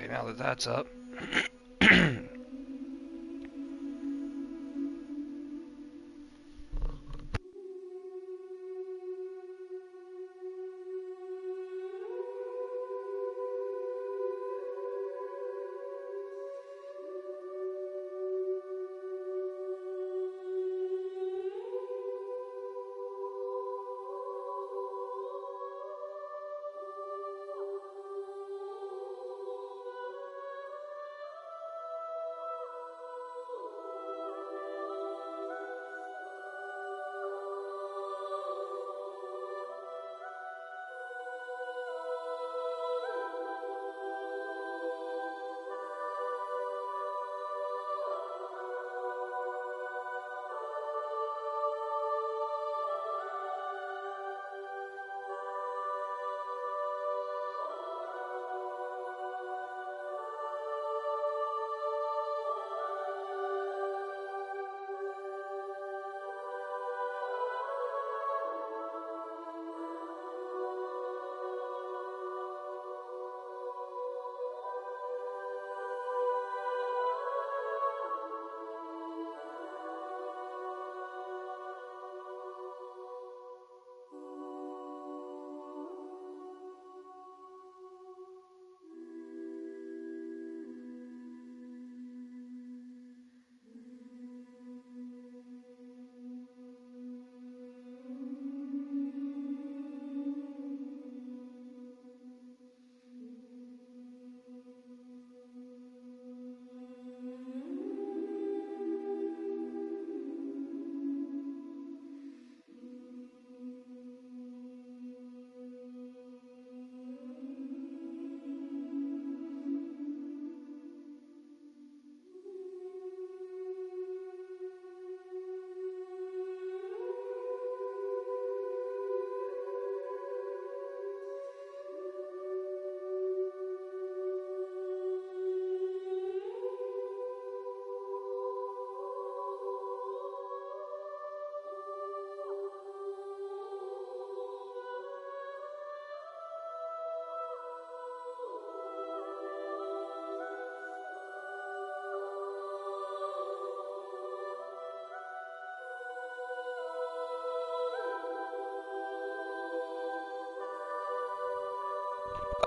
Okay, now that that's up.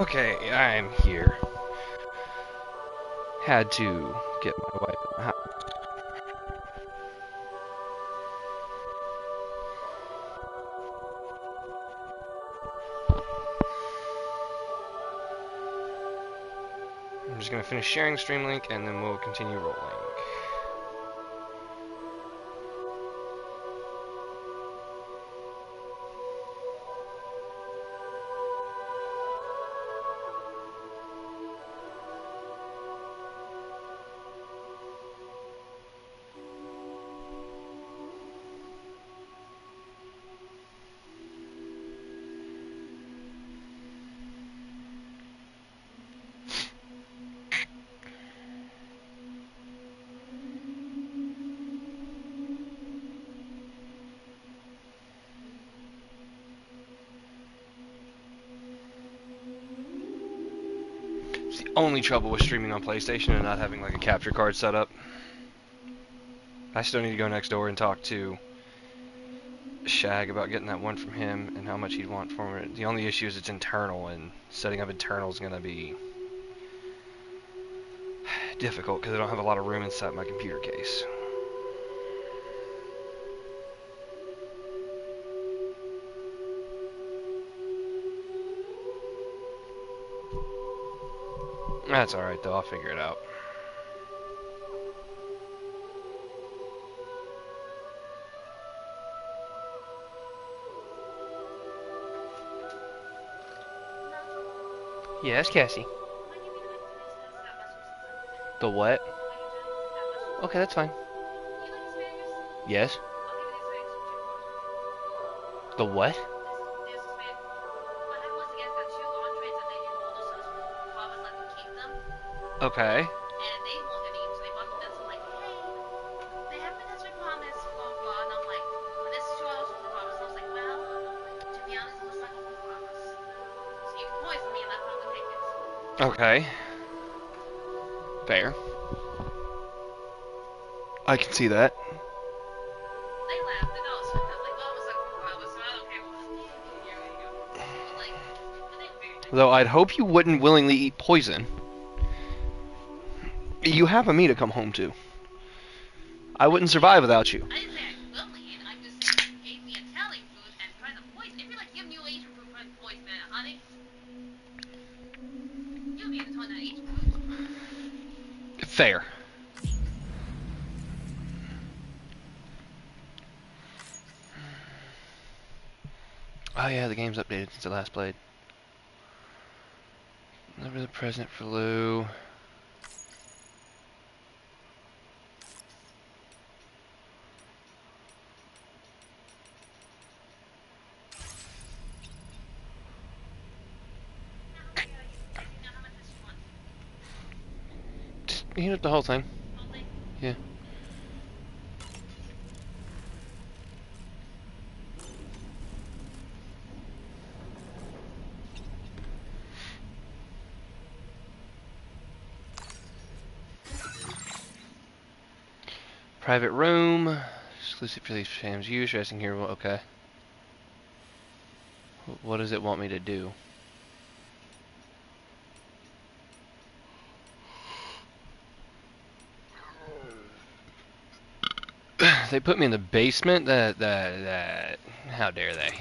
Okay, I'm here. Had to get my wife in the house. I'm just gonna finish sharing Stream Link and then we'll continue rolling. It's the only trouble with streaming on PlayStation and not having like a capture card set up. I still need to go next door and talk to Shag about getting that one from him and how much he'd want for it. The only issue is it's internal, and setting up internal is going to be difficult because I don't have a lot of room inside my computer case. That's alright though, I'll figure it out. Yes, Cassie. The what? Okay, that's fine. Yes. The what? Okay. Okay. Fair. I can see that. They laughed and all, so I was like, well, it was like 4 hours, so I don't care. Here we go. But like, but they were very nice. Though I'd hope you wouldn't willingly eat poison. You have a me to come home to. I wouldn't survive without you. I didn't say I willingly ate it, I just gave me Italian food and tried to poison. It'd be like giving you Asian food and poison it, honey. You don't need a ton of Asian food. Fair. Oh yeah, the game's updated since I last played. Deliver the present for Lou. Just heat up the whole thing. Yeah. Private room. Exclusive for these fans. Use resting here. Well, okay. What does it want me to do? They put me in the basement? That. How dare they?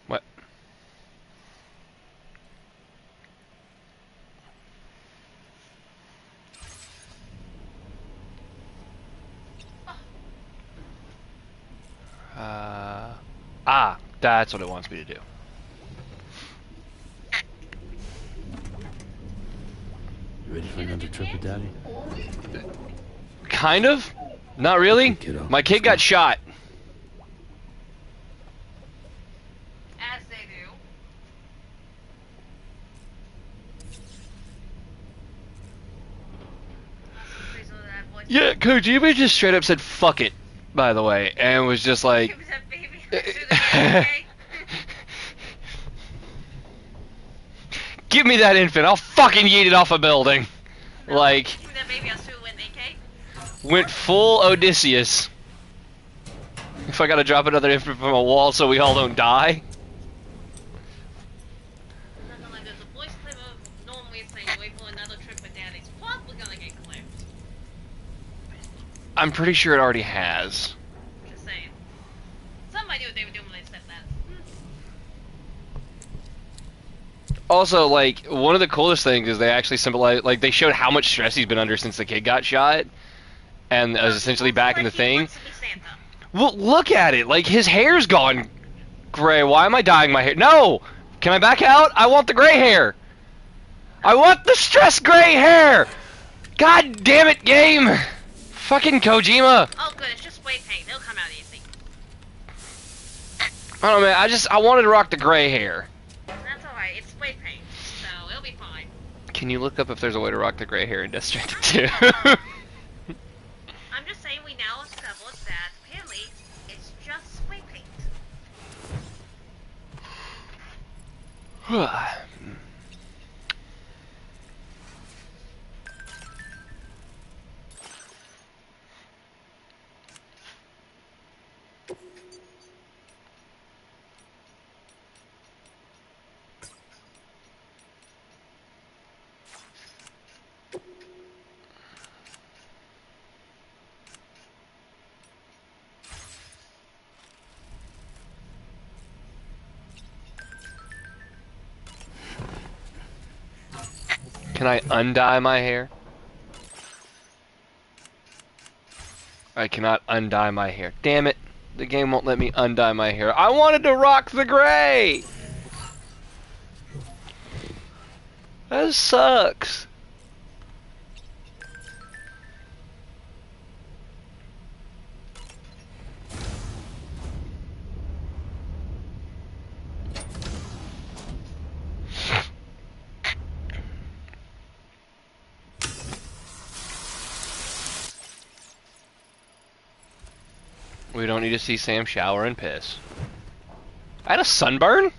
What? That's what it wants me to do. You ready for another trip with Daddy? Kind of. Not really. My kid got shot. As they do. Yeah, Kojima just straight up said "fuck it," by the way, and was just like, Give me that baby. Okay? "Give me that infant, I'll fucking yeet it off a building." No, Like, give me that baby, I'll shoot with AK. went full Odysseus. If I gotta drop another infant from a wall so we all don't die. Nothing like this. The boys claim normally saying wait for another trip with Daddy's probably gonna get clipped. I'm pretty sure it already has. Just saying. Somebody knew what they were doing when they said that. Also, like, one of the coolest things is they actually symbolize, like, they showed how much stress he's been under since the kid got shot, and is essentially back in the thing. He wants to be Santa. Well, look at it. Like, his hair's gone gray. Why am I dyeing my hair? No! Can I back out? I want the gray hair. I want the stress gray hair! God damn it, game! Fucking Kojima! Oh good, it's just spray paint. It'll come out easy. I don't know, man. I wanted to rock the gray hair. That's alright. It's spray paint, so it'll be fine. Can you look up if there's a way to rock the gray hair in Death Stranding 2? I'm just saying we now established that apparently it's just spray paint. Can I undye my hair? I cannot undye my hair. Damn it. The game won't let me undye my hair. I wanted to rock the gray! That sucks. We don't need to see Sam shower and piss. I had a sunburn?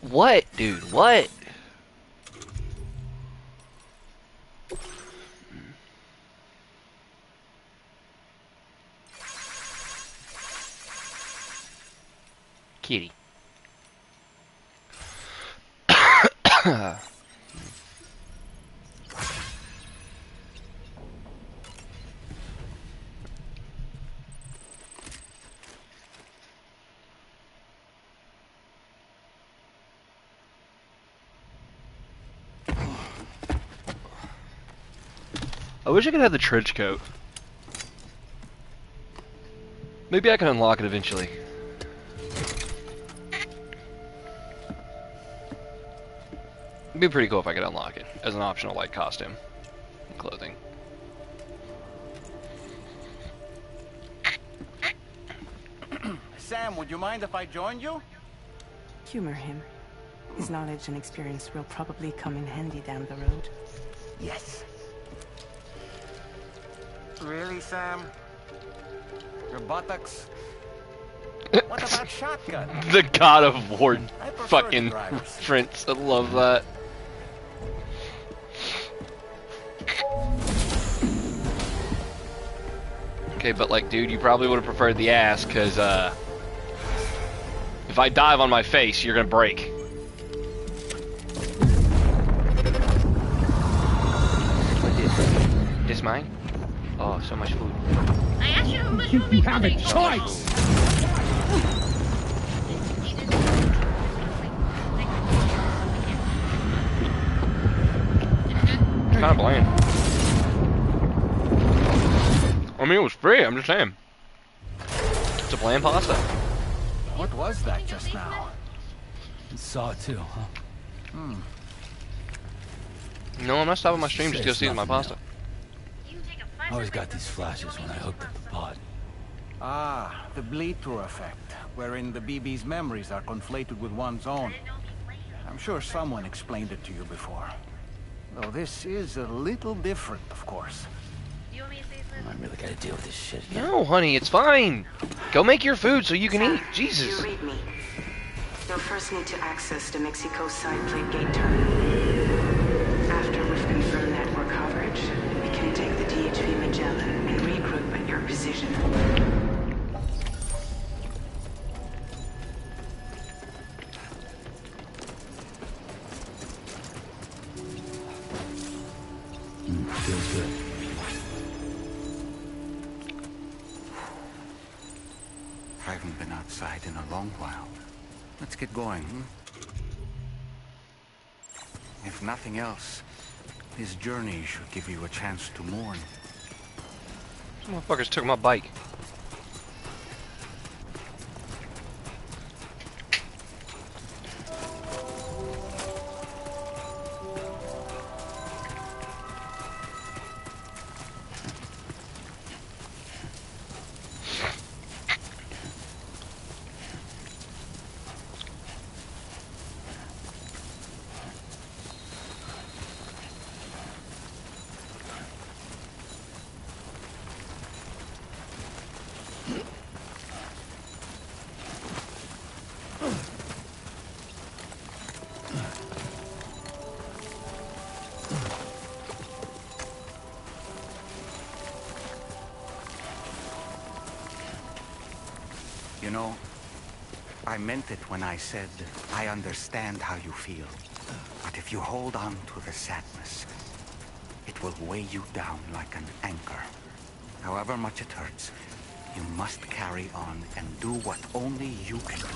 What, dude? What? Kitty. I wish I could have the trench coat. Maybe I can unlock it eventually. It'd be pretty cool if I could unlock it as an optional like costume and clothing. Sam, would you mind if I joined you? Humor him. His knowledge and experience will probably come in handy down the road. Yes. Really, Sam? Your buttocks? What about shotgun? The God of War I prefer fucking the drivers. Prince. I love that. Okay, but like, dude, you probably would have preferred the ass, cause if I dive on my face, you're gonna break. What is this mine? Oh, so much food. I asked you how much you make have a choice! It's kind of bland. I mean, it was free. I'm just saying. It's a bland pasta. What was that just now? Saw it too, huh? No, I'm not stopping my stream just to go see my pasta. I always got these flashes when I hooked up the pod. Ah, the bleed-through effect, wherein the BB's memories are conflated with one's own. I'm sure someone explained it to you before. Though this is a little different, of course. You want me to say I something? really gotta deal with this shit again. No, honey, it's fine. Go make your food so you can Sam, eat. Jesus. You read me. You'll first need to access the Mexico side plate gate terminal. After we've confirmed network coverage, we can take the DHV Magellan and regroup at your position. Feels good. I haven't been outside in a long while. Let's get going, If nothing else, this journey should give you a chance to mourn. These motherfuckers took my bike. You know, I meant it when I said, I understand how you feel. But if you hold on to the sadness, it will weigh you down like an anchor. However much it hurts, You must carry on and do what only you can do.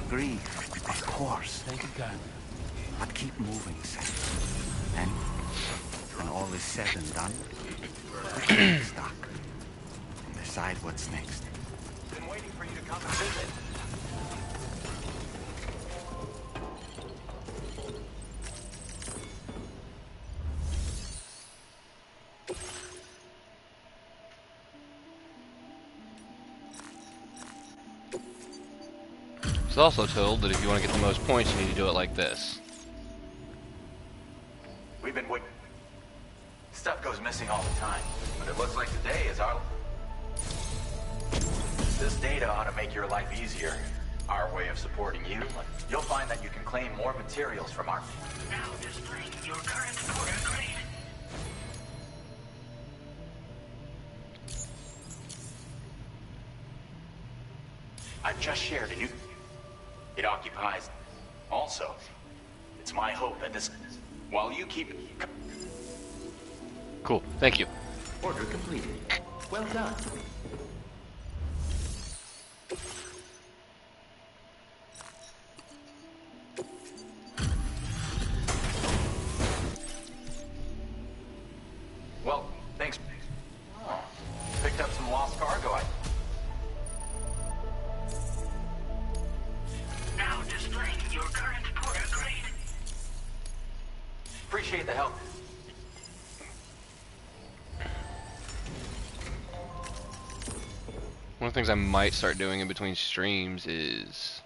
Grieve, of course, Thank you kindly. but keep moving, Sam. And when all is said and done, we can take stock and decide what's next. Been waiting for you to come and visit. It's also told that if you want to get the most points, you need to do it like this. We've been waiting. Stuff goes missing all the time, but it looks like today is our... This data ought to make your life easier. Our way of supporting you. You'll find that you can claim more materials from our... Now displaying your current order grade. I've just shared a new... It occupies... Also, it's my hope that this... While you keep... Cool. Thank you. Order completed. Well done. Well, thanks. Oh, picked up some lost cargo. Now displaying your current order grade. Appreciate the help. One of the things I might start doing in between streams is,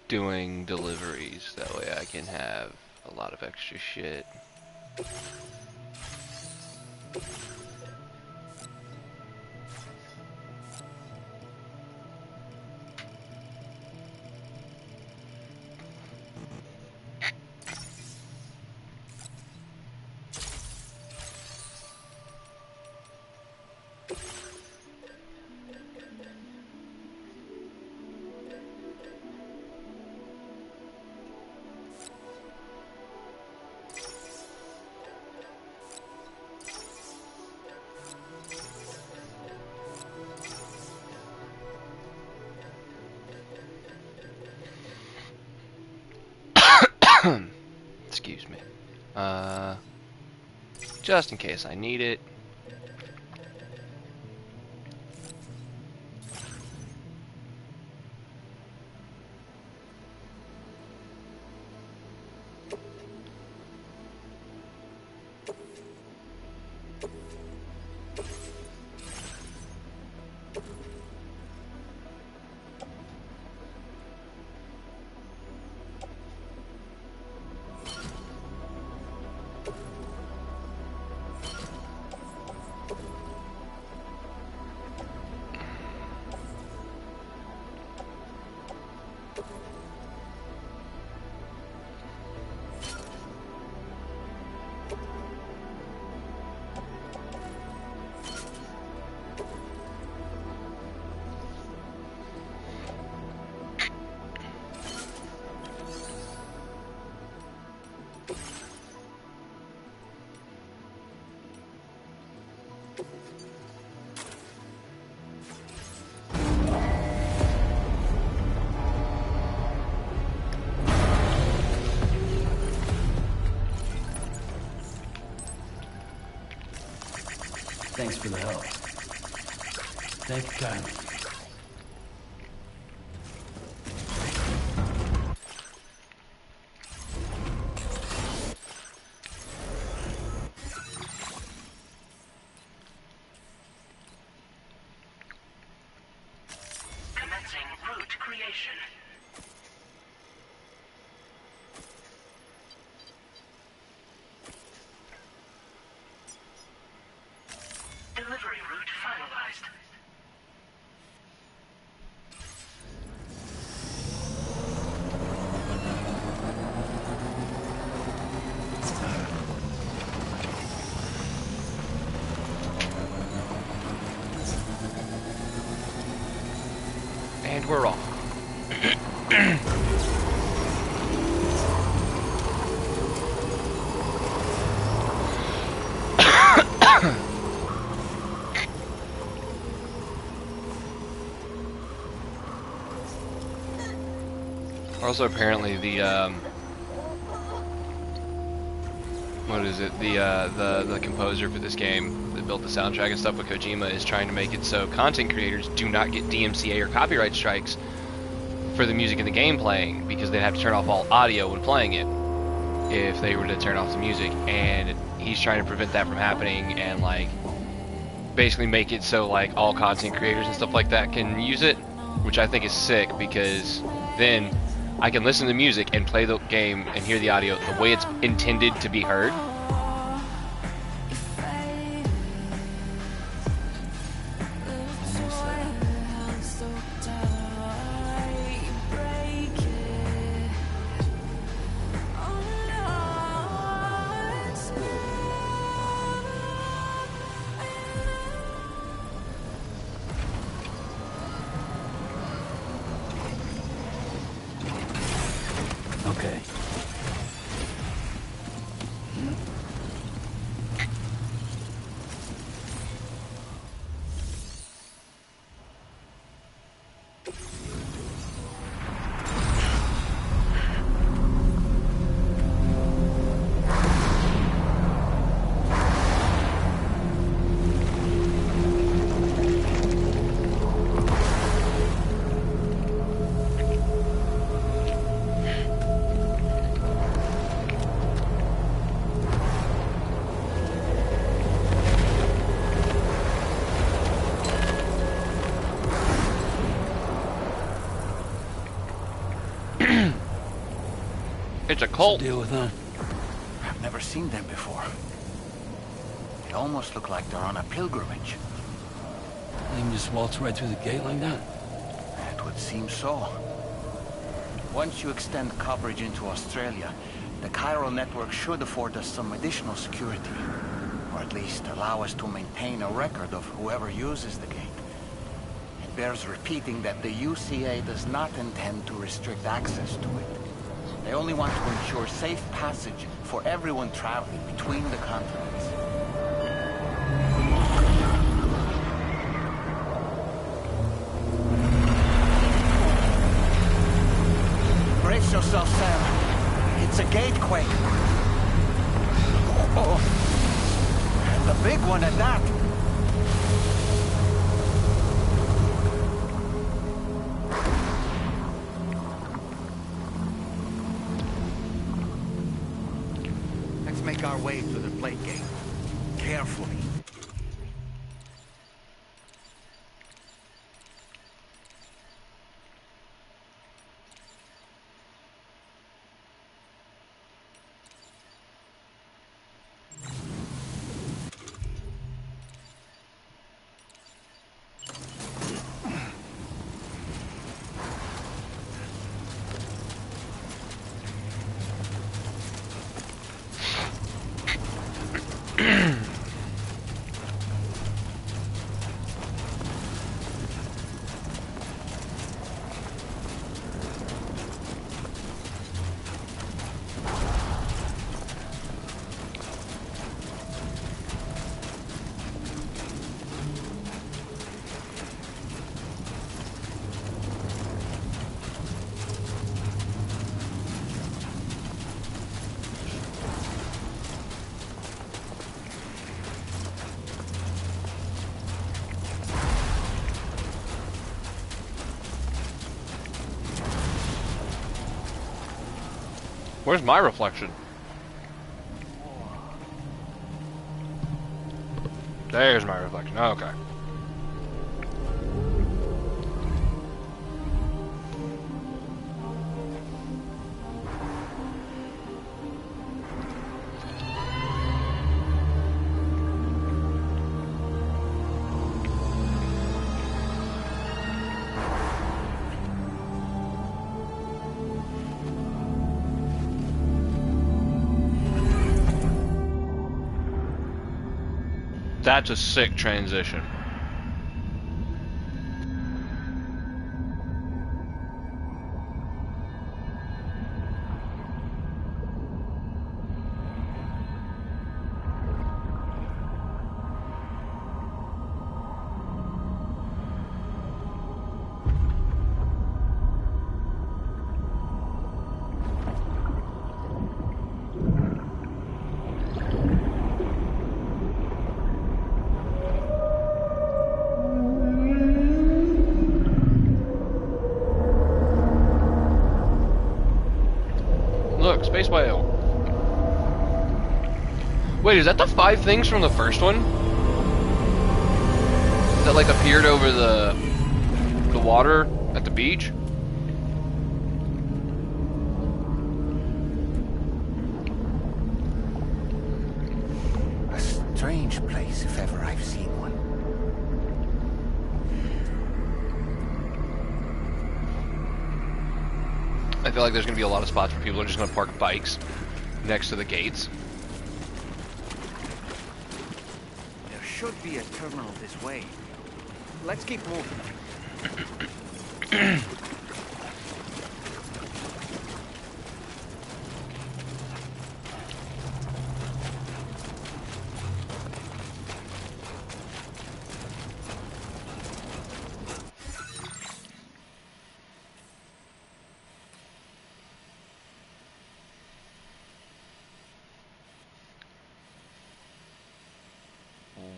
doing deliveries. That way I can have a lot of extra shit. Excuse me. Just in case I need it. Thanks for the help. Thank you kindly. Commencing route creation. Delivery route finalized. overall. Also, apparently the what is it? The composer for this game that built the soundtrack and stuff with Kojima is trying to make it so content creators do not get DMCA or copyright strikes for the music in the game playing, because they'd have to turn off all audio when playing it if they were to turn off the music, and he's trying to prevent that from happening and like basically make it so like all content creators and stuff like that can use it, which I think is sick, because then I can listen to the music and play the game and hear the audio the way it's intended to be heard. Okay. It's a cult. Deal with them. I've never seen them before. They almost look like they're on a pilgrimage. They can just waltz right through the gate like that? It would seem so. Once you extend coverage into Australia, the chiral network should afford us some additional security. Or at least allow us to maintain a record of whoever uses the gate. It bears repeating that the UCA does not intend to restrict access to it. They only want to ensure safe passage for everyone traveling between the continents. Brace yourself, Sam. It's a gatequake. Oh, and a big one at that. Let's make our way to the plate gate. Carefully. Where's my reflection? There's my reflection. Okay. That's a sick transition. Space whale. Wait, is that the 5 things from the first one? That like appeared over the water at the beach? A strange place if ever I've seen one. I feel like there's gonna be a lot of spots where people are just gonna park bikes next to the gates. There should be a terminal this way. Let's keep moving.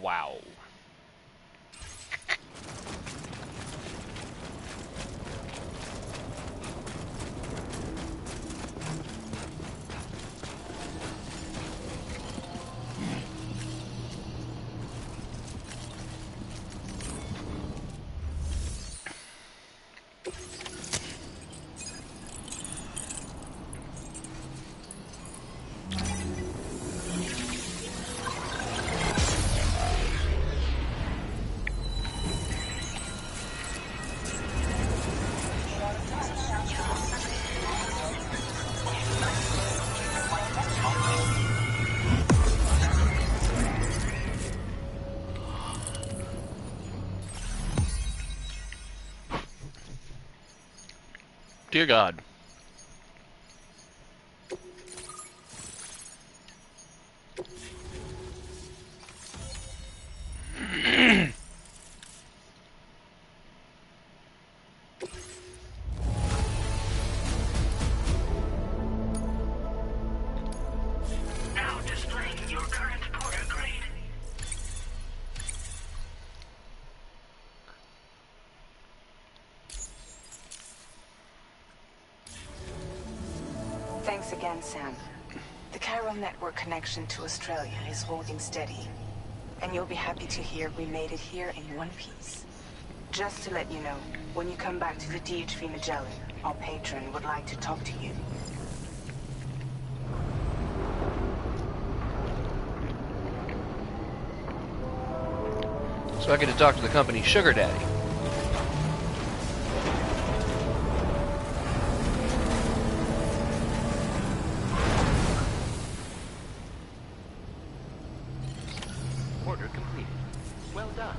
Wow. Dear God. Now displaying your current porter grade. Thanks again, Sam. The chiral network connection to Australia is holding steady. And you'll be happy to hear we made it here in one piece. Just to let you know, when you come back to the DHV Magellan, our patron would like to talk to you. So I get to talk to the company's sugar daddy. Order completed. Well done.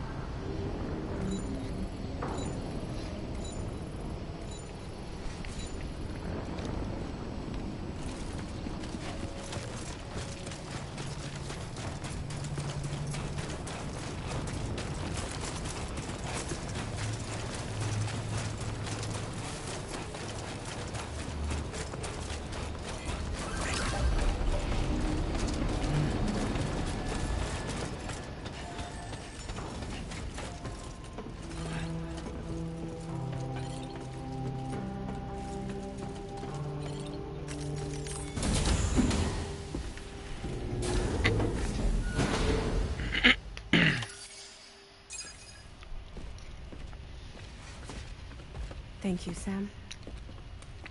Thank you, Sam.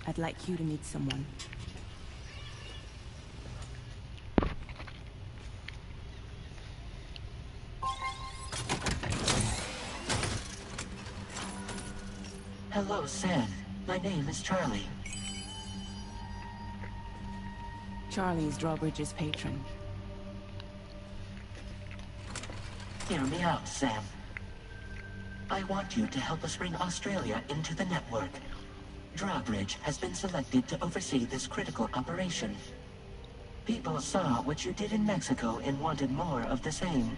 I'd like you to meet someone. Hello, Sam. My name is Charlie. Charlie's Drawbridge's patron. Hear me out, Sam. I want you to help us bring Australia into the network. Drawbridge has been selected to oversee this critical operation. People saw what you did in Mexico and wanted more of the same.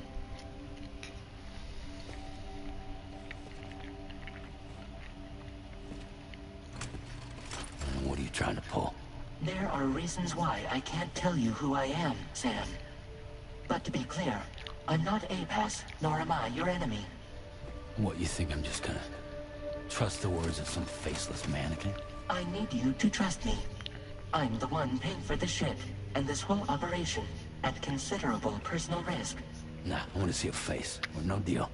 What are you trying to pull? There are reasons why I can't tell you who I am, Sam. But to be clear, I'm not APAS, nor am I your enemy. What, you think I'm just gonna trust the words of some faceless mannequin? I need you to trust me. I'm the one paying for the ship and this whole operation at considerable personal risk. Nah, I want to see a face, or no deal.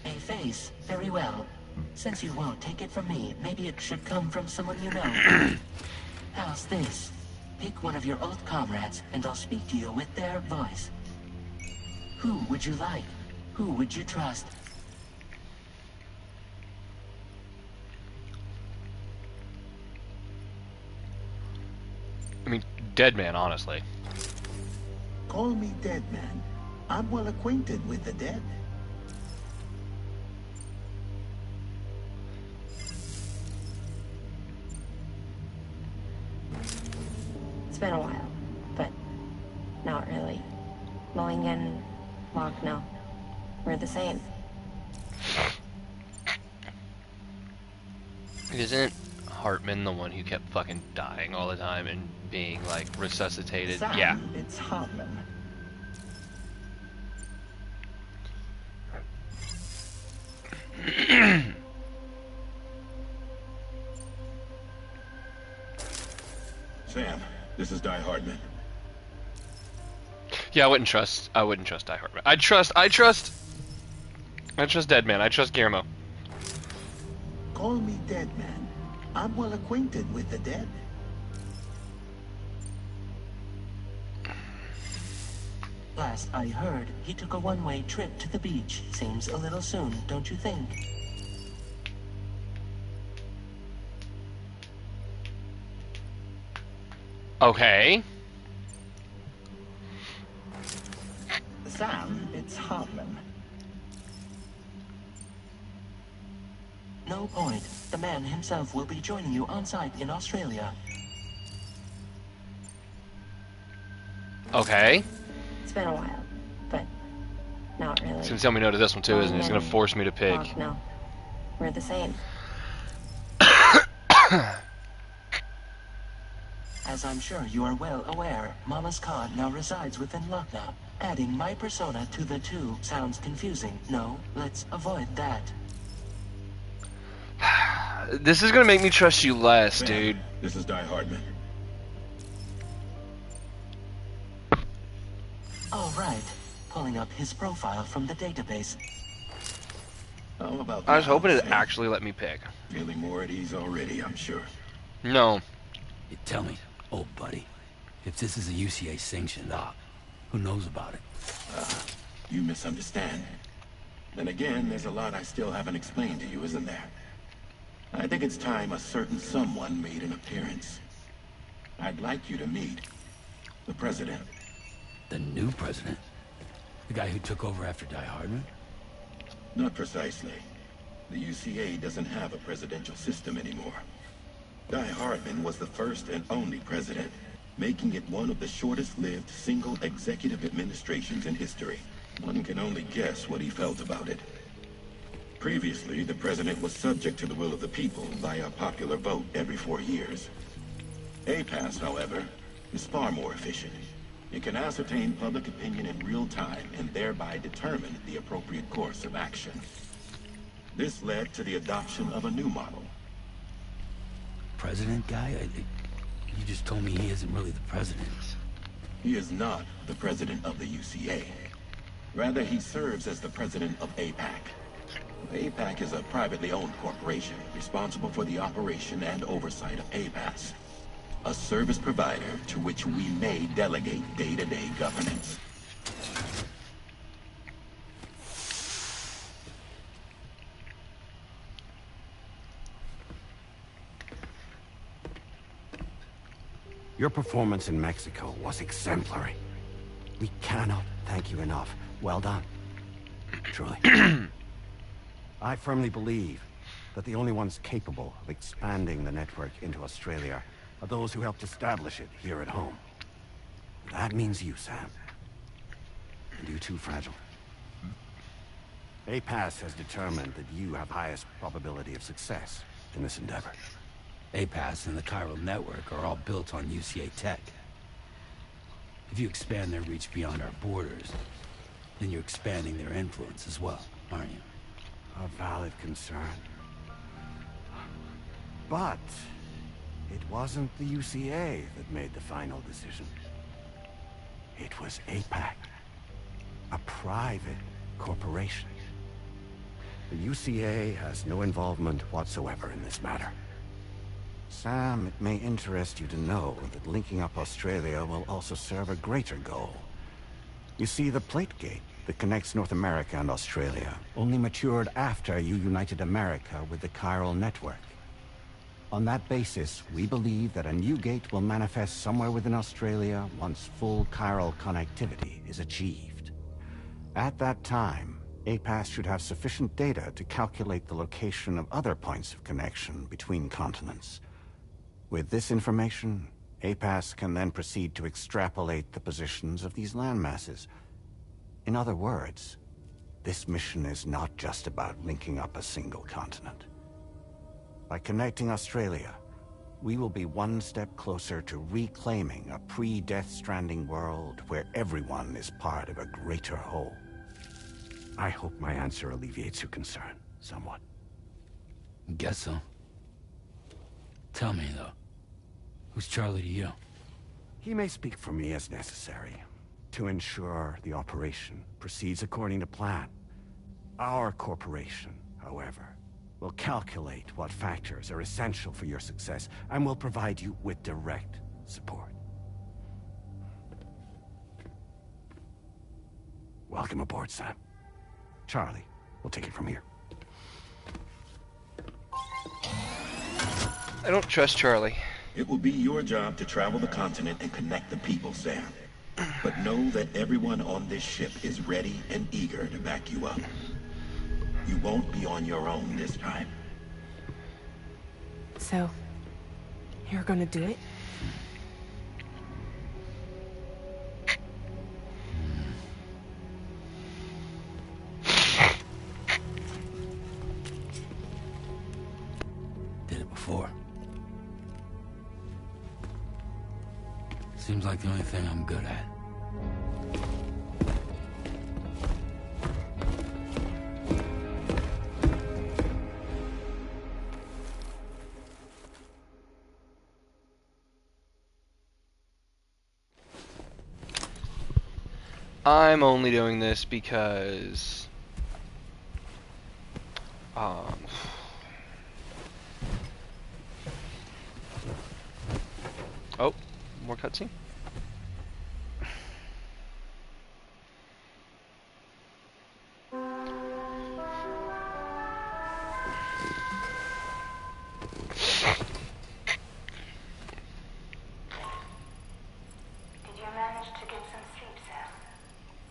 A face? Very well. Since you won't take it from me, maybe it should come from someone you know. How's this? Pick one of your old comrades, and I'll speak to you with their voice. Who would you like? Who would you trust? I mean, dead man, honestly. Call me dead man. I'm well acquainted with the dead. It's been a while, but not really. Mulligan, Locke, no. We're the same. Isn't Hartman the one who kept fucking dying all the time and being, like, resuscitated? Sam, yeah. It's Hartman. Sam, this is Die Hardman. Yeah, I wouldn't trust Die Hardman. I trust Dead Man. I trust Guillermo. Call me dead man. I'm well acquainted with the dead. Last I heard, he took a one-way trip to the beach. Seems a little soon, don't you think? Okay. Sam, it's Hartman. No point. The man himself will be joining you on site in Australia. Okay. It's been a while, but not really. He's gonna tell me no to this one too, isn't he? He's gonna force me to pick. Locke, no. We're the same. As I'm sure you are well aware, Mama's car now resides within Lucknow. Adding my persona to the two sounds confusing. No, let's avoid that. This is gonna make me trust you less, Sam, dude. This is Die Hardman. All right. Pulling up his profile from the database. How about I was now, hoping it'd Sam? actually let me pick. Feeling more at ease already, I'm sure. No. You tell me, old buddy, if this is a UCA sanctioned op, who knows about it? You misunderstand. Then again, there's a lot I still haven't explained to you, isn't there? I think it's time a certain someone made an appearance. I'd like you to meet the president. The new president? The guy who took over after Die Hardman? Not precisely. The UCA doesn't have a presidential system anymore. Die Hardman was the first and only president, making it one of the shortest-lived single executive administrations in history. One can only guess what he felt about it. Previously, the president was subject to the will of the people via popular vote every 4 years. APAS, however, is far more efficient. It can ascertain public opinion in real time and thereby determine the appropriate course of action. This led to the adoption of a new model. President guy? You just told me he isn't really the president. He is not the president of the UCA. Rather, he serves as the president of APAC. APAC is a privately owned corporation responsible for the operation and oversight of APAS, a service provider to which we may delegate day-to-day governance. Your performance in Mexico was exemplary. We cannot thank you enough. Well done. Truly. I firmly believe that the only ones capable of expanding the network into Australia are those who helped establish it here at home. That means you, Sam. And you too, Fragile. APAS has determined that you have highest probability of success in this endeavor. APAS and the Chiral Network are all built on UCA tech. If you expand their reach beyond our borders, then you're expanding their influence as well, aren't you? A valid concern. But It wasn't the UCA that made the final decision. It was APAC, a private corporation. The UCA has no involvement whatsoever in this matter. Sam, it may interest you to know that linking up Australia will also serve a greater goal. You see, the plate gate that connects North America and Australia only matured after you united America with the chiral network. On that basis, we believe that a new gate will manifest somewhere within Australia once full chiral connectivity is achieved. At that time, APAS should have sufficient data to calculate the location of other points of connection between continents. With this information, APAS can then proceed to extrapolate the positions of these landmasses. In other words, this mission is not just about linking up a single continent. By connecting Australia, we will be one step closer to reclaiming a pre-Death Stranding world where everyone is part of a greater whole. I hope my answer alleviates your concern somewhat. Guess so. Tell me, though. Who's Charlie to you? He may speak for me as necessary to ensure the operation proceeds according to plan. Our corporation, however, will calculate what factors are essential for your success and will provide you with direct support. Welcome aboard, Sam. Charlie, we'll take it from here. I don't trust Charlie. It will be your job to travel the continent and connect the people, Sam. But know that everyone on this ship is ready and eager to back you up. You won't be on your own this time. So, you're gonna do it? Did it before. Seems like the only thing I'm good at. I'm only doing this because oh, more cutscene. Did you manage to get some sleep, Sam?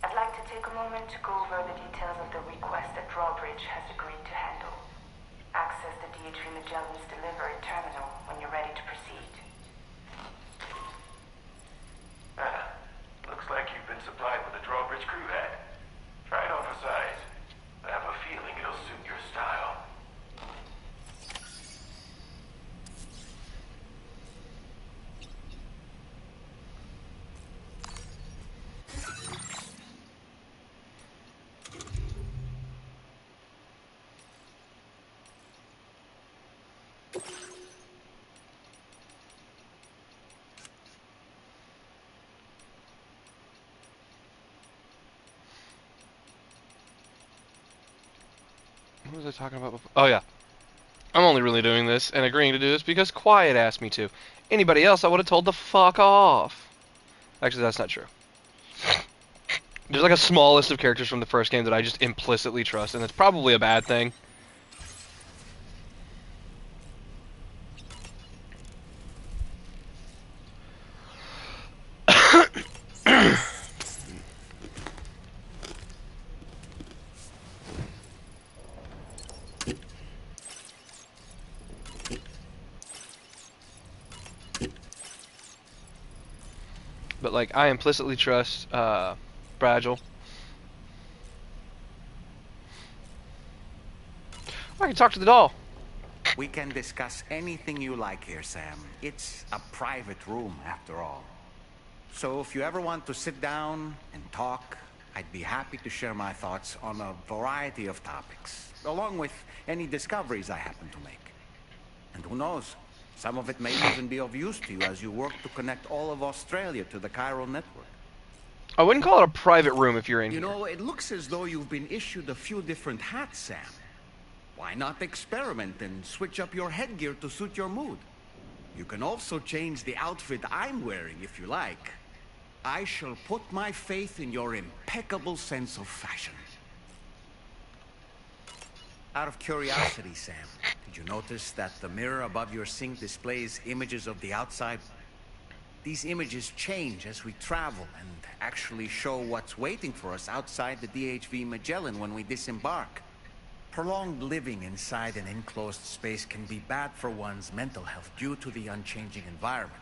I'd like to take a moment to go over the details of the request that Drawbridge has agreed to handle. Access the DHV Magellan's delivery terminal when you're ready to proceed. Looks like you've been supplied with a Drawbridge crew hat. Try it on for size. I have a feeling it'll suit your style. What was I talking about before? Oh yeah. I'm only really doing this and agreeing to do this because Quiet asked me to. Anybody else I would have told to fuck off. Actually, that's not true. There's like a small list of characters from the first game that I just implicitly trust, and it's probably a bad thing. But like, I implicitly trust Fragile. I can talk to the doll. We can discuss anything you like here, Sam. It's a private room, after all. So if you ever want to sit down and talk, I'd be happy to share my thoughts on a variety of topics, along with any discoveries I happen to make. And who knows, Some of it may even be of use to you as you work to connect all of Australia to the chiral network. I wouldn't call it a private room if you're in You here. know, it looks as though you've been issued a few different hats, Sam. Why not experiment and switch up your headgear to suit your mood? You can also change the outfit I'm wearing if you like. I shall put my faith in your impeccable sense of fashion. Out of curiosity, Sam, did you notice that the mirror above your sink displays images of the outside? These images change as we travel and actually show what's waiting for us outside the DHV Magellan when we disembark. Prolonged living inside an enclosed space can be bad for one's mental health due to the unchanging environment.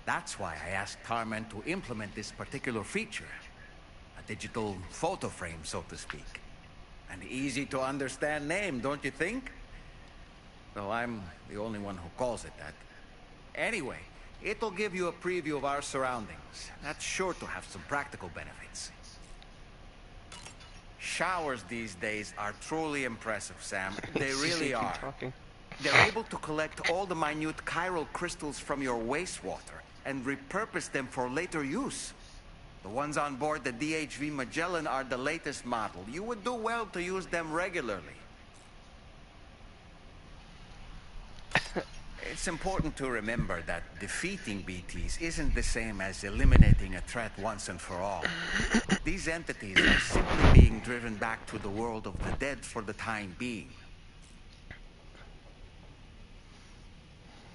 That's why I asked Tarman to implement this particular feature. A digital photo frame, so to speak. An easy to understand name, don't you think? Though I'm the only one who calls it that. Anyway, it'll give you a preview of our surroundings. That's sure to have some practical benefits. Showers these days are truly impressive, Sam. They really are. They're able to collect all the minute chiral crystals from your wastewater and repurpose them for later use. The ones on board the DHV Magellan are the latest model. You would do well to use them regularly. It's important to remember that defeating BTs isn't the same as eliminating a threat once and for all. These entities are simply being driven back to the world of the dead for the time being.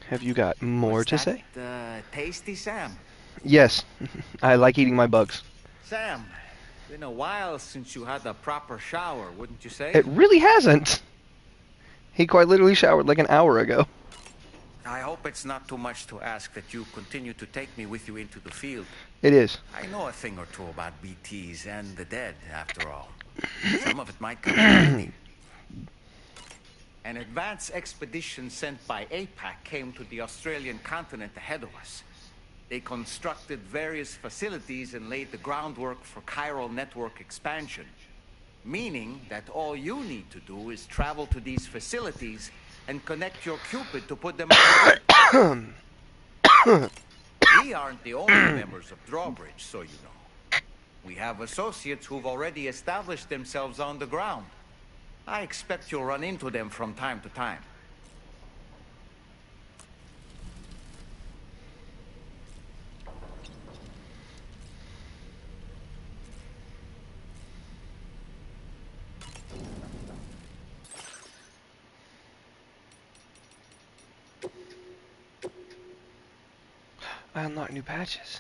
Have you got more to say? Tasty, Sam? Yes. I like eating my bugs. Sam, been a while since you had a proper shower, wouldn't you say? It really hasn't. He quite literally showered like an hour ago. I hope it's not too much to ask that you continue to take me with you into the field. It is. I know a thing or two about BTs and the dead, after all. Some of it might come in handy. An advance expedition sent by APAC came to the Australian continent ahead of us. They constructed various facilities and laid the groundwork for chiral network expansion. Meaning that all you need to do is travel to these facilities and connect your Cupid to put them on. We aren't the only members of Drawbridge, so you know. We have associates who've already established themselves on the ground. I expect you'll run into them from time to time. I unlock new patches.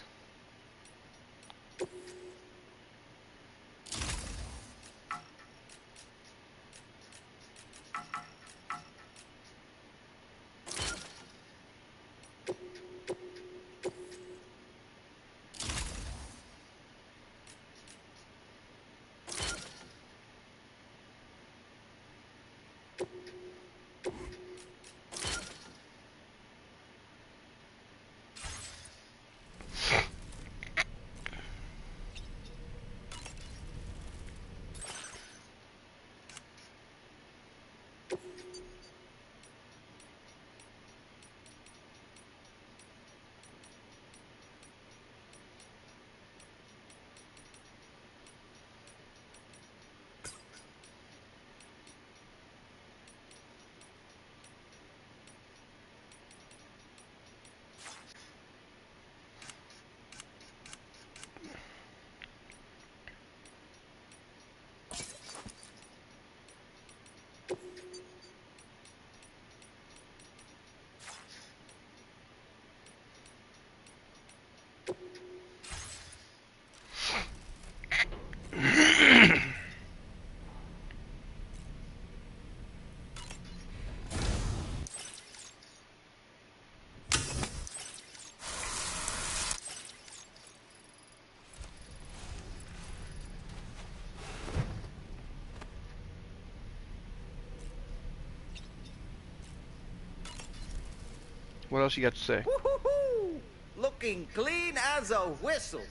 What else you got to say? Woo-hoo-hoo! Looking clean as a whistle.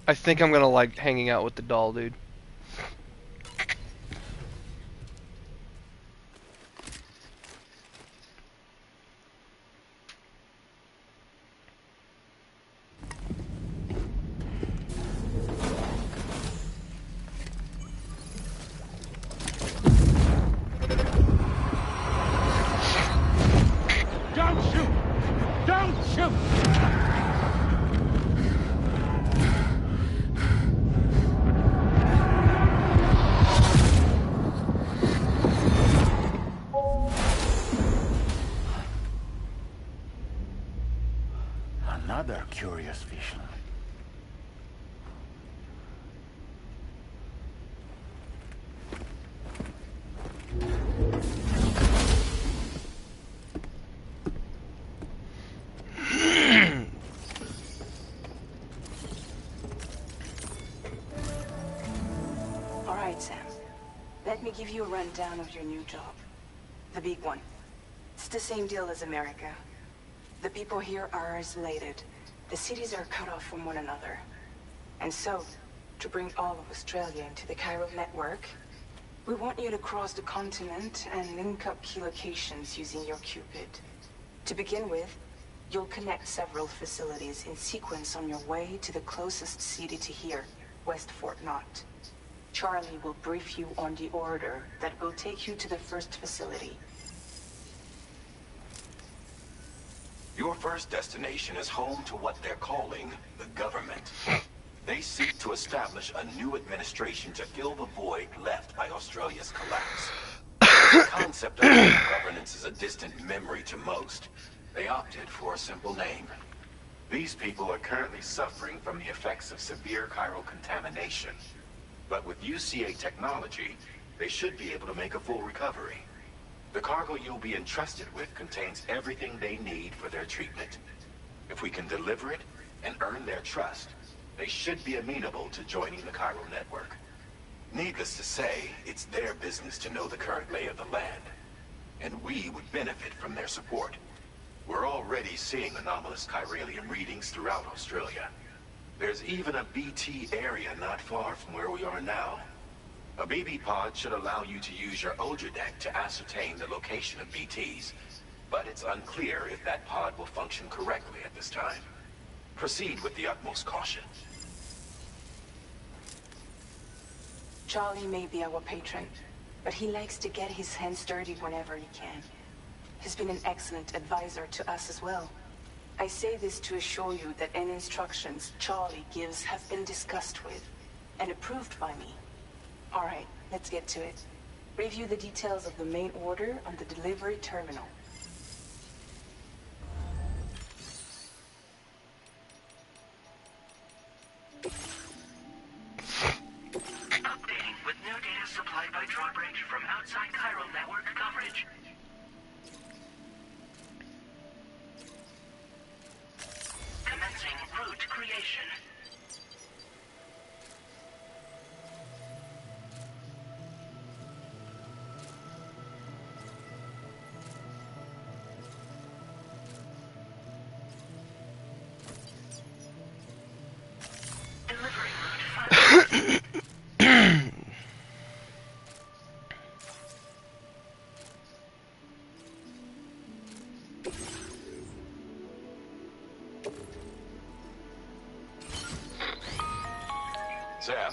I think I'm gonna like hanging out with the doll, dude. another curious vision. All right, Sam. Let me give you a rundown of your new job. The big one. It's the same deal as America. The people here are isolated. The cities are cut off from one another. And so, to bring all of Australia into the chiral network, we want you to cross the continent and link up key locations using your Cupid. To begin with, you'll connect several facilities in sequence on your way to the closest city to here, West Fort Knott. Charlie will brief you on the order that will take you to the first facility. Your first destination is home to what they're calling the government. They seek to establish a new administration to fill the void left by Australia's collapse. The concept of governance is a distant memory to most. They opted for a simple name. These people are currently suffering from the effects of severe chiral contamination. But with UCA technology, they should be able to make a full recovery. The cargo you'll be entrusted with contains everything they need for their treatment. If we can deliver it and earn their trust, they should be amenable to joining the chiral network. Needless to say, it's their business to know the current lay of the land, and we would benefit from their support. We're already seeing anomalous chiralium readings throughout Australia. There's even a BT area not far from where we are now. A BB pod should allow you to use your Ultra deck to ascertain the location of BTs, but it's unclear if that pod will function correctly at this time. Proceed with the utmost caution. Charlie may be our patron, but he likes to get his hands dirty whenever he can. He's been an excellent advisor to us as well. I say this to assure you that any instructions Charlie gives have been discussed with and approved by me. All right, let's get to it. Review the details of the main order on the delivery terminal. Updating with new data supplied by Drawbridge from outside chiral network coverage. Commencing route creation. Sam,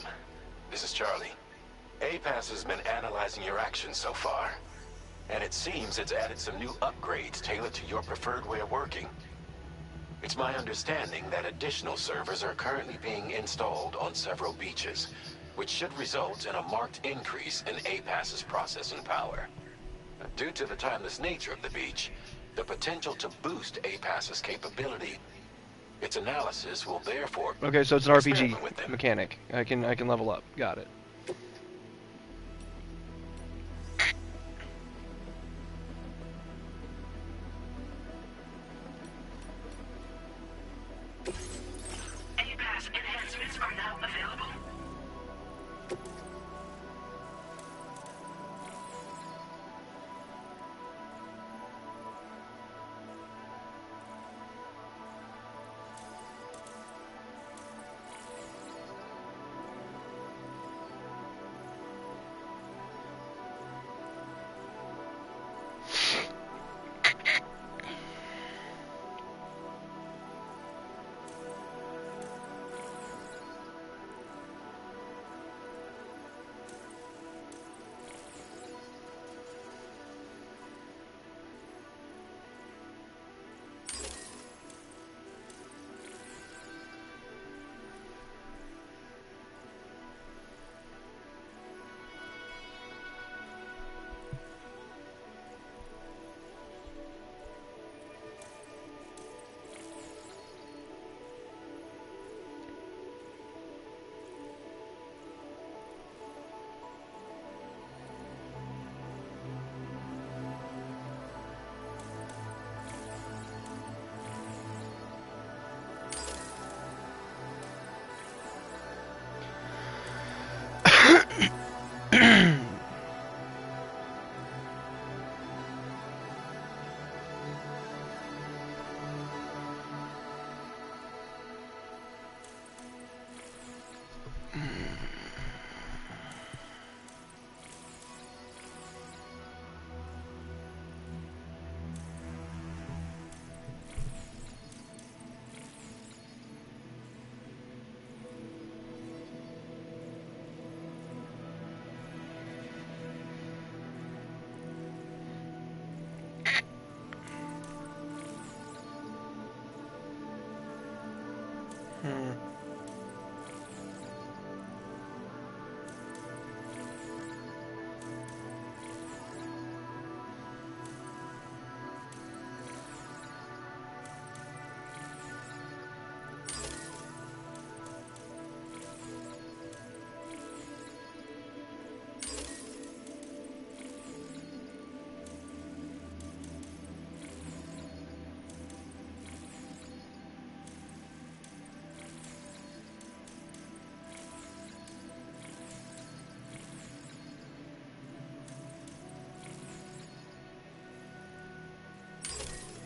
this is Charlie. APAS has been analyzing your actions so far, and it seems it's added some new upgrades tailored to your preferred way of working. It's my understanding that additional servers are currently being installed on several beaches, which should result in a marked increase in APAS's processing power. Due to the timeless nature of the beach, the potential to boost APAS's capability. Its analysis will therefore... Okay, so it's an RPG mechanic. I can level up. Got it. APAS enhancements are now available.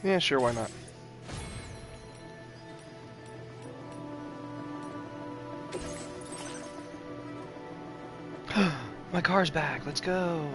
Yeah, sure, why not? My car's back. Let's go.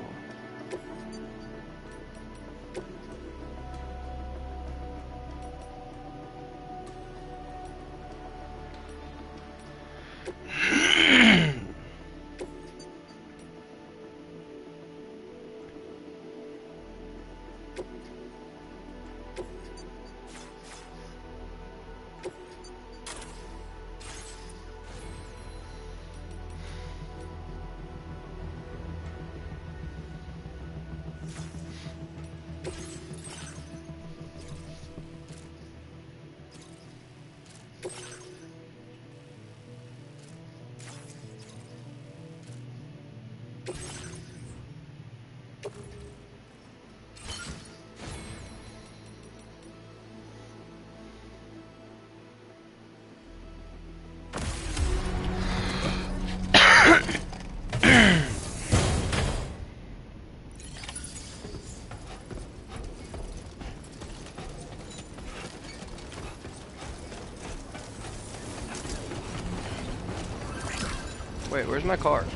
Wait, where's my car?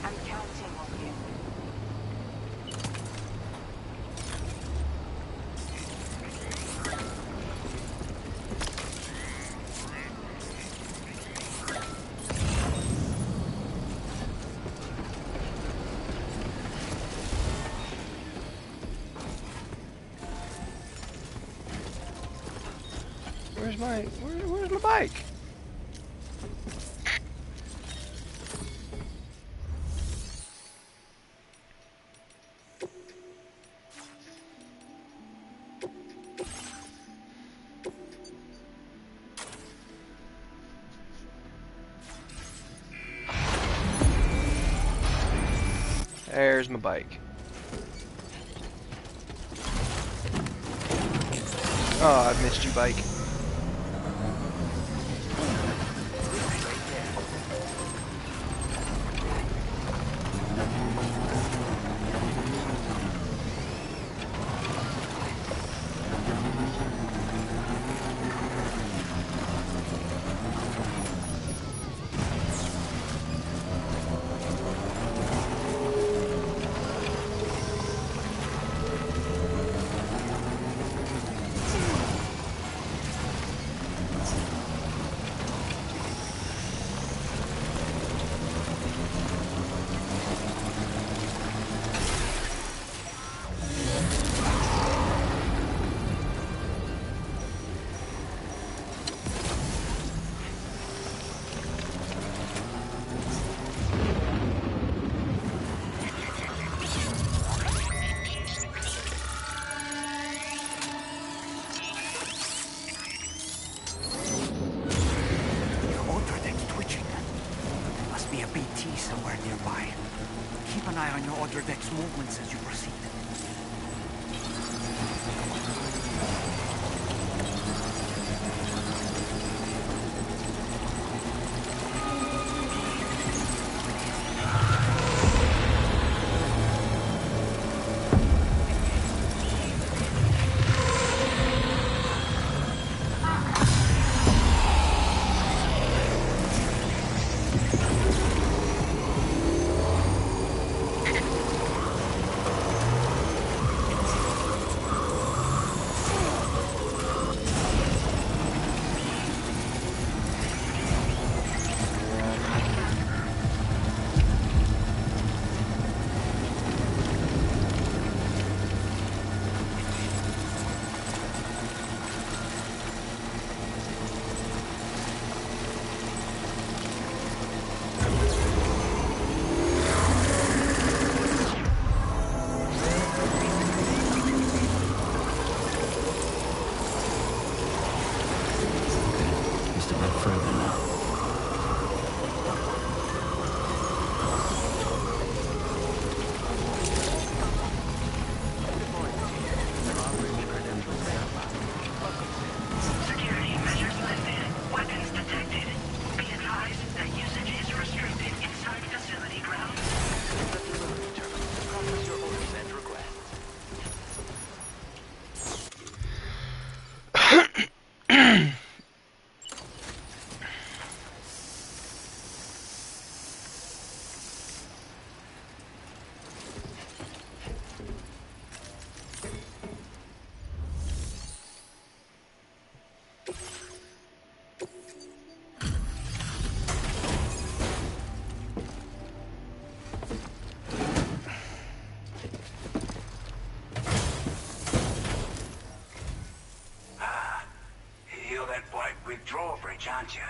I'm counting on you. Where's my bike? There's my bike. Oh, I've missed you, bike. Somewhere nearby. Keep an eye on your other deck's movements as you proceed. drawbridge, aren't you?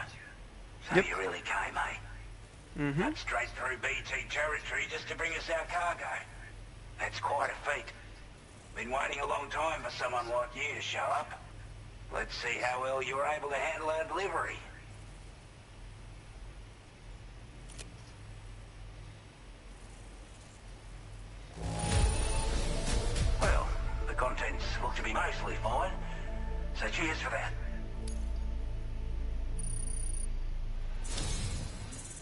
So Yep. you really came, eh? Mm-hmm. Cut straight through BT territory just to bring us our cargo. That's quite a feat. Been waiting a long time for someone like you to show up. Let's see how well you were able to handle our delivery. Well, the contents look to be mostly fine, so cheers for that.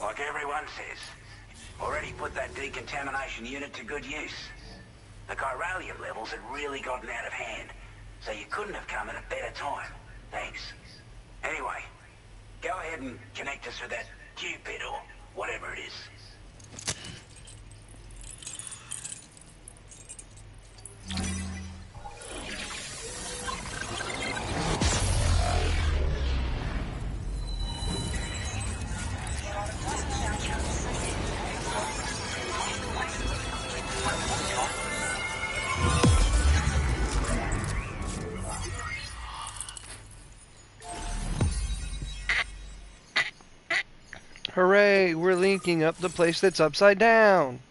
Like everyone says, already put that decontamination unit to good use. The chiralium levels had really gotten out of hand, so you couldn't have come at a better time. Thanks. Anyway, go ahead and connect us with that Q-pid or whatever it is. Hooray! We're linking up the place that's upside down.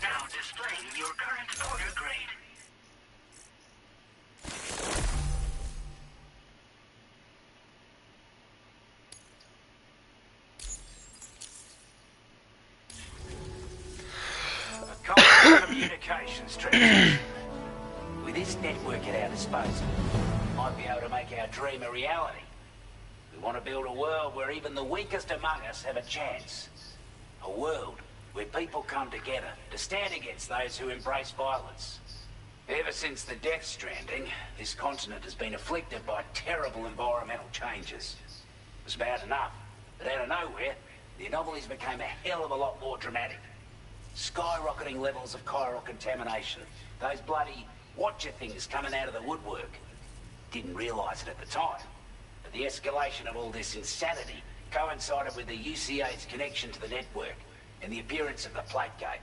Now displaying your current order grade. Communications transmission. With this network at our disposal, we might be able to make our dream a reality. We want to build a world where even the weakest among us have a chance. A world where people come together to stand against those who embrace violence. Ever since the Death Stranding, this continent has been afflicted by terrible environmental changes. It was bad enough, but out of nowhere, the anomalies became a hell of a lot more dramatic. Skyrocketing levels of chiral contamination. Those bloody watcher things coming out of the woodwork. Didn't realise it at the time, but the escalation of all this insanity coincided with the UCA's connection to the network and the appearance of the plate gate.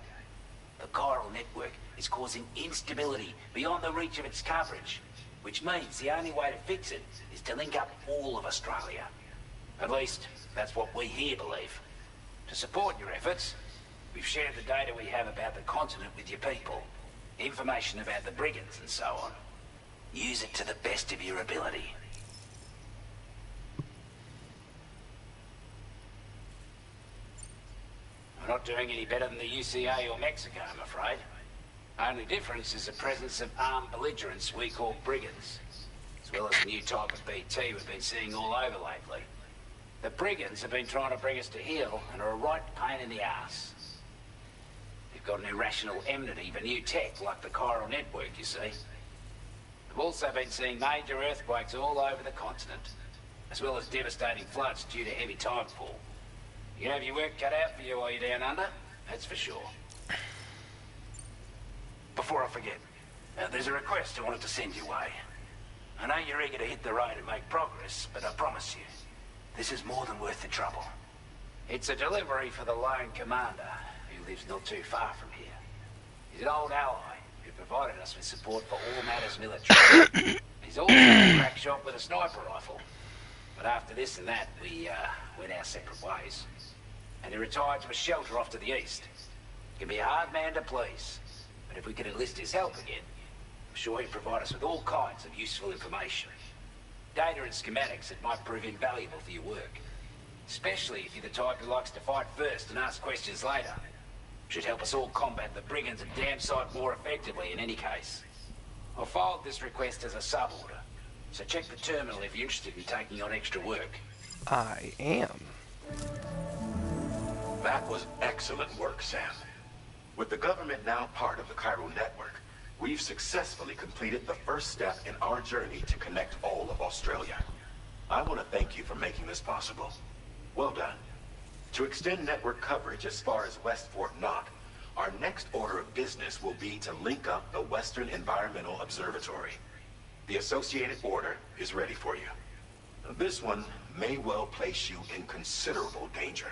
The chiral network is causing instability beyond the reach of its coverage, which means the only way to fix it is to link up all of Australia. At least, that's what we here believe. To support your efforts, we've shared the data we have about the continent with your people. Information about the brigands and so on. Use it to the best of your ability. We're not doing any better than the UCA or Mexico, I'm afraid. Only difference is the presence of armed belligerents we call brigands, as well as a new type of BT we've been seeing all over lately. The brigands have been trying to bring us to heel and are a right pain in the ass. They've got an irrational enmity for new tech like the chiral network, you see. We've also been seeing major earthquakes all over the continent, as well as devastating floods due to heavy tidefall. You can have your work cut out for you while you're down under, that's for sure. Before I forget, there's a request I wanted to send your way. I know you're eager to hit the road and make progress, but I promise you, this is more than worth the trouble. It's a delivery for the lone commander, who lives not too far from here. He's an old ally who provided us with support for all matters military. He's also a crack shot with a sniper rifle. But after this and that, we went our separate ways. And he retired to a shelter off to the east. He can be a hard man to please. But if we could enlist his help again, I'm sure he'd provide us with all kinds of useful information. Data and schematics that might prove invaluable for your work. Especially if you're the type who likes to fight first and ask questions later. Should help us all combat the brigands a damn sight more effectively in any case. I filed this request as a sub-order, so check the terminal if you're interested in taking on extra work. I am. That was excellent work, Sam. With the government now part of the chiral network, We've successfully completed the first step in our journey to connect all of Australia. I want to thank you for making this possible. Well done. To extend network coverage as far as West Fort Knott, our next order of business will be to link up the Western Environmental Observatory. The associated order is ready for you. This one may well place you in considerable danger,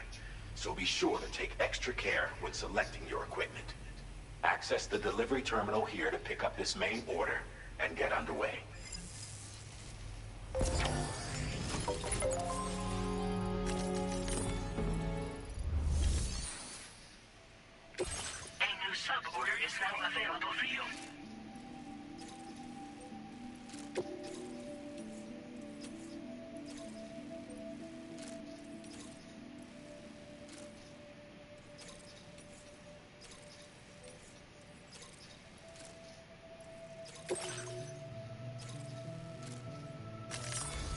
so be sure to take extra care when selecting your equipment. Access the delivery terminal here to pick up this main order and get underway. A new sub-order is now available for you.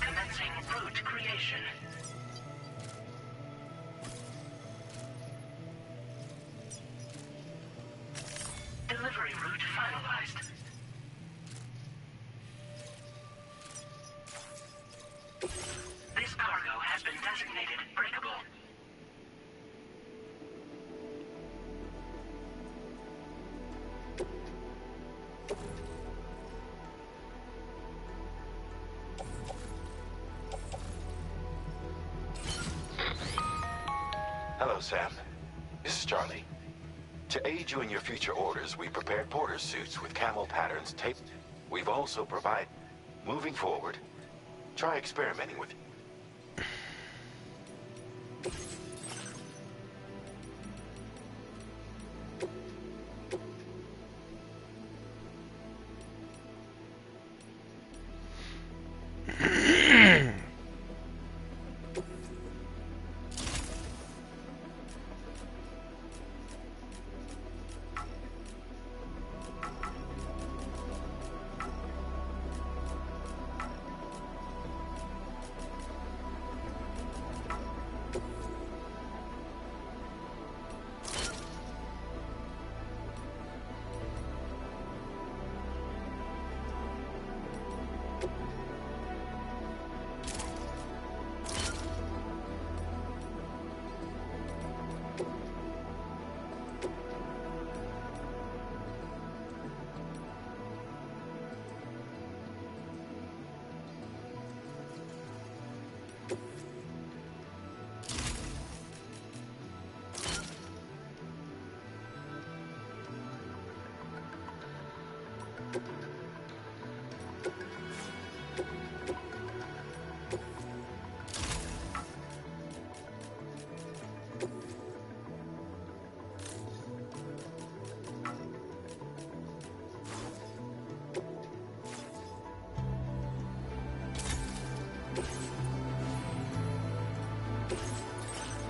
Commencing route creation. Delivery route finalized. This cargo has been designated breakable. Hello, Sam. This is Charlie. To aid you in your future orders, we prepared porter suits with camel patterns taped. We've also provided. Moving forward, try experimenting with.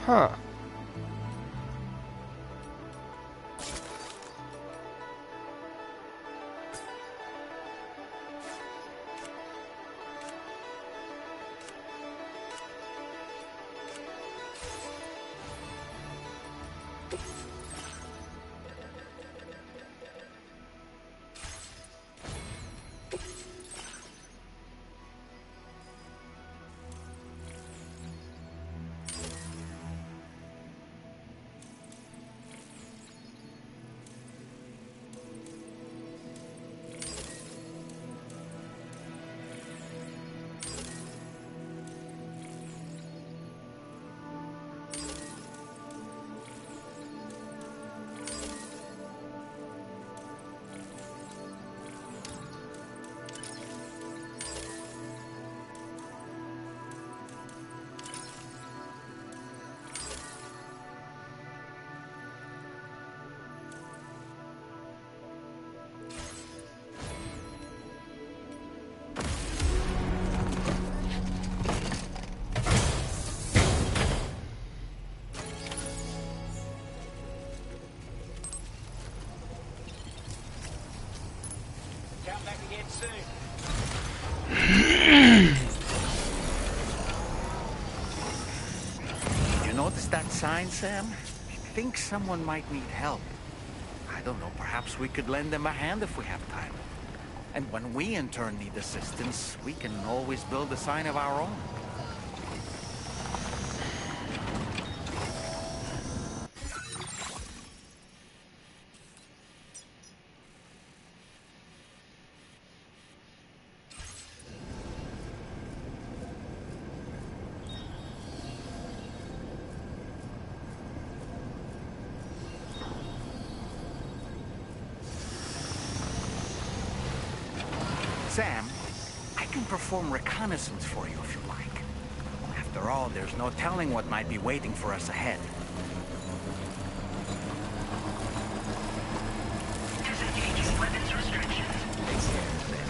Huh. Come back again soon. You notice that sign, Sam? I think someone might need help. I don't know, perhaps we could lend them a hand if we have time. And when we in turn need assistance, we can always build a sign of our own. Sam, I can perform reconnaissance for you if you like. After all, there's no telling what might be waiting for us ahead. Disengaging weapons restrictions. Take care of them.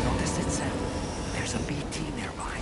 Notice it, Sam. There's a BT nearby.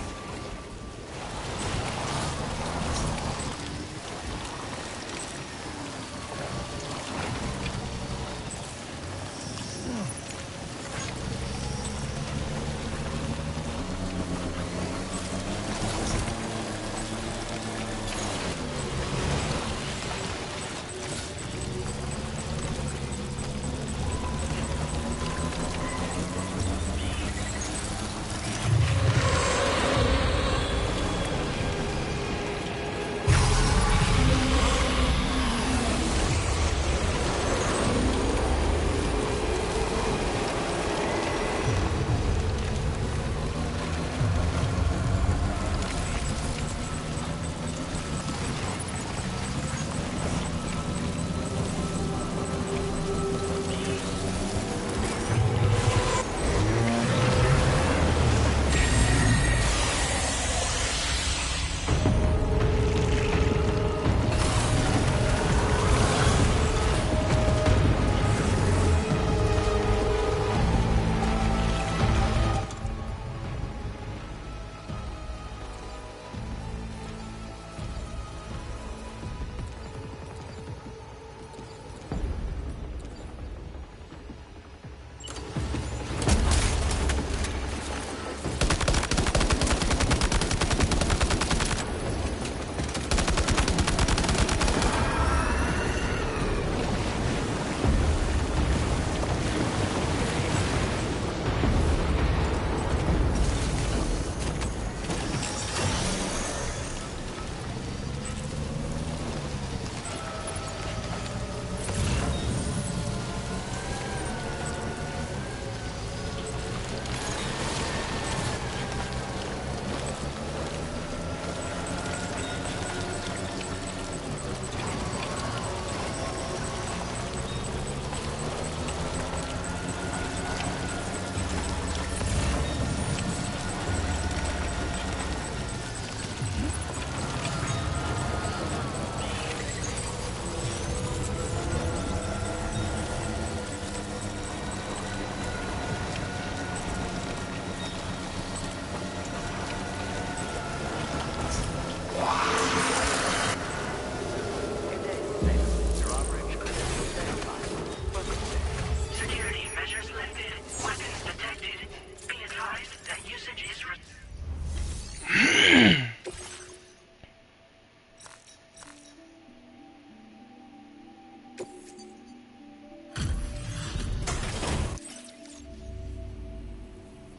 Security measures lifted. Weapons detected. Be advised that usage is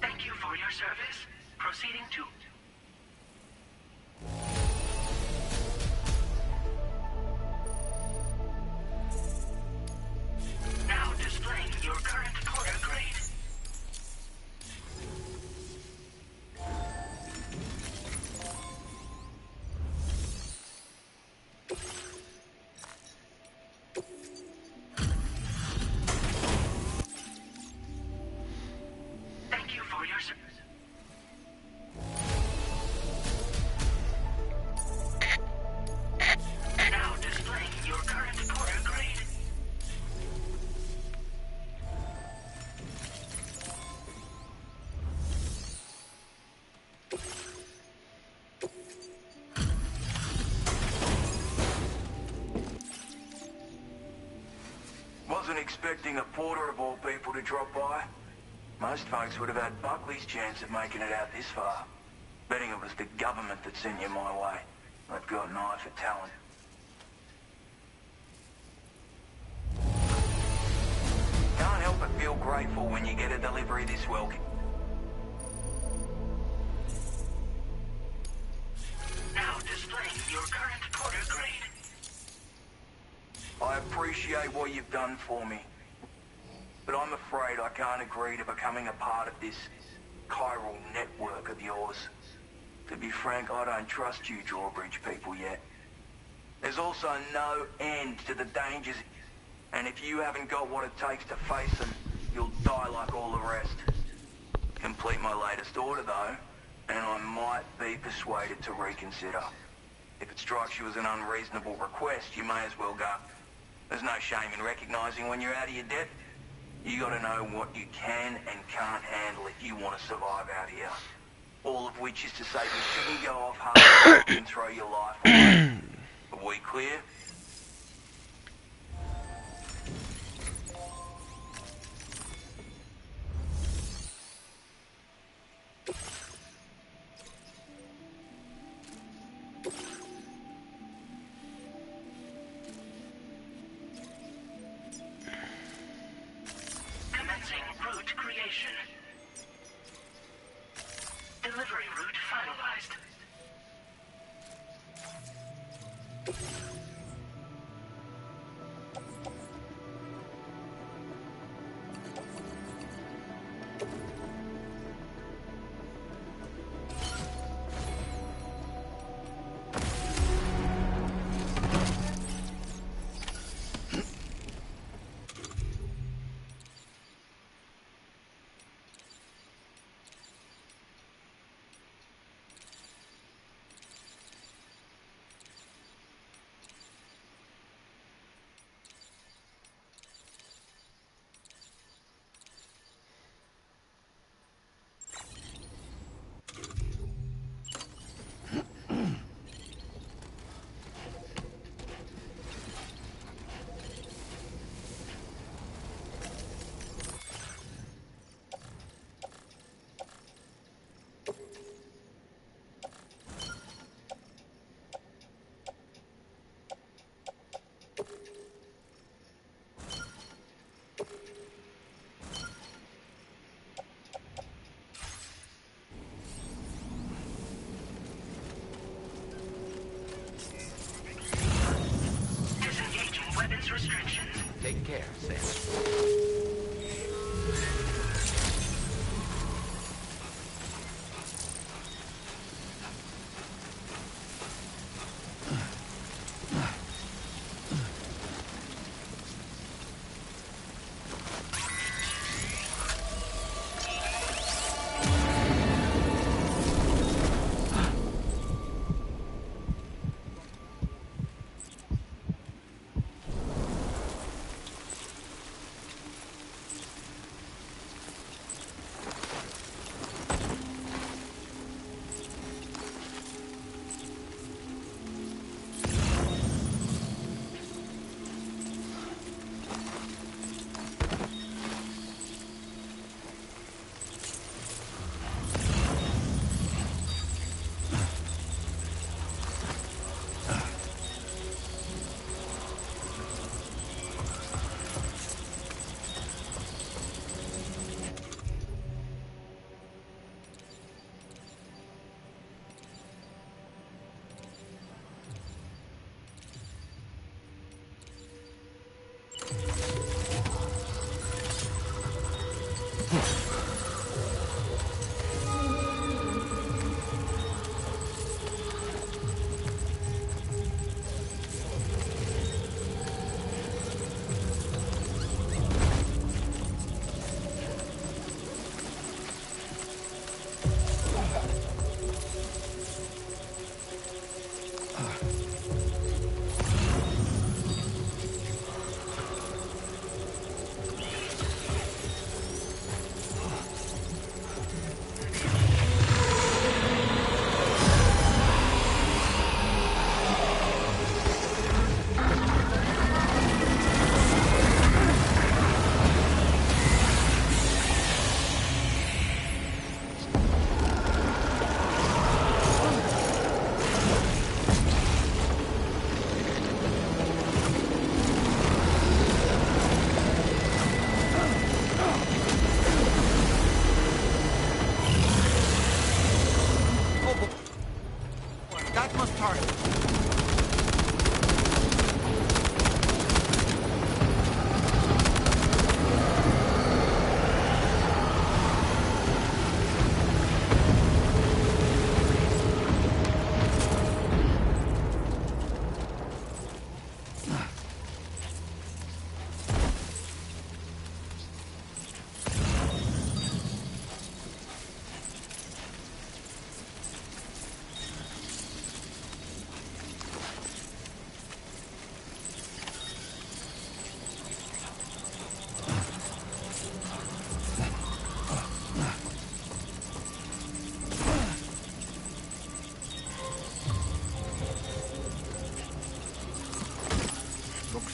Thank you for your service. Proceeding to now displaying your current porter grade. expecting a porter of all people to drop by. Most folks would have had Buckley's chance of making it out this far. Betting it was the government that sent you my way. They've got an eye for talent. Can't help but feel grateful when you get a delivery this welcome. Now displaying your current porter grade. I appreciate what you've done for me, but I'm afraid I can't agree to becoming a part of this chiral network of yours. To be frank, I don't trust you drawbridge people yet. There's also no end to the dangers, and if you haven't got what it takes to face them, you'll die like all the rest. Complete my latest order though, and I might be persuaded to reconsider. If it strikes you as an unreasonable request, you may as well go. There's no shame in recognizing when you're out of your depth. You gotta know what you can and can't handle if you want to survive out here. All of which is to say you shouldn't go off hard and throw your life away. Are we clear? Commencing route creation. Delivery route finalized. Disengaging weapons restrictions. Take care, Sam.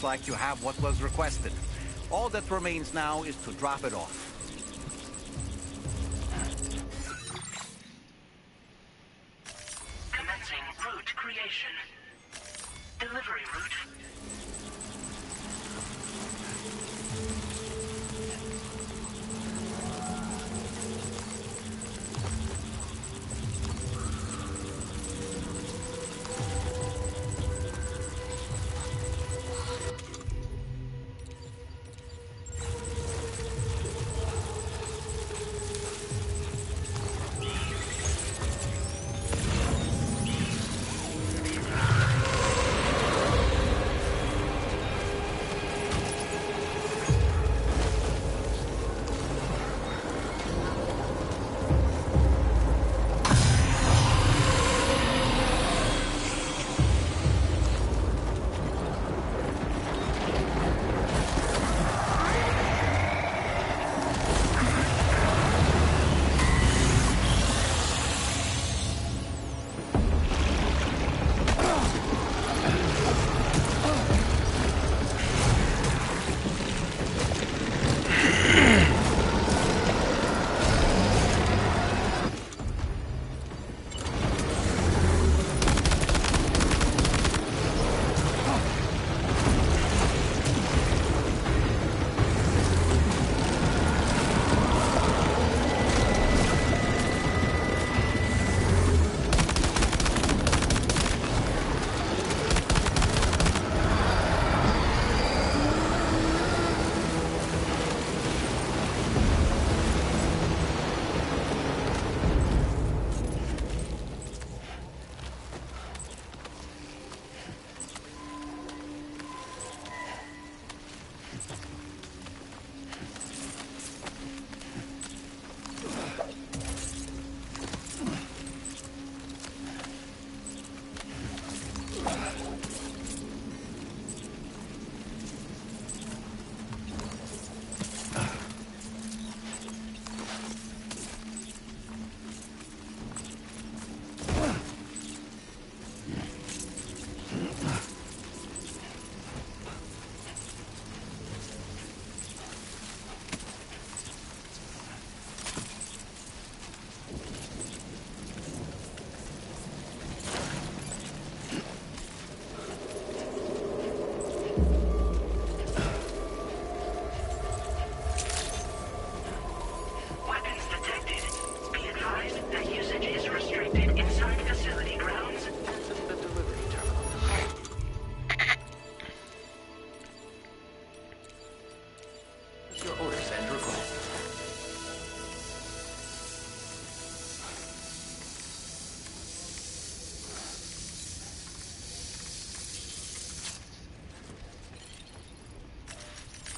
Looks like you have what was requested. All that remains now is to drop it off. Commencing route creation. Delivery route.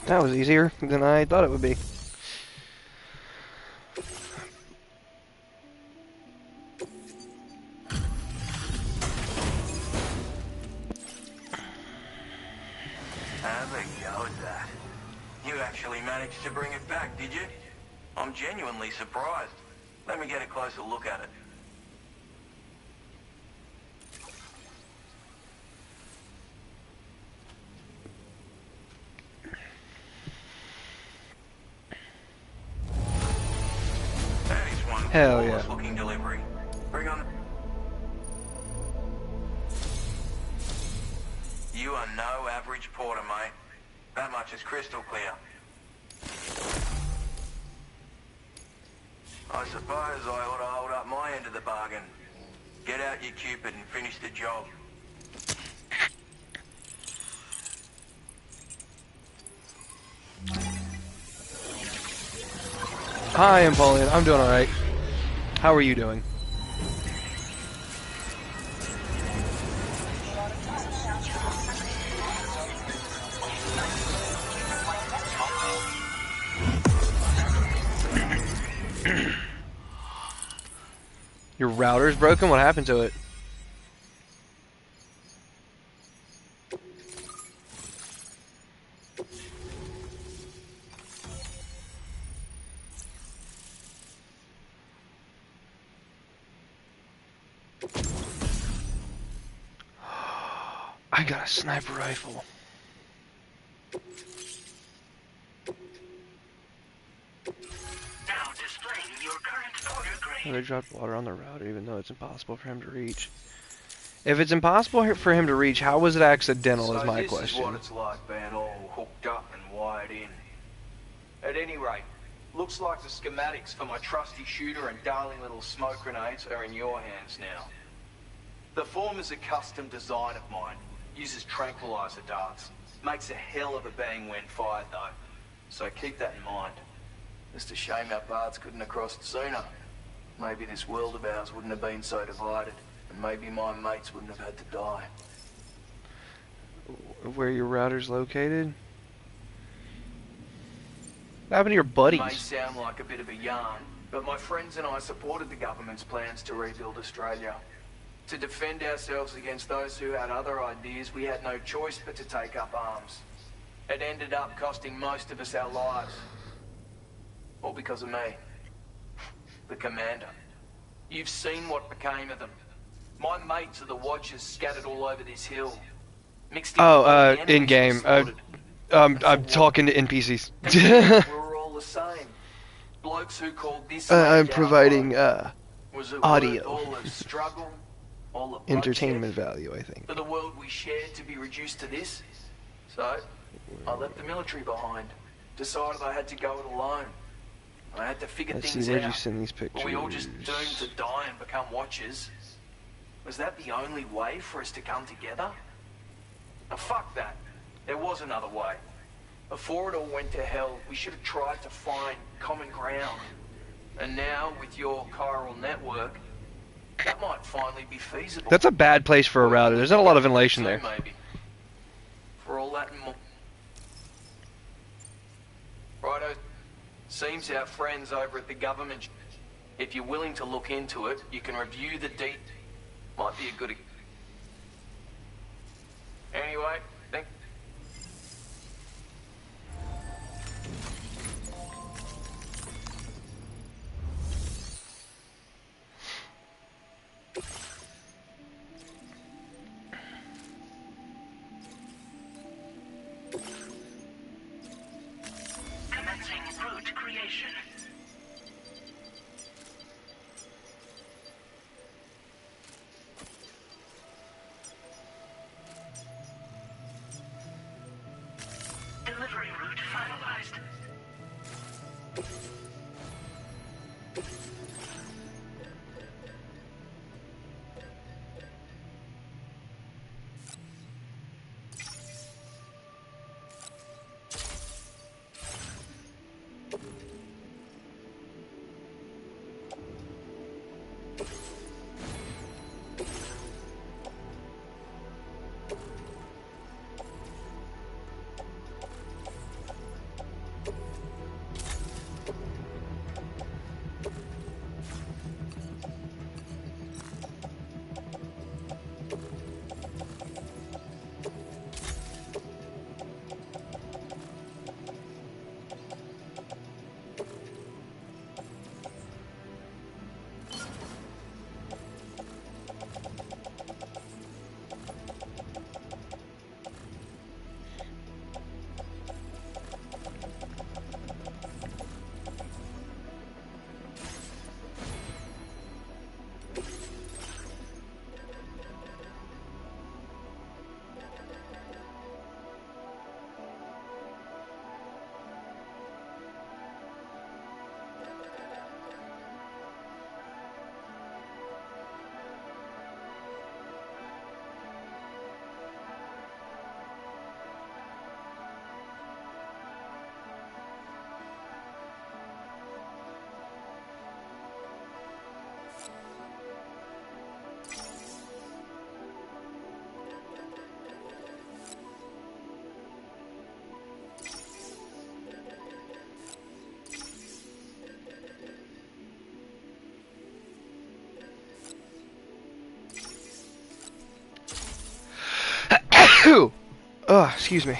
That was easier than I thought it would be. Have a go at that. You actually managed to bring it back, did you? I'm genuinely surprised. Let me get a closer look at it. That is one Hell yeah. flawless looking delivery. Bring on. You are no average porter, mate. That much is crystal clear. I suppose I ought to hold up my end of the bargain. Get out your Cupid and finish the job. Hi, Napoleon. I'm doing alright. How are you doing? Your router's broken? What happened to it? I got a sniper rifle. Now displaying your current order grade. They dropped water on the router even though it's impossible for him to reach. If it's impossible for him to reach, how was it accidental is my This is what question. it's like being all hooked up and wired in. At any rate, looks like the schematics for my trusty shooter and darling little smoke grenades are in your hands now. The former's a custom design of mine. Uses tranquilizer darts. Makes a hell of a bang when fired though. So keep that in mind. Just a shame our paths couldn't have crossed sooner. Maybe this world of ours wouldn't have been so divided. And maybe my mates wouldn't have had to die. Where your router's located? What happened to your buddies? It may sound like a bit of a yarn, but my friends and I supported the government's plans to rebuild Australia. To defend ourselves against those who had other ideas, we had no choice but to take up arms. It ended up costing most of us our lives. All because of me. The commander. You've seen what became of them. My mates are the Watchers scattered all over this hill. Mixed in with the enemies in-game. we slaughtered. I'm talking to NPCs. We're all the same. Blokes who called this I'm age our providing home. Was it worth audio. all the struggle, all the bloodshed, Entertainment value, I think. for the world we shared to be reduced to this? So, I left the military behind. Decided I had to go it alone. I had to figure Let's things see, where'd you out. send these Were we all just pictures? doomed to die and become Watchers? Was that the only way for us to come together? Now, fuck that. There was another way. Before it all went to hell, we should have tried to find common ground. And now, with your chiral network, that might finally be feasible. That's a bad place for a router. There's not a lot of ventilation there. Maybe. For all that and more. Righto. Seems our friends over at the government. If you're willing to look into it, you can review the deed. Might be a good. Anyway, think. Commencing route creation. Delivery route finalized. Oh, excuse me.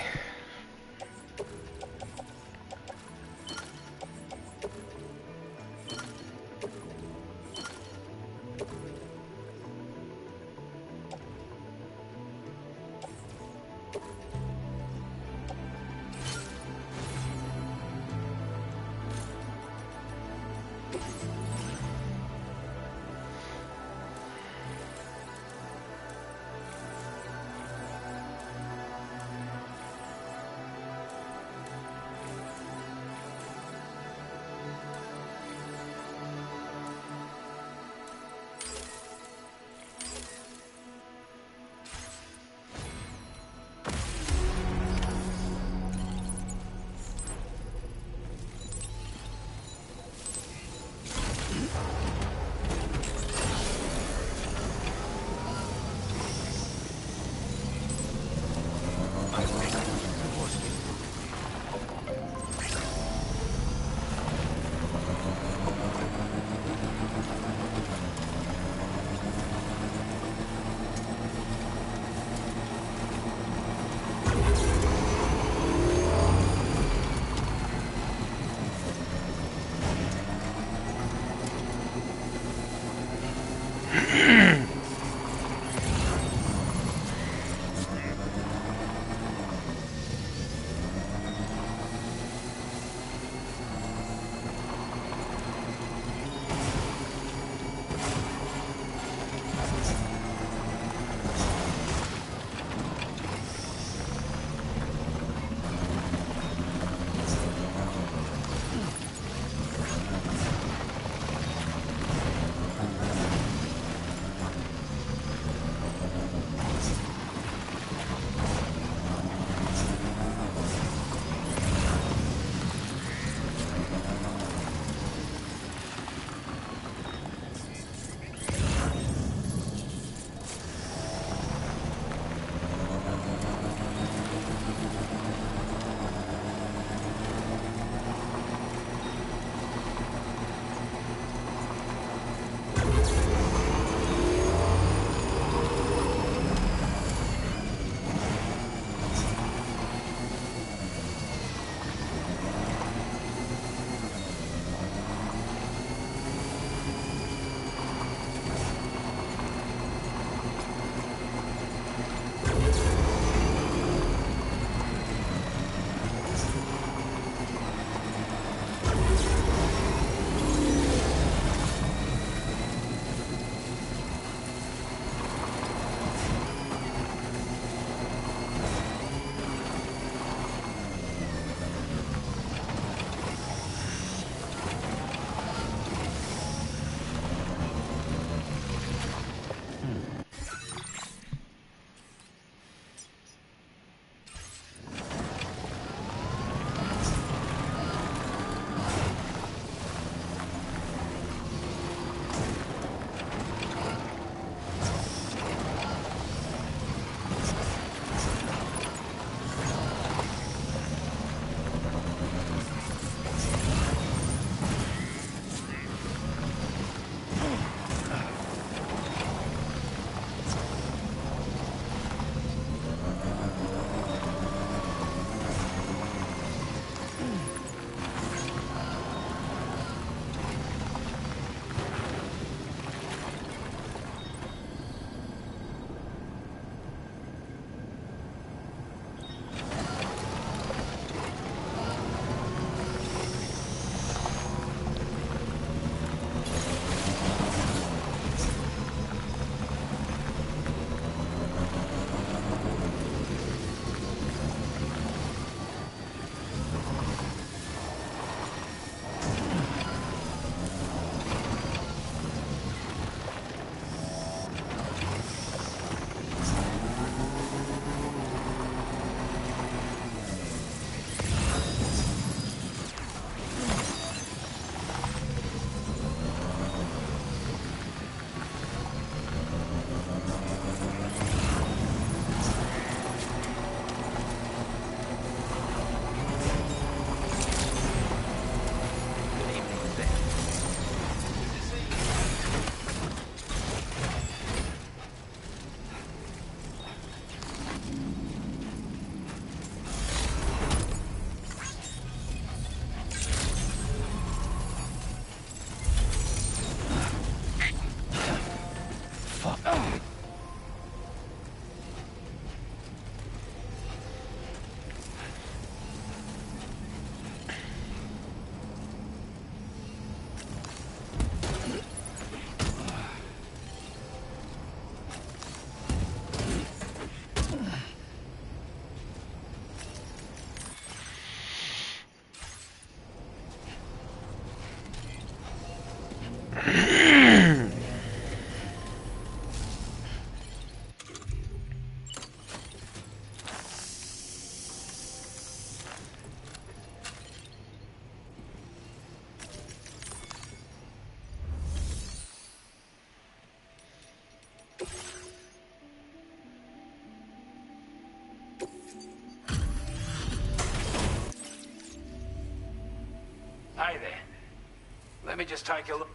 Let me just take a look.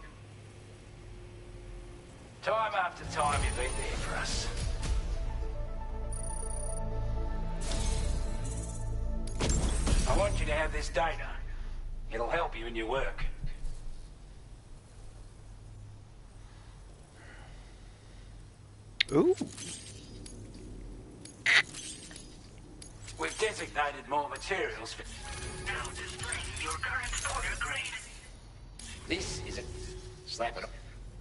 Time after time you've been there for us. I want you to have this data. It'll help you in your work. Ooh. We've designated more materials for... Now displaying your current order grade. This is a... Slap it up.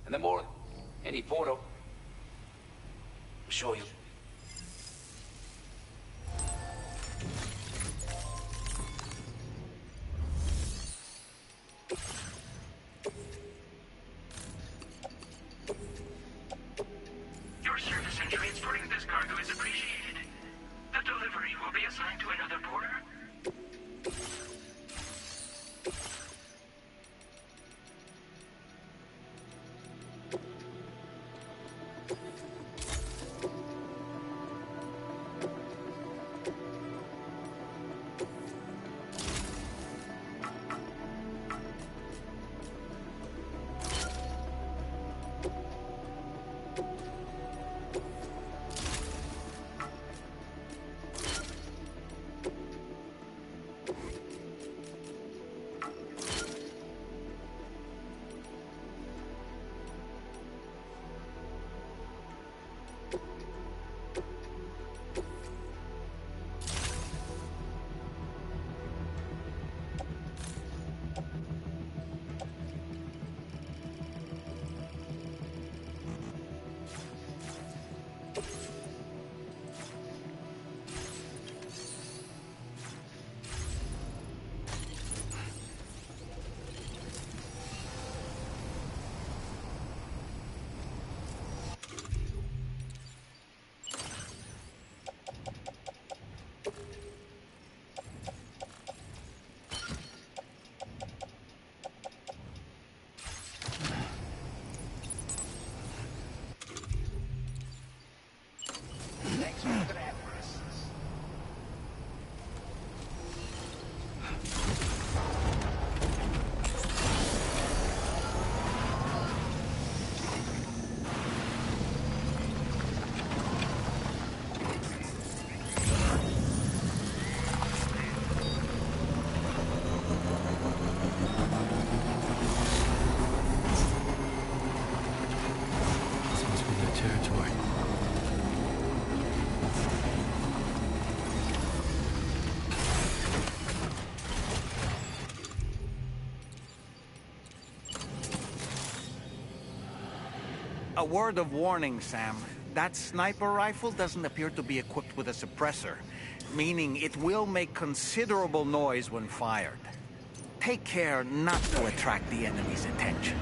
And the more... Any portal... I'm sure you... Your service in transporting this cargo is appreciated. The delivery will be assigned to another porter. A word of warning, Sam. That sniper rifle doesn't appear to be equipped with a suppressor, meaning it will make considerable noise when fired. Take care not to attract the enemy's attention.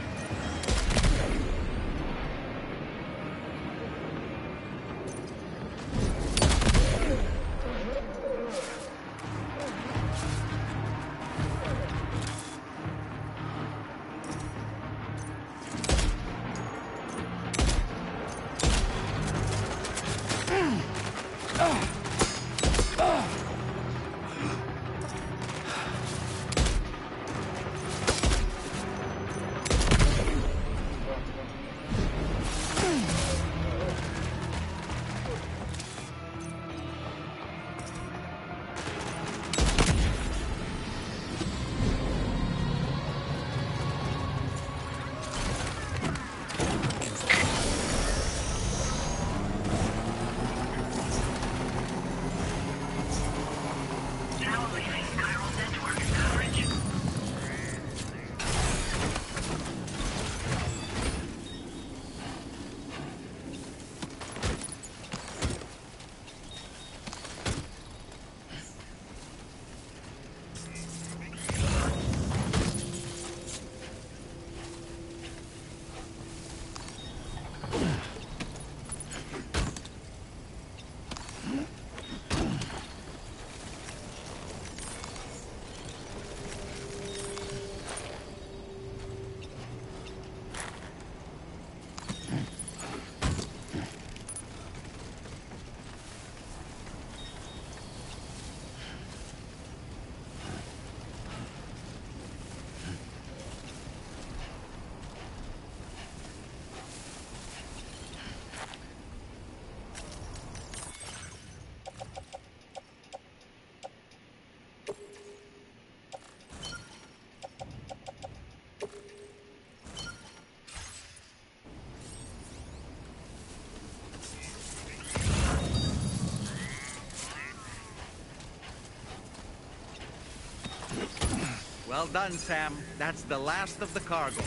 Well done, Sam. That's the last of the cargo.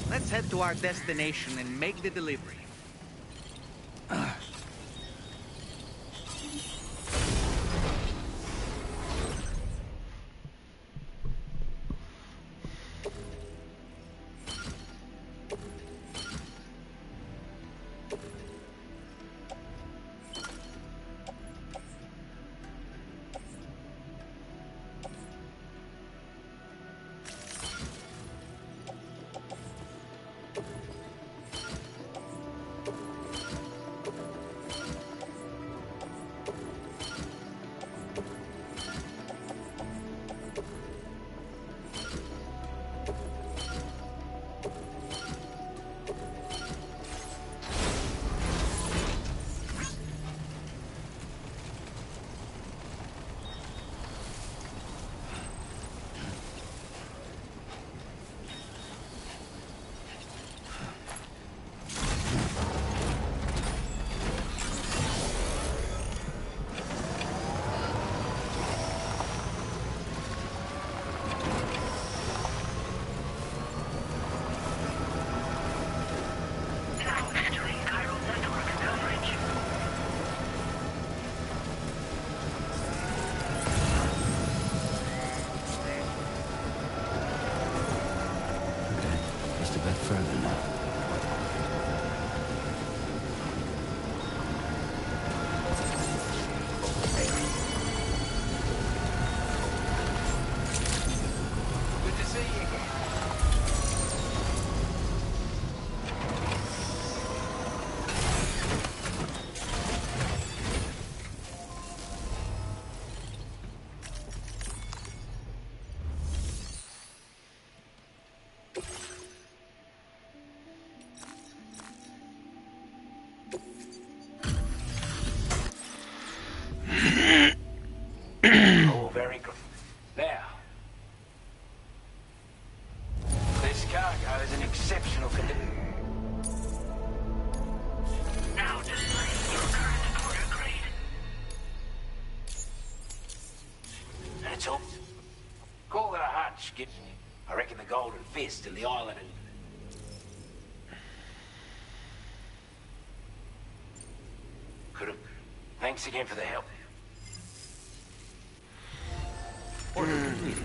Let's head to our destination and make the delivery. Just a bit further now. Good to see you again. Oh, very good. Now, this cargo is an exceptional condition. Now display your current order grade. That's all. Call it a hunch, Skip. I reckon the Golden Fist and the island and... Could've... Thanks again for the help. Order completed.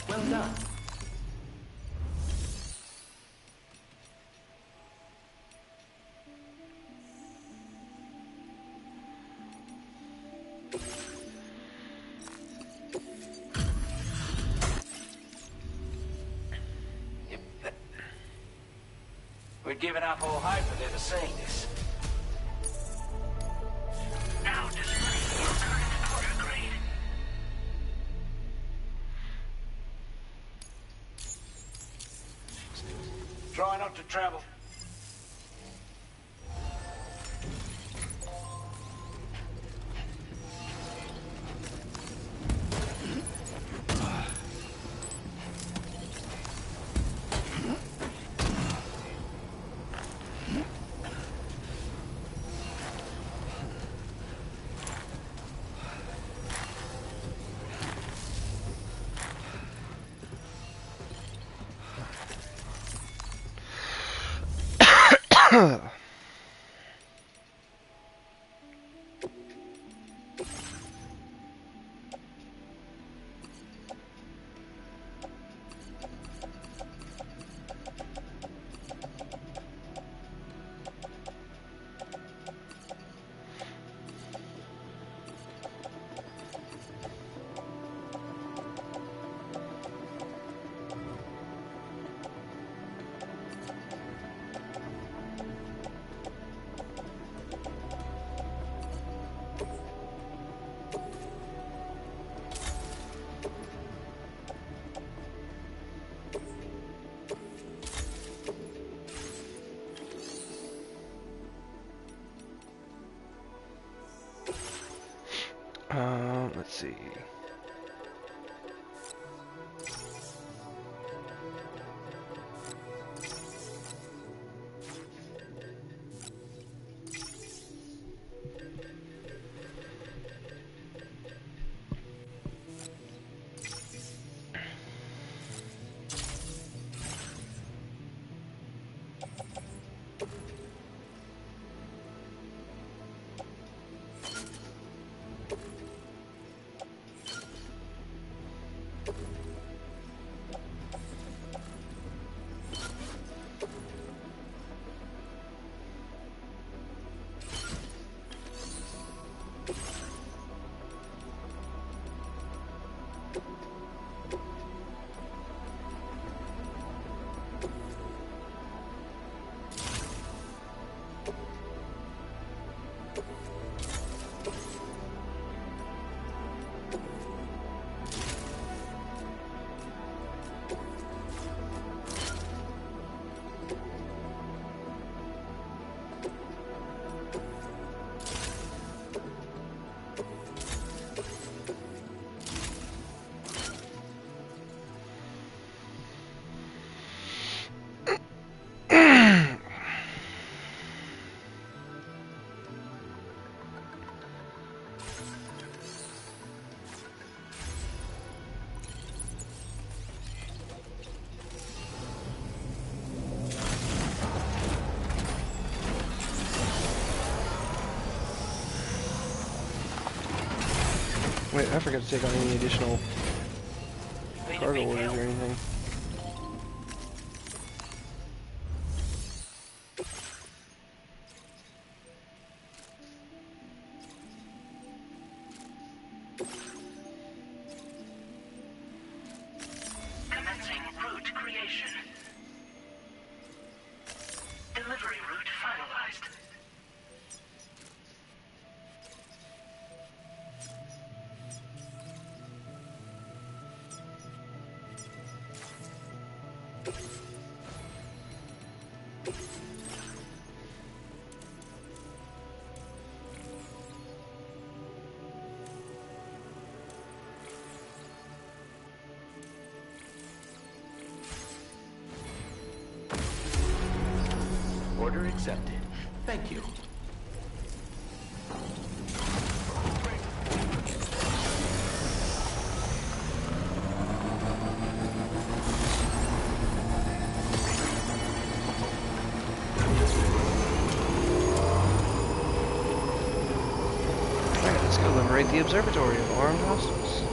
Well done. Yep. We'd given up all hope of ever seeing this. Now display your current order grade. Try not to travel. Wait, I forgot to take on any additional cargo orders or anything. Commencing route creation. Delivery route finalized. Order accepted. Thank you. Alright, let's go liberate the observatory of armed hostiles.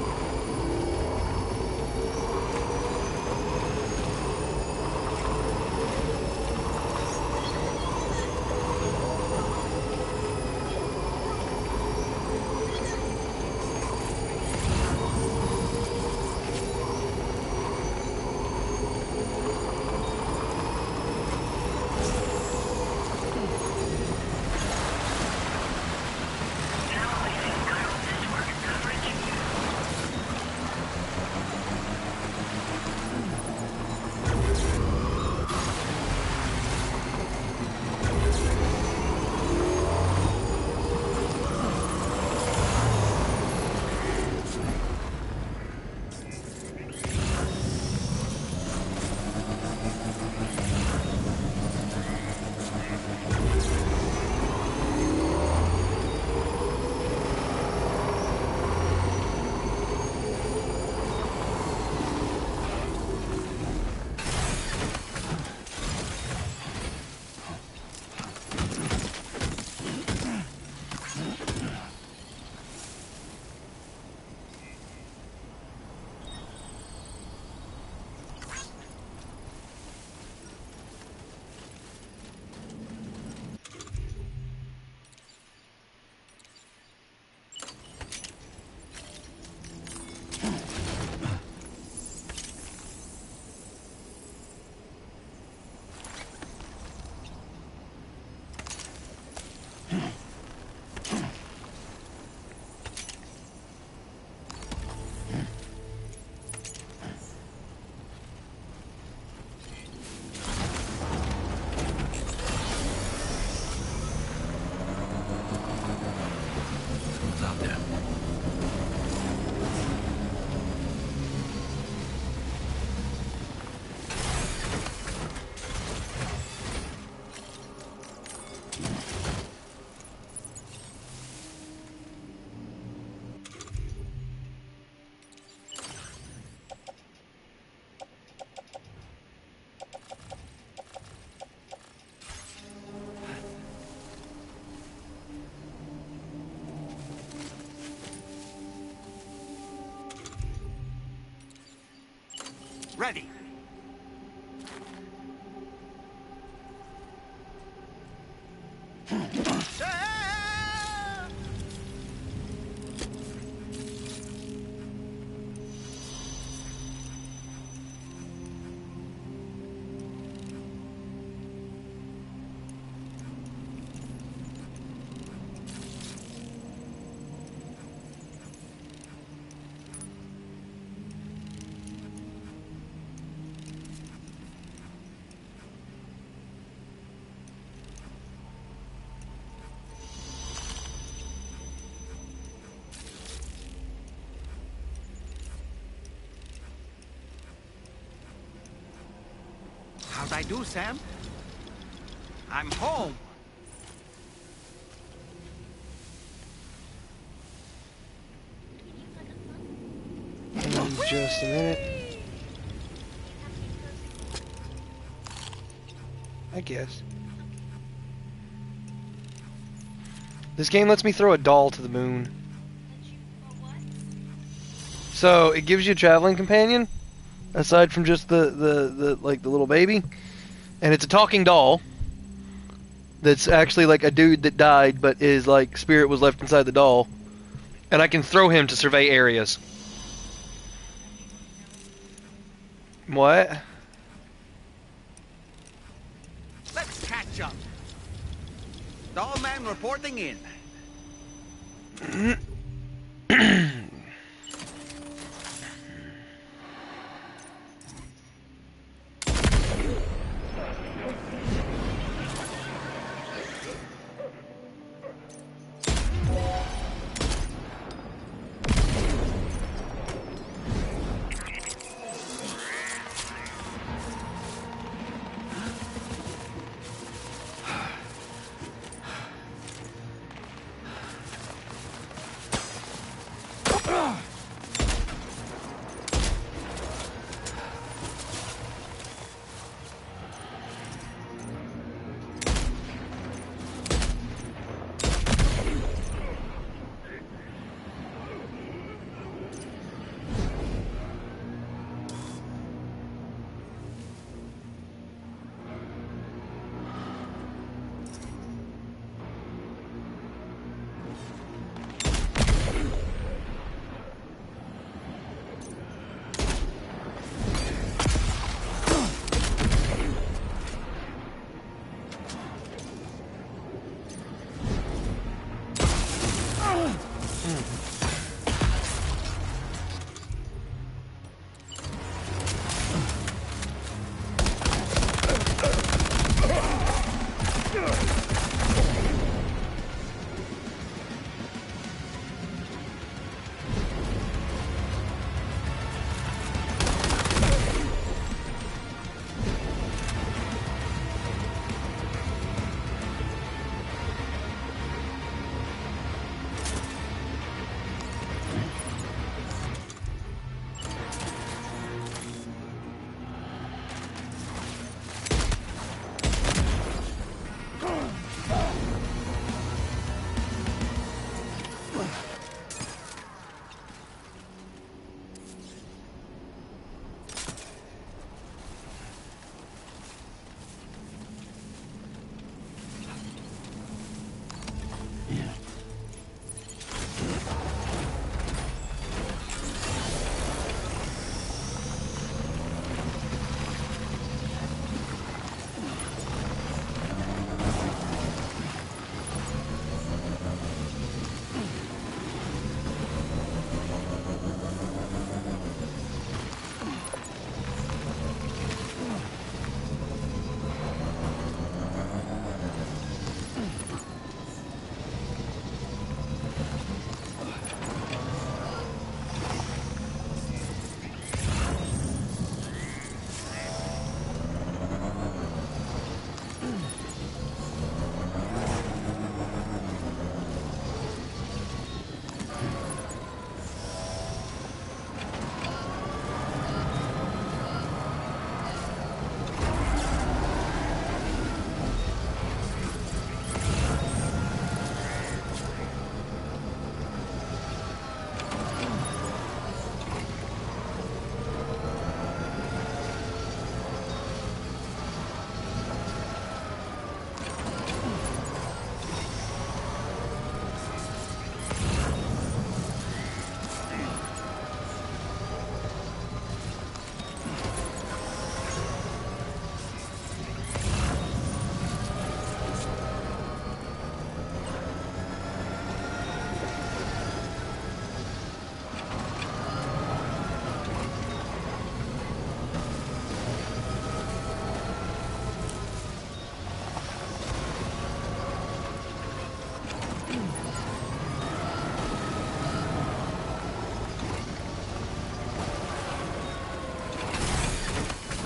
Ready. How'd I do, Sam? I'm home. Just a minute. I guess. This game lets me throw a doll to the moon. So it gives you a traveling companion, aside from just the like the little baby, and it's a talking doll. That's actually like a dude that died, but his like spirit was left inside the doll, and I can throw him to survey areas. What? Let's catch up. Doll man reporting in.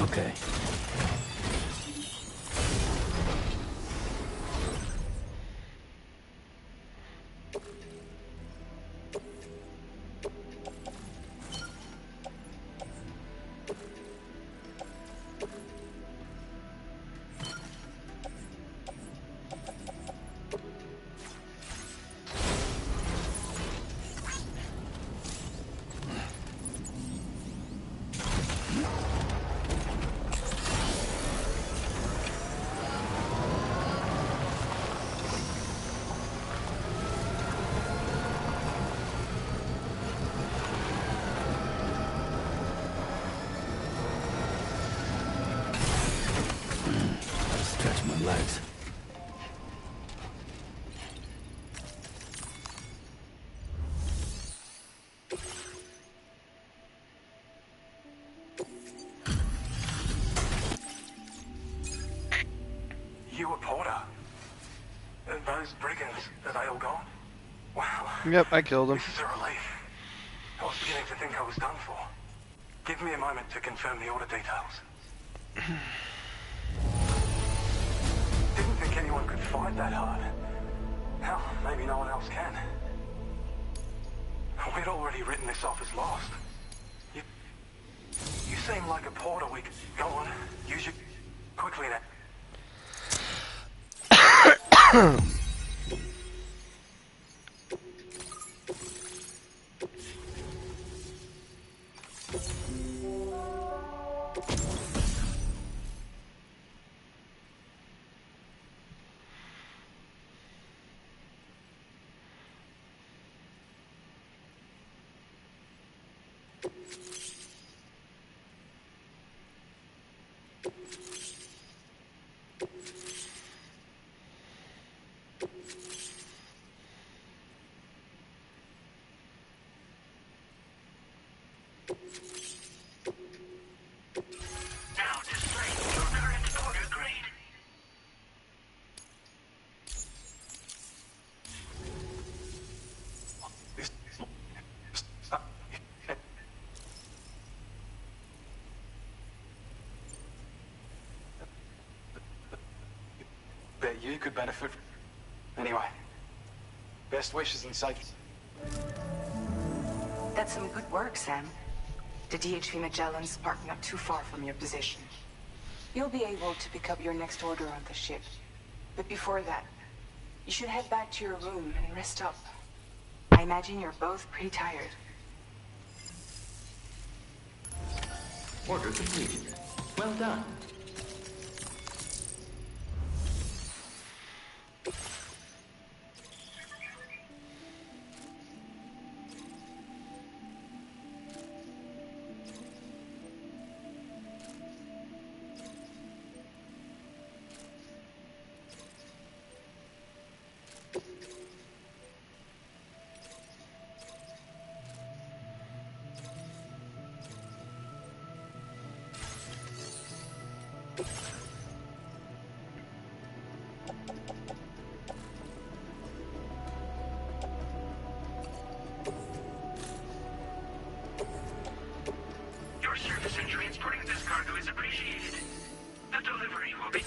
Okay. You were Porter. And those brigands, are they all gone? Wow. Yep, I killed him. This is a relief. I was beginning to think I was done for. Give me a moment to confirm the order details. Didn't think anyone could fight that hard. Hell, maybe no one else can. We'd already written this off as lost. You seem like a Porter we could... Go on, use your... Quickly now. Now display your current order grade. Bet you could benefit. Anyway, best wishes and safety. That's some good work, Sam. The DHV Magellan's parked not too far from your position. You'll be able to pick up your next order on the ship. But before that, you should head back to your room and rest up. I imagine you're both pretty tired. Order completed. Well done. Your service in transporting this cargo is appreciated. The delivery will be...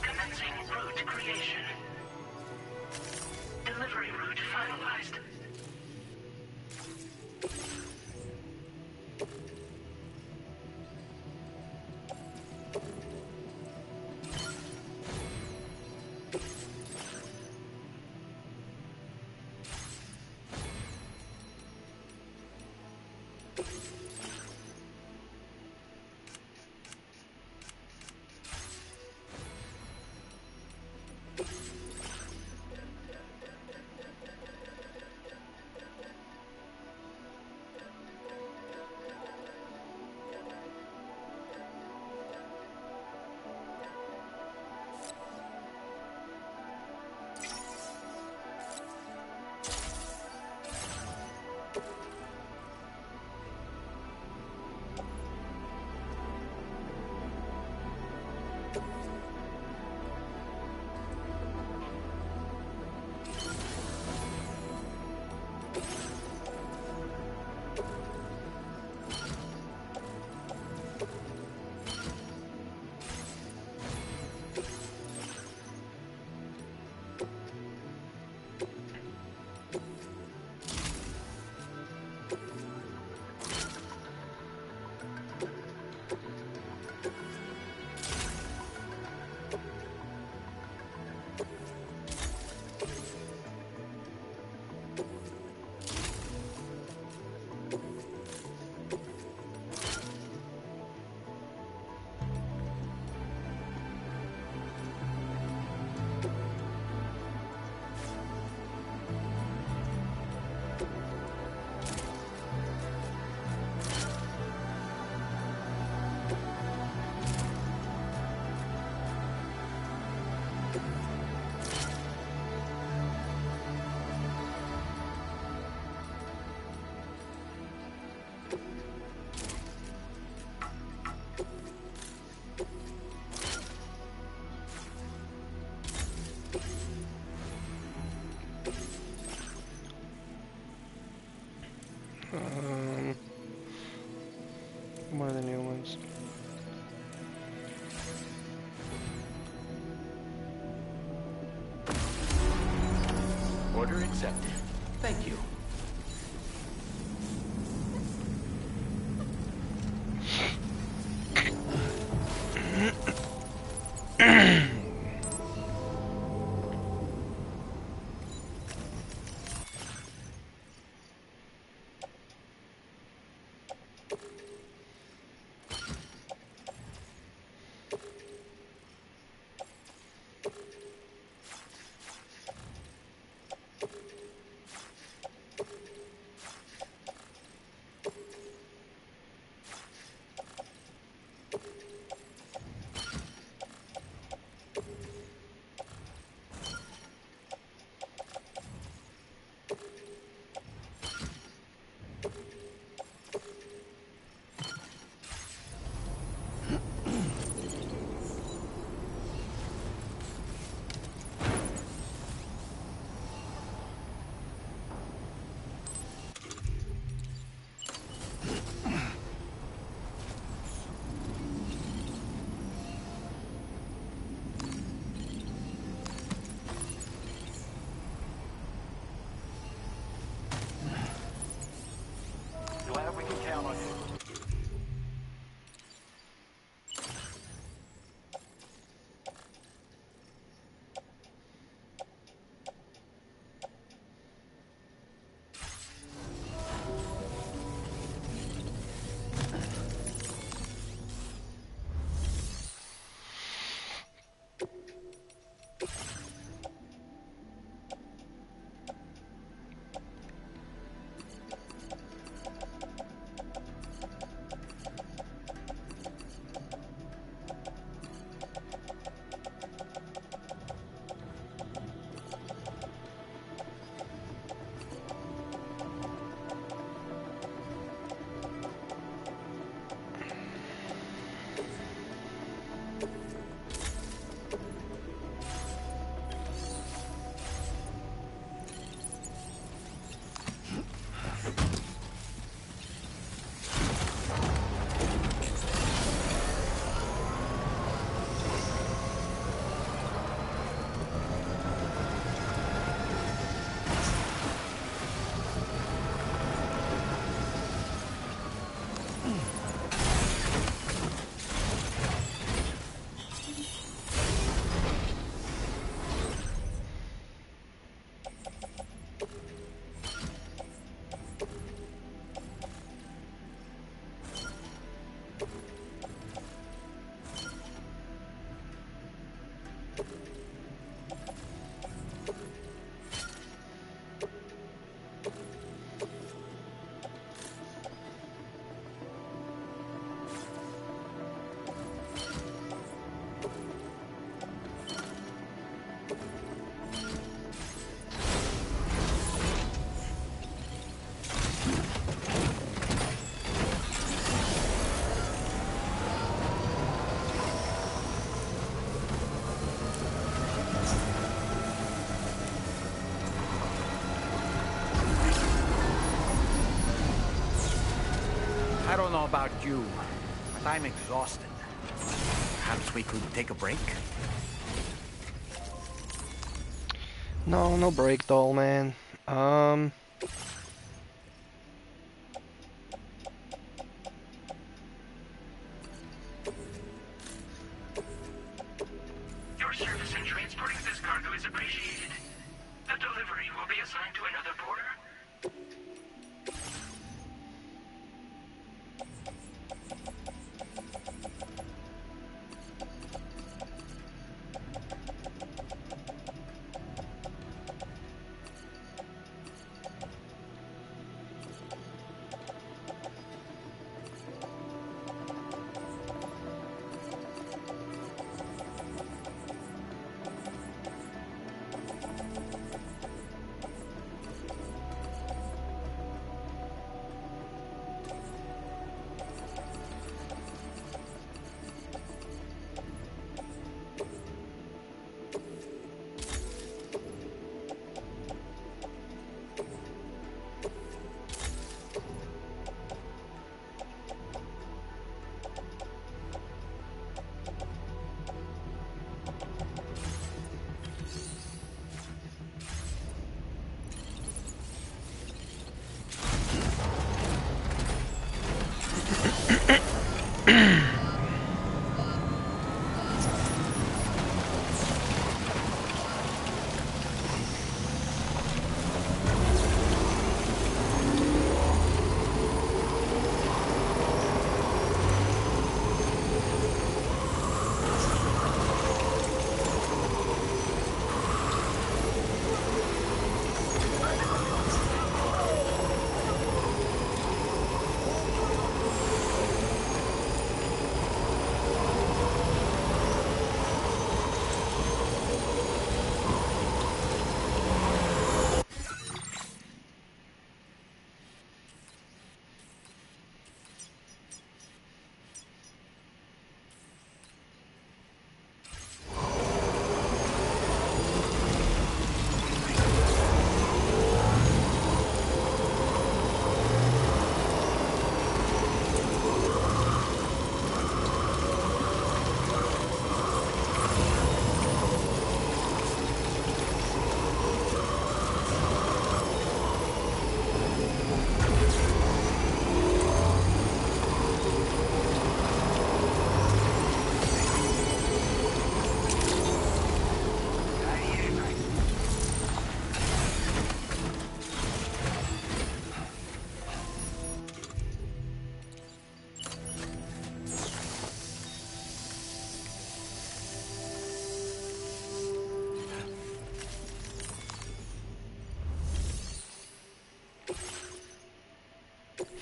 Commencing route creation. Delivery route finalized. One of the new ones. Order accepted. Thank you. Glad we can count on you. I don't know about you, but I'm exhausted. Perhaps we could take a break? No, no break, doll man. Your service in transporting this cargo is appreciated. The delivery will be assigned to another porter.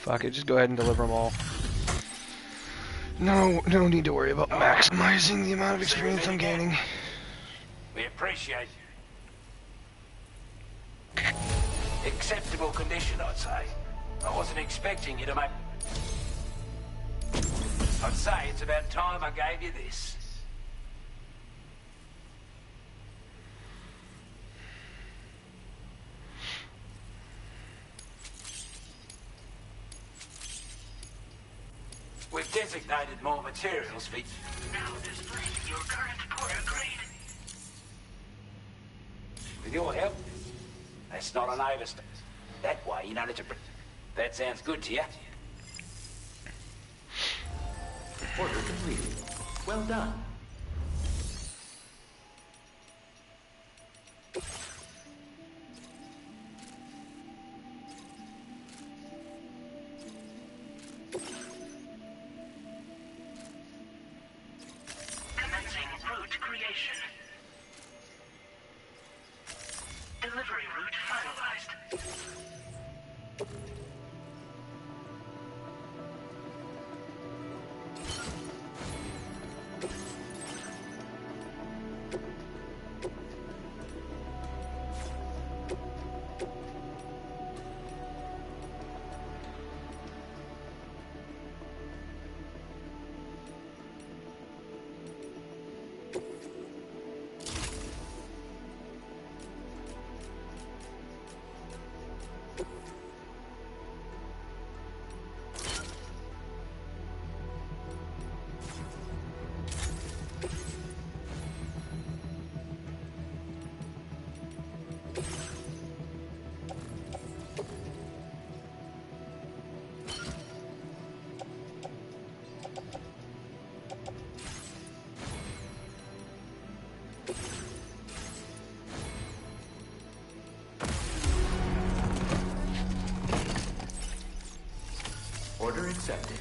Fuck it, just go ahead and deliver them all. No need to worry about maximizing the amount of experience I'm gaining. We appreciate acceptable condition, I'd say. I wasn't expecting you to make... I'd say it's about time I gave you this. We've designated more materials for... Now displaying your current porter grade. With your help, that's not an overstep. That way, you know, that sounds good to you. Order completed. Well done. Commencing route creation. Delivery route finalized. Order accepted.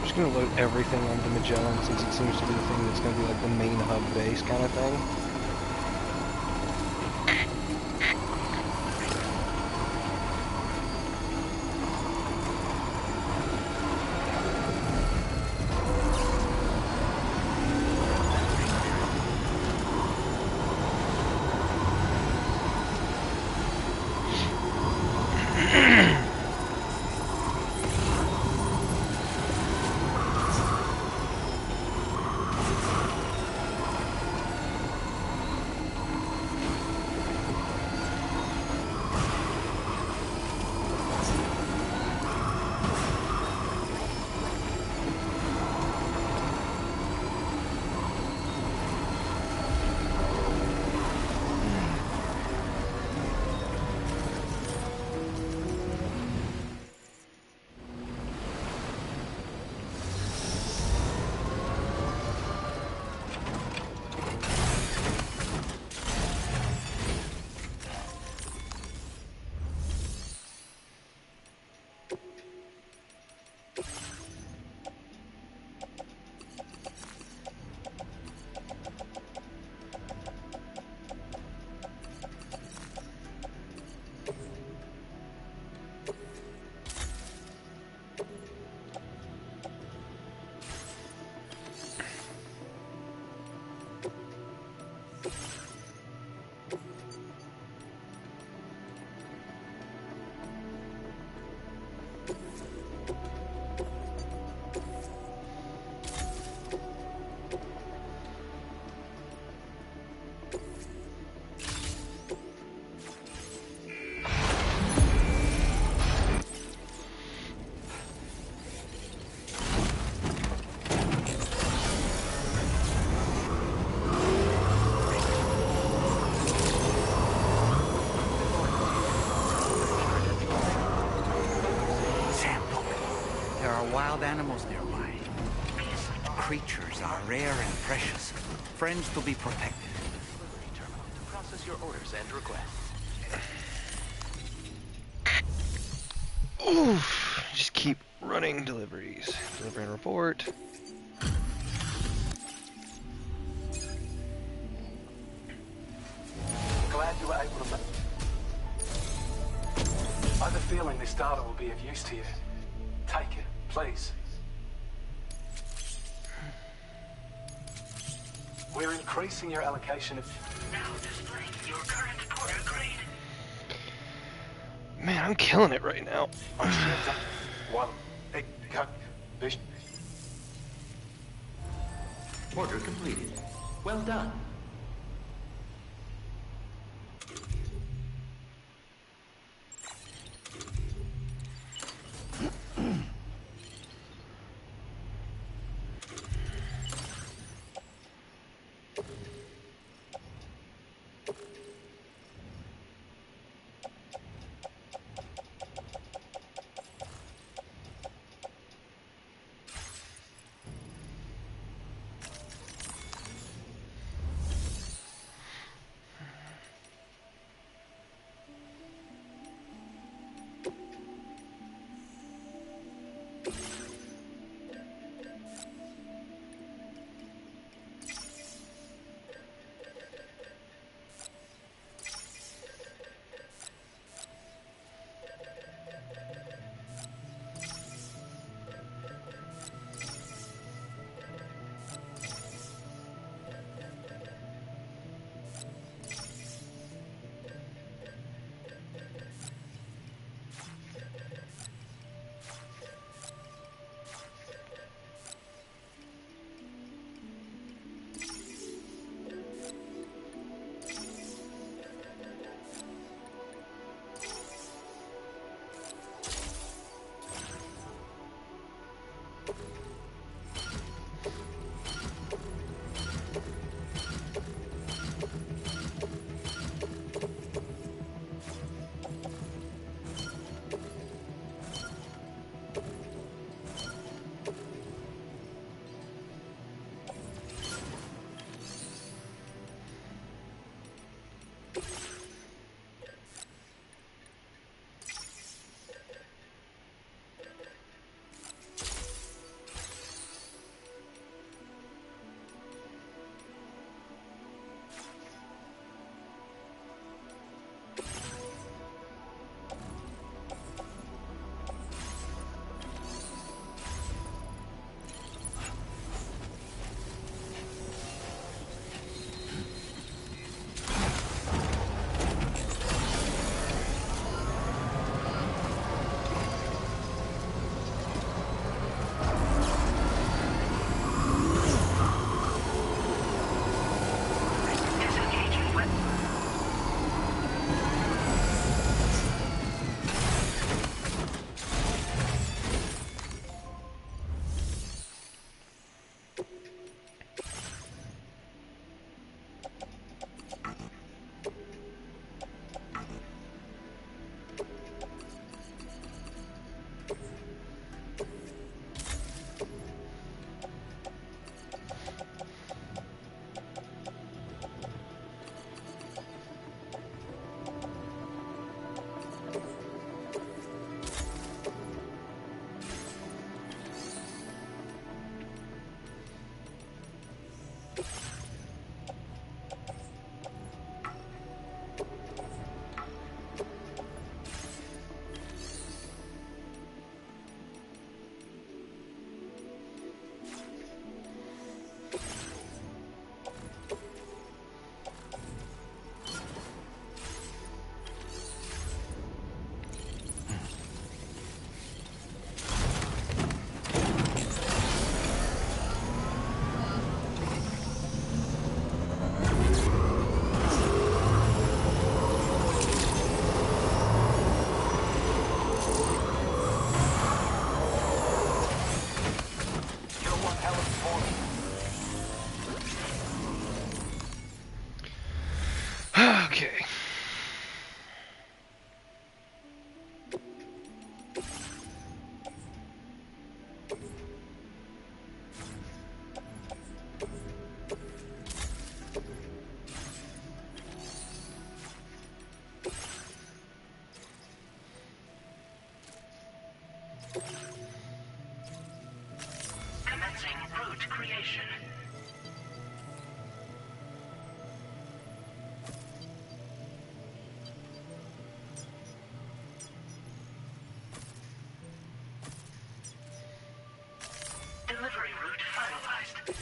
just gonna load everything onto Magellan since it seems to be the thing that's gonna be like the main hub base kind of thing. Wild animals nearby. These creatures are rare and precious. Friends to be protected. Delivery terminal to process your orders and requests. Oof. Just keep running deliveries. Delivery and report. Glad you were able to... I have a feeling this data will be of use to you. Take it, please. We're increasing your allocation of... Now displaying your current order grade. Man, I'm killing it right now. Order completed. Well done. restriction. Delivery route finalized.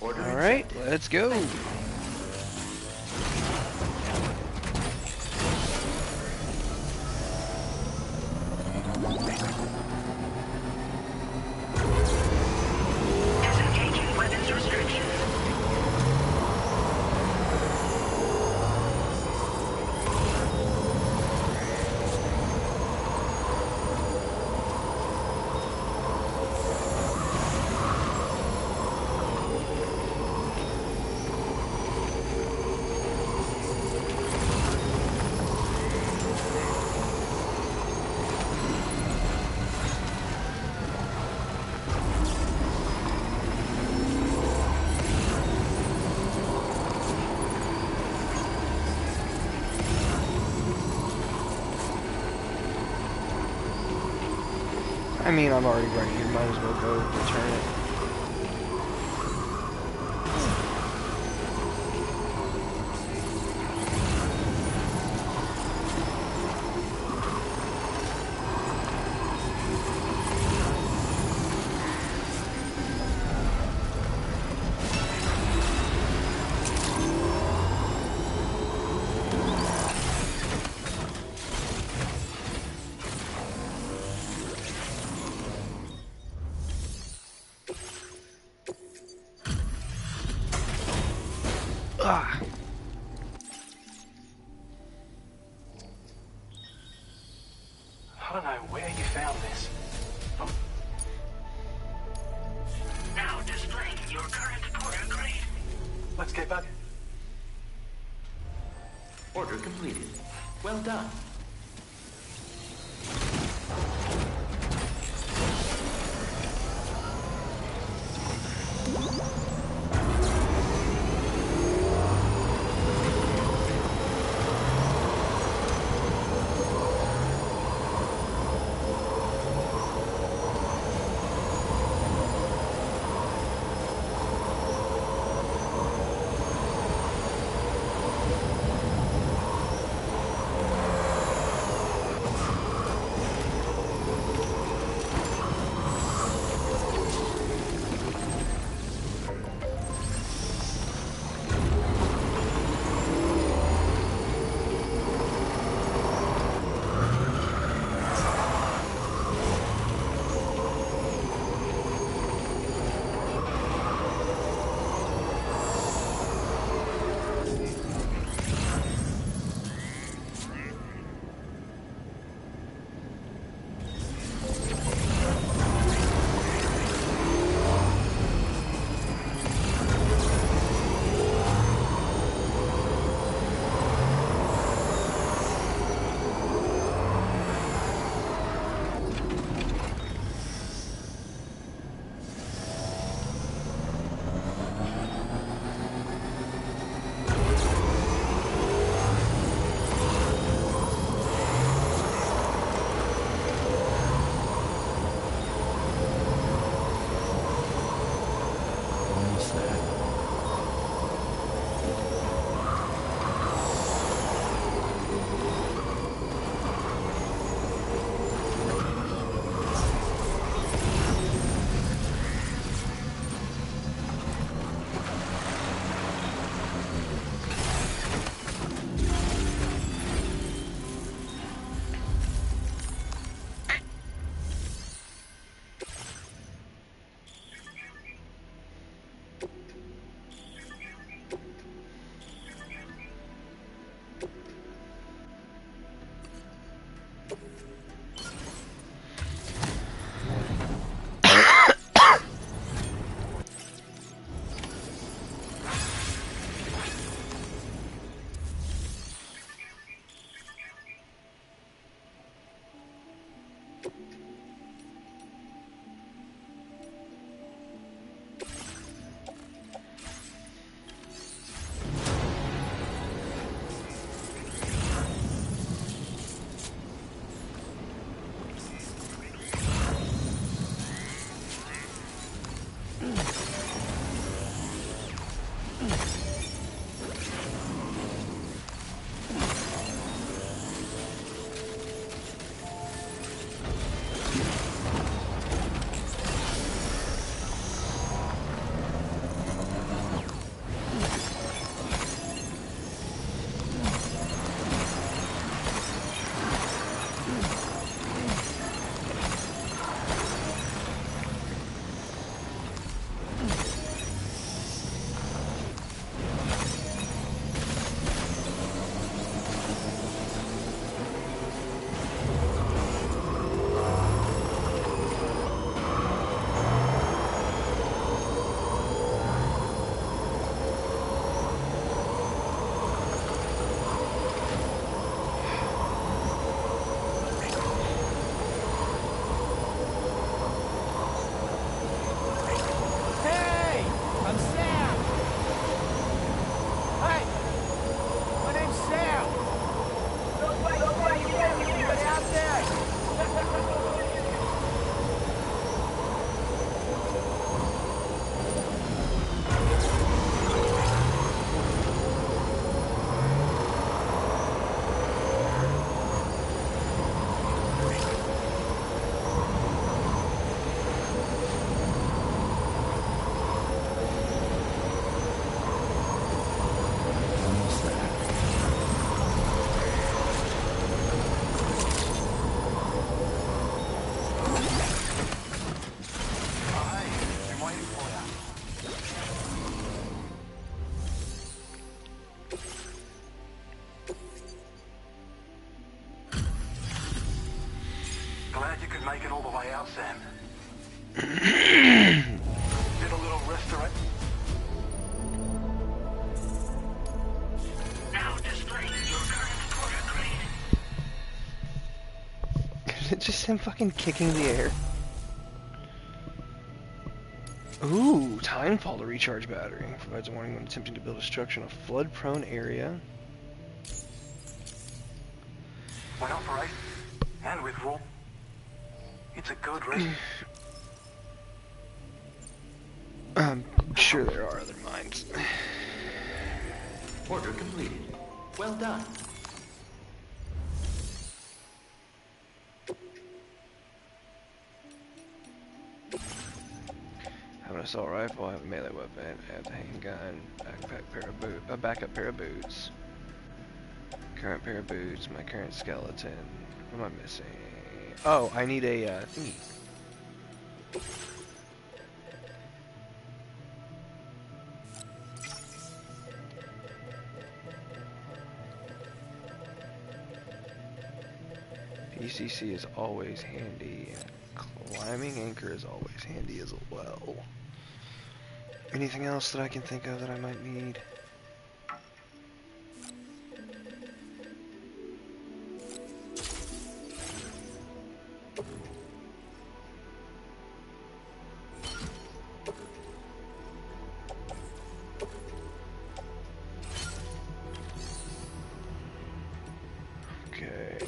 Alright, let's go. Disengaging weapons restriction. I mean, I'm already right here. Might as well go return it. Ah. I don't know where you found this. Now displaying your current order grade. Let's get back. Order completed. Well done. make it all the way out, Sam. Did a little restaurant. Now displaying your current quarter grade. It's just him fucking kicking the air. Ooh, timefall to recharge battery. Provides a warning when attempting to build a structure in a flood-prone area. When operate and with raw, it's a good risk. I'm sure there are other mines. Order completed. Well done. I have an assault rifle, I have a melee weapon, I have a handgun, a backup pair of boots. Current pair of boots, my current skeleton. What am I missing? Oh, I need a thingy. PCC is always handy. Climbing anchor is always handy as well. Anything else that I can think of that I might need? Okay.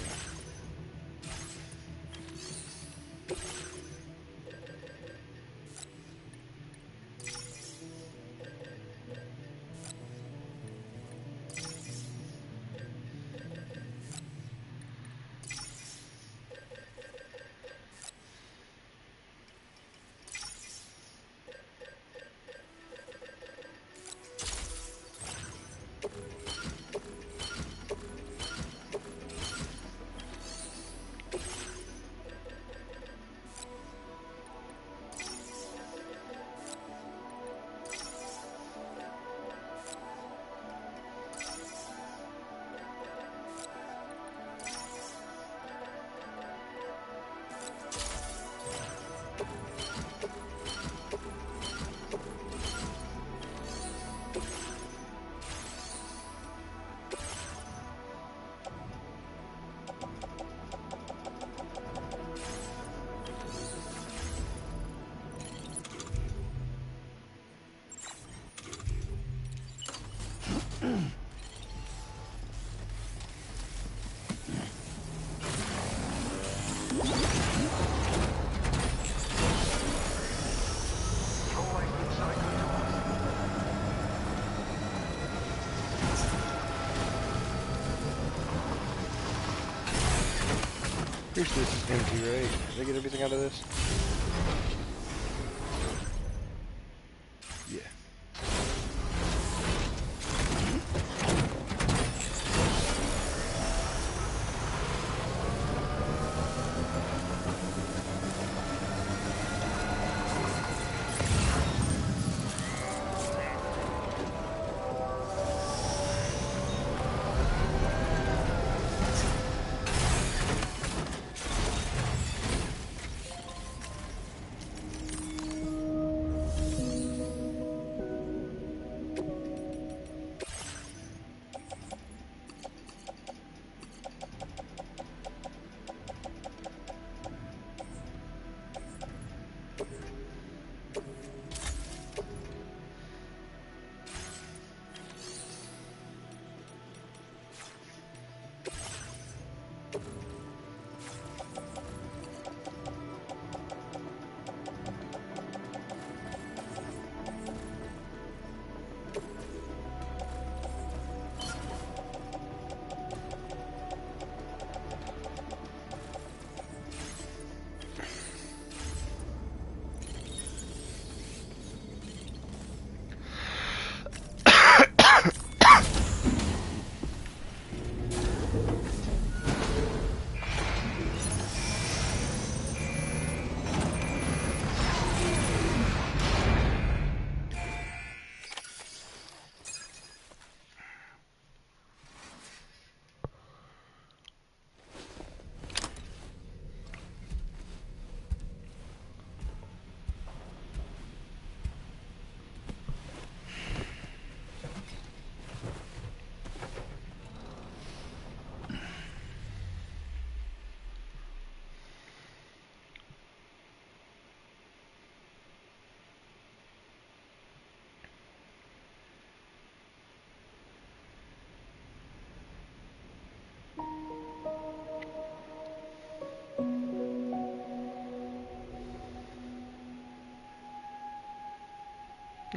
Here's this empty, right? Did I get everything out of this? Yeah.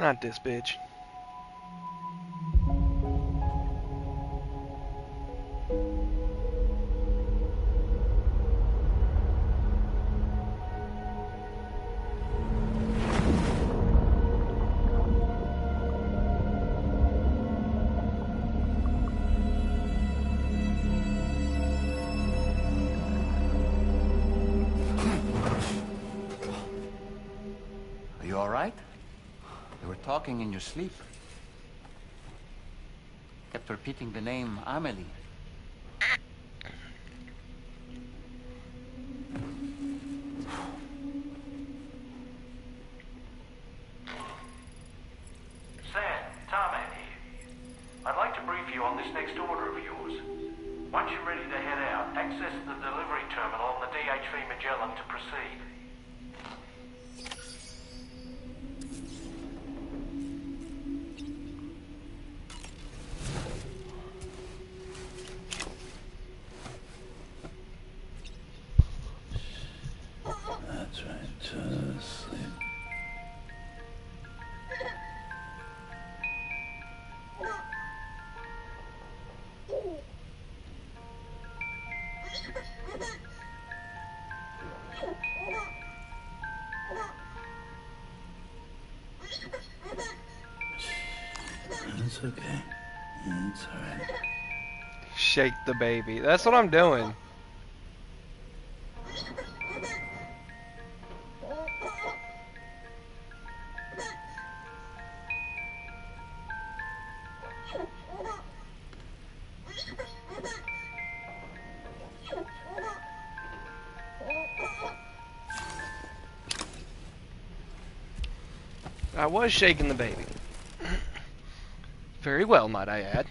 Not this bitch. Are you all right? You were talking in your sleep. Kept repeating the name Amelie. Sam, Tarman here. I'd like to brief you on this next order of yours. Once you're ready to head out, access the delivery terminal on the DHV Magellan to proceed. That's right, just sleep. It's okay. It's alright. Shake the baby. That's what I'm doing. I was shaking the baby. Very well, might I add.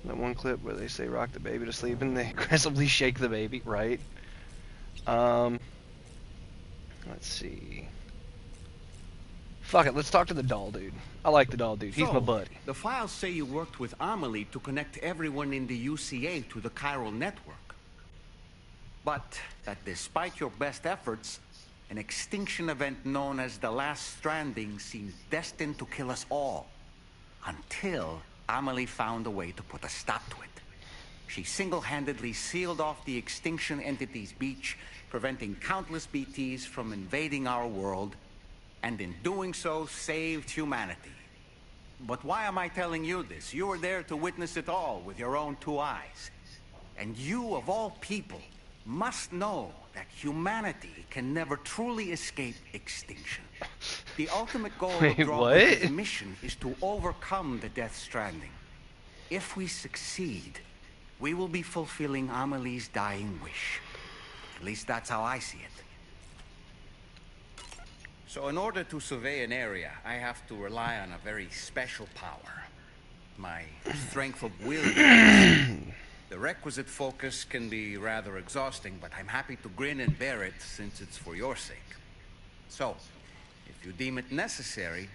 That one clip where they say rock the baby to sleep and they aggressively shake the baby, right? Let's see. Fuck it, let's talk to the doll dude. I like the doll dude. He's my buddy. The files say you worked with Amelie to connect everyone in the UCA to the chiral network. But that despite your best efforts, an extinction event known as the Last Stranding seems destined to kill us all. Until Amelie found a way to put a stop to it. She single-handedly sealed off the extinction entity's beach, preventing countless BTs from invading our world, and in doing so, saved humanity. But why am I telling you this? You were there to witness it all with your own two eyes. And you, of all people, must know that humanity can never truly escape extinction. The ultimate goal of Drawbridge's mission is to overcome the Death Stranding. If we succeed, we will be fulfilling Amelie's dying wish. At least that's how I see it. So in order to survey an area, I have to rely on a very special power. My strength of will. The requisite focus can be rather exhausting, but I'm happy to grin and bear it since it's for your sake. So, if you deem it necessary,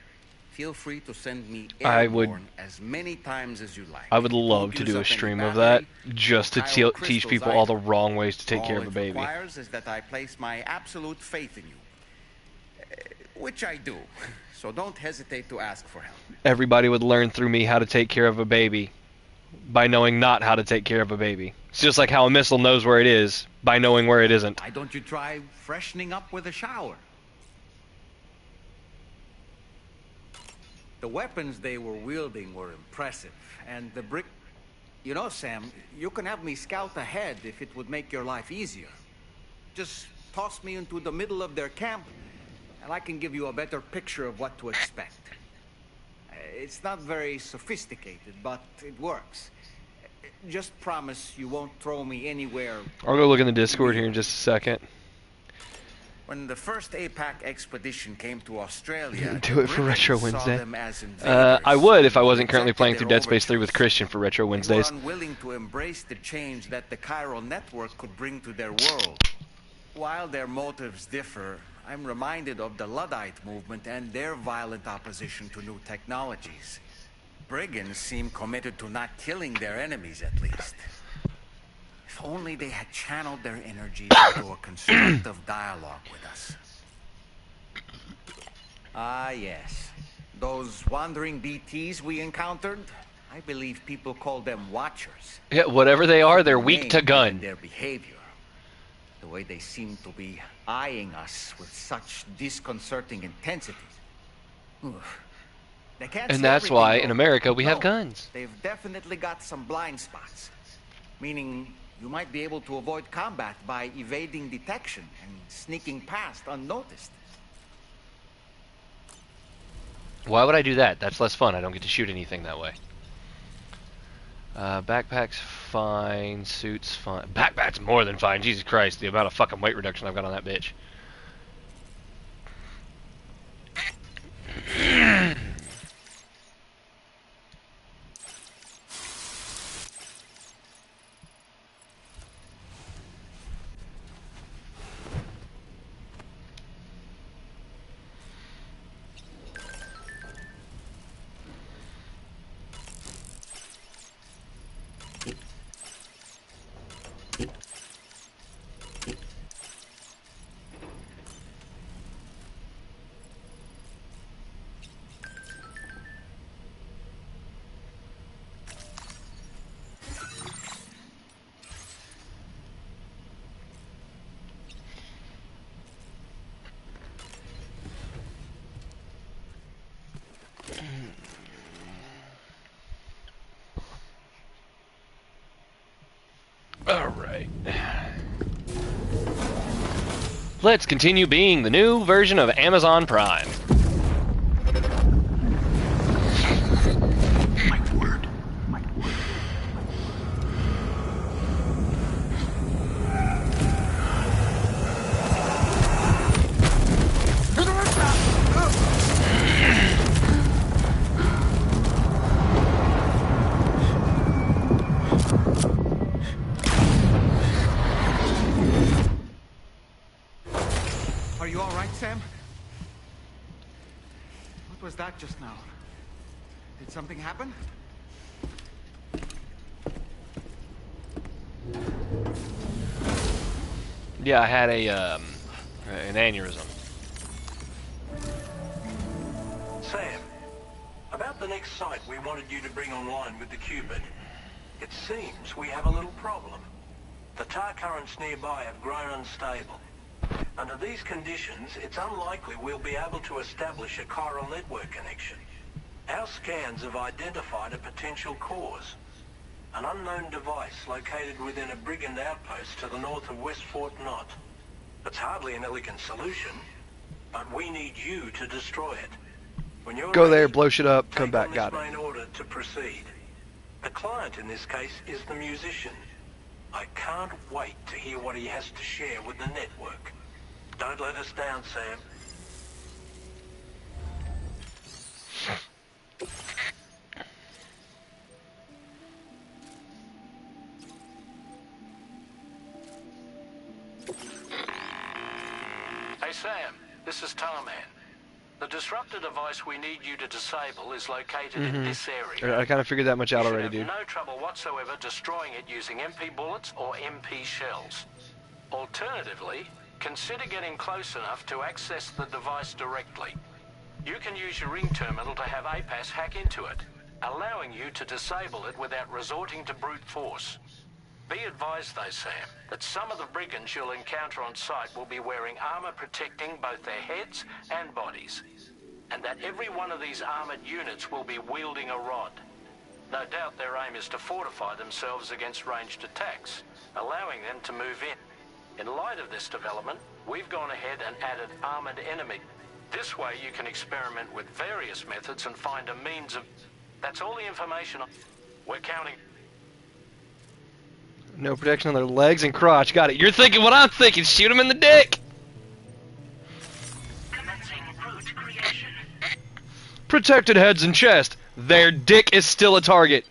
feel free to send me airborne as many times as you like. I would love to do a stream of that, just to teach people all the wrong ways to take care of a baby. All it requires is that I place my absolute faith in you. Which I do, so don't hesitate to ask for help. Everybody would learn through me how to take care of a baby by knowing not how to take care of a baby. It's just like how a missile knows where it is by knowing where it isn't. Why don't you try freshening up with a shower? The weapons they were wielding were impressive, and the brick... You know, Sam, you can have me scout ahead if it would make your life easier. Just toss me into the middle of their camp, and I can give you a better picture of what to expect. It's not very sophisticated, but it works. Just promise you won't throw me anywhere. I'll go look in the Discord here in just a second. When the first APAC expedition came to Australia, do it for Retro Wednesday. I would if I wasn't currently playing through Dead Space 3 with Christian for Retro Wednesdays. They were unwilling to embrace the change that the chiral network could bring to their world. While their motives differ, I'm reminded of the Luddite movement and their violent opposition to new technologies. brigands seem committed to not killing their enemies, at least. If only they had channeled their energies into a constructive dialogue with us. Ah, yes. Those wandering BTs we encountered, I believe people call them Watchers. Yeah, whatever they are, they're weak to gun. Their behavior. The way they seem to be eyeing us with such disconcerting intensity. Oof. They can't And see that's everything, why though. in America we have No, guns. They've definitely got some blind spots. Meaning you might be able to avoid combat by evading detection and sneaking past unnoticed. Why would I do that? That's less fun. I don't get to shoot anything that way. Backpack's fine. Suit's fine. Backpack's more than fine. Jesus Christ, the amount of fucking weight reduction I've got on that bitch. Alright. Let's continue being the new version of Amazon Prime. Are you all right, Sam? What was that just now? Did something happen? Yeah, I had an aneurysm. Sam, about the next site we wanted you to bring online with the Cupid. It seems we have a little problem. The tar currents nearby have grown unstable. Under these conditions, it's unlikely we'll be able to establish a chiral network connection. Our scans have identified a potential cause. An unknown device located within a brigand outpost to the north of West Fort Knot. It's hardly an elegant solution, but we need you to destroy it. When you're Go there, ready, blow shit up, come take back, on got this it. main order to proceed. The client in this case is the musician. I can't wait to hear what he has to share with the network. Don't let us down, Sam. Hey Sam, this is Tarman. The disruptor device we need you to disable is located in this area. I kind of figured that much out You should already, have dude. no trouble whatsoever destroying it using MP bullets or MP shells. Alternatively, consider getting close enough to access the device directly. You can use your ring terminal to have APAS hack into it, allowing you to disable it without resorting to brute force. Be advised though, Sam, that some of the brigands you'll encounter on site will be wearing armor protecting both their heads and bodies, and that every one of these armored units will be wielding a rod. No doubt their aim is to fortify themselves against ranged attacks, allowing them to move in. In light of this development, we've gone ahead and added armored enemy. This way you can experiment with various methods and find a means of... That's all the information we're counting. No protection on their legs and crotch. Got it. You're thinking what I'm thinking. Shoot them in the dick. Protected heads and chest. Their dick is still a target.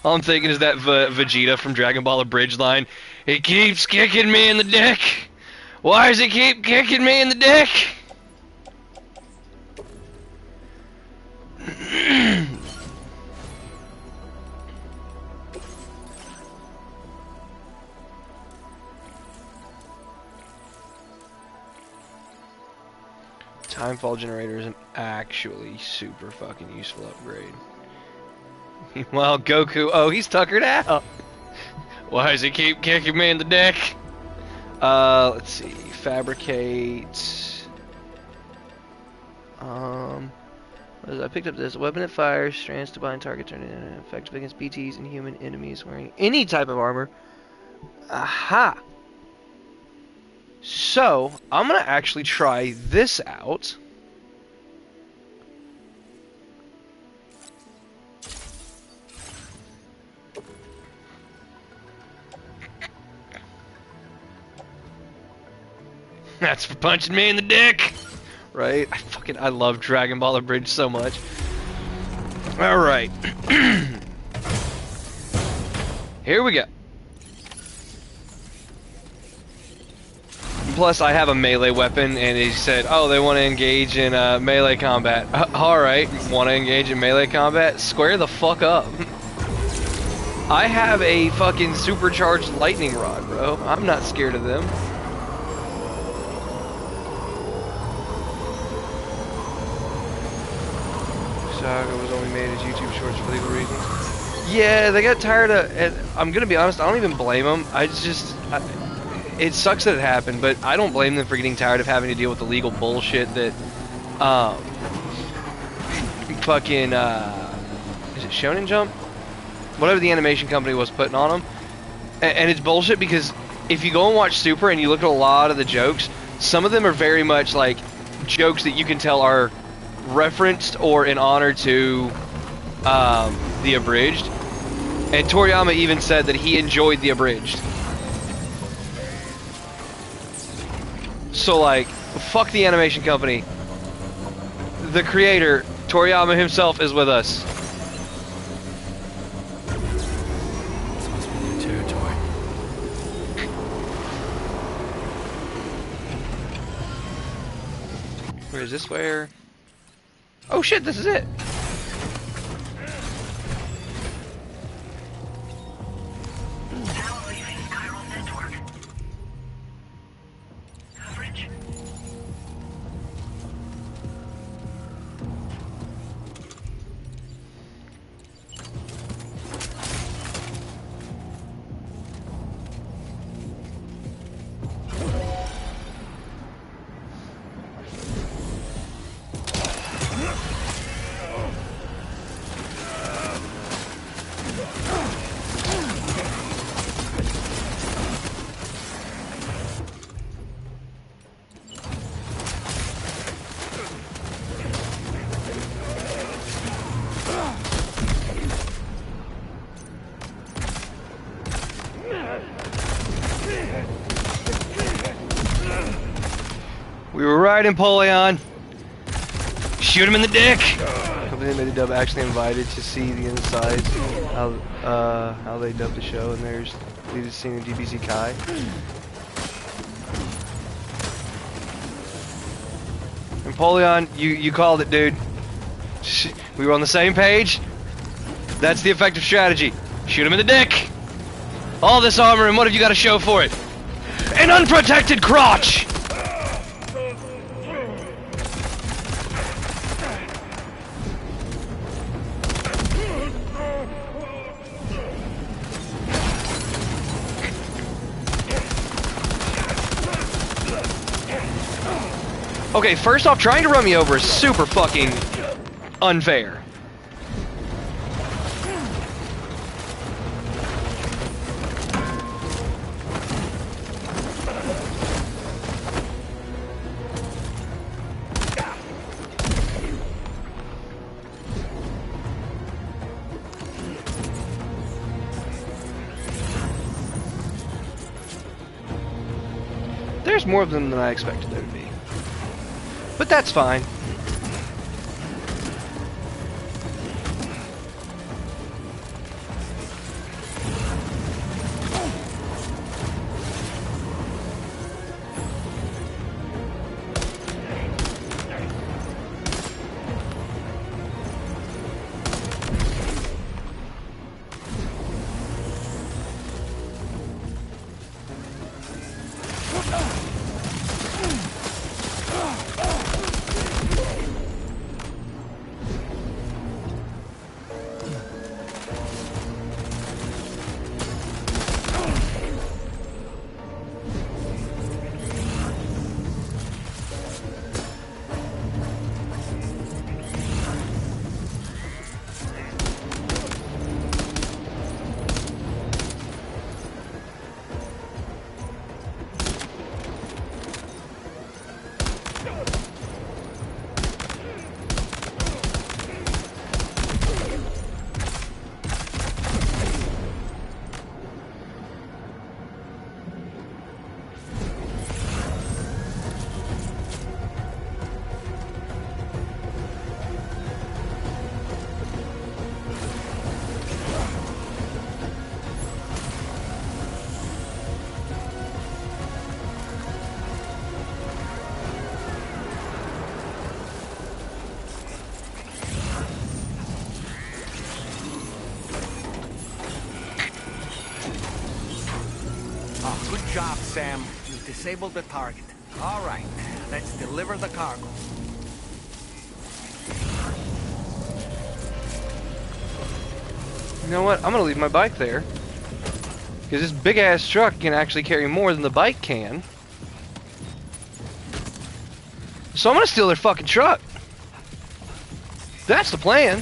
All I'm thinking is that Vegeta from Dragon Ball Abridged line. He keeps kicking me in the dick. Why does he keep kicking me in the dick? Timefall generator is an actually super fucking useful upgrade. Meanwhile, Goku, oh, he's tuckered out. Why does he keep kicking me in the dick? Let's see. Fabricate. I picked up this weapon that fires strands to bind target, turning it effective against BTs and human enemies wearing any type of armor. Aha! So, I'm gonna actually try this out. That's for punching me in the dick! Right? I love Dragon Ball Abridged so much. Alright. Here we go. Plus, I have a melee weapon, and he said, oh, they want to engage in melee combat. Alright, want to engage in melee combat? Square the fuck up. I have a fucking supercharged lightning rod, bro. I'm not scared of them. Saga was only made as YouTube shorts for legal reasons. Yeah, they got tired of it. I'm gonna be honest, I don't even blame them. It sucks that it happened, but I don't blame them for getting tired of having to deal with the legal bullshit that, fucking, is it Shonen Jump? Whatever the animation company was putting on them. And it's bullshit because if you go and watch Super and you look at a lot of the jokes, some of them are very much like jokes that you can tell are referenced or in honor to the abridged, and Toriyama even said that he enjoyed the abridged. So like, fuck the animation company. The creator, Toriyama himself, is with us. This must be new territory. Where is this? Where? Oh shit, this is it! We were right, Empoleon. Shoot him in the dick. Company that made the dub actually invited to see the insides, how they dubbed the show, and there's deleted scene in DBZ Kai. Empoleon, you called it, dude. We were on the same page. That's the effective strategy. Shoot him in the dick. All this armor, and what have you got to show for it? An unprotected crotch. Okay, first off, trying to run me over is super fucking unfair. There's more of them than I expected there to be. But that's fine. Oh, good job, Sam. You disabled the target. All right, let's deliver the cargo. You know what? I'm gonna leave my bike there. Because this big ass truck can actually carry more than the bike can. So I'm gonna steal their fucking truck. That's the plan.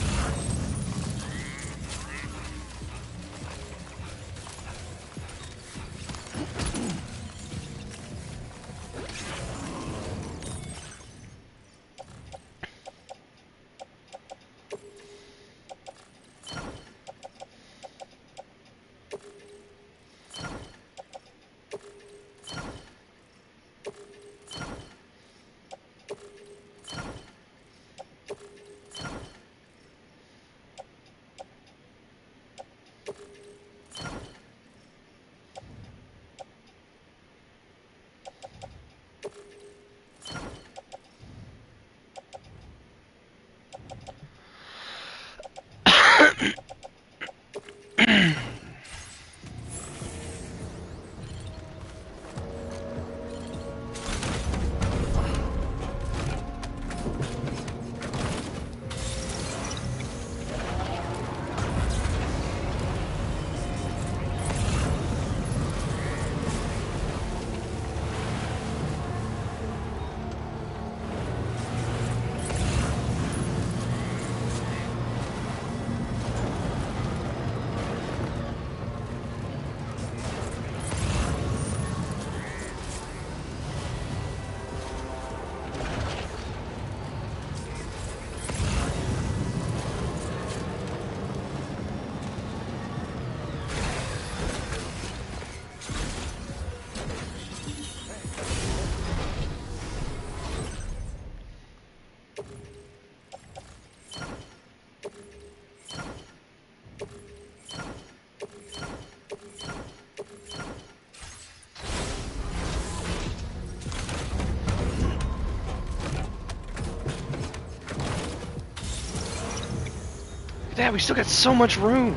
Dad, we still got so much room.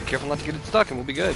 Be careful not to get it stuck and we'll be good.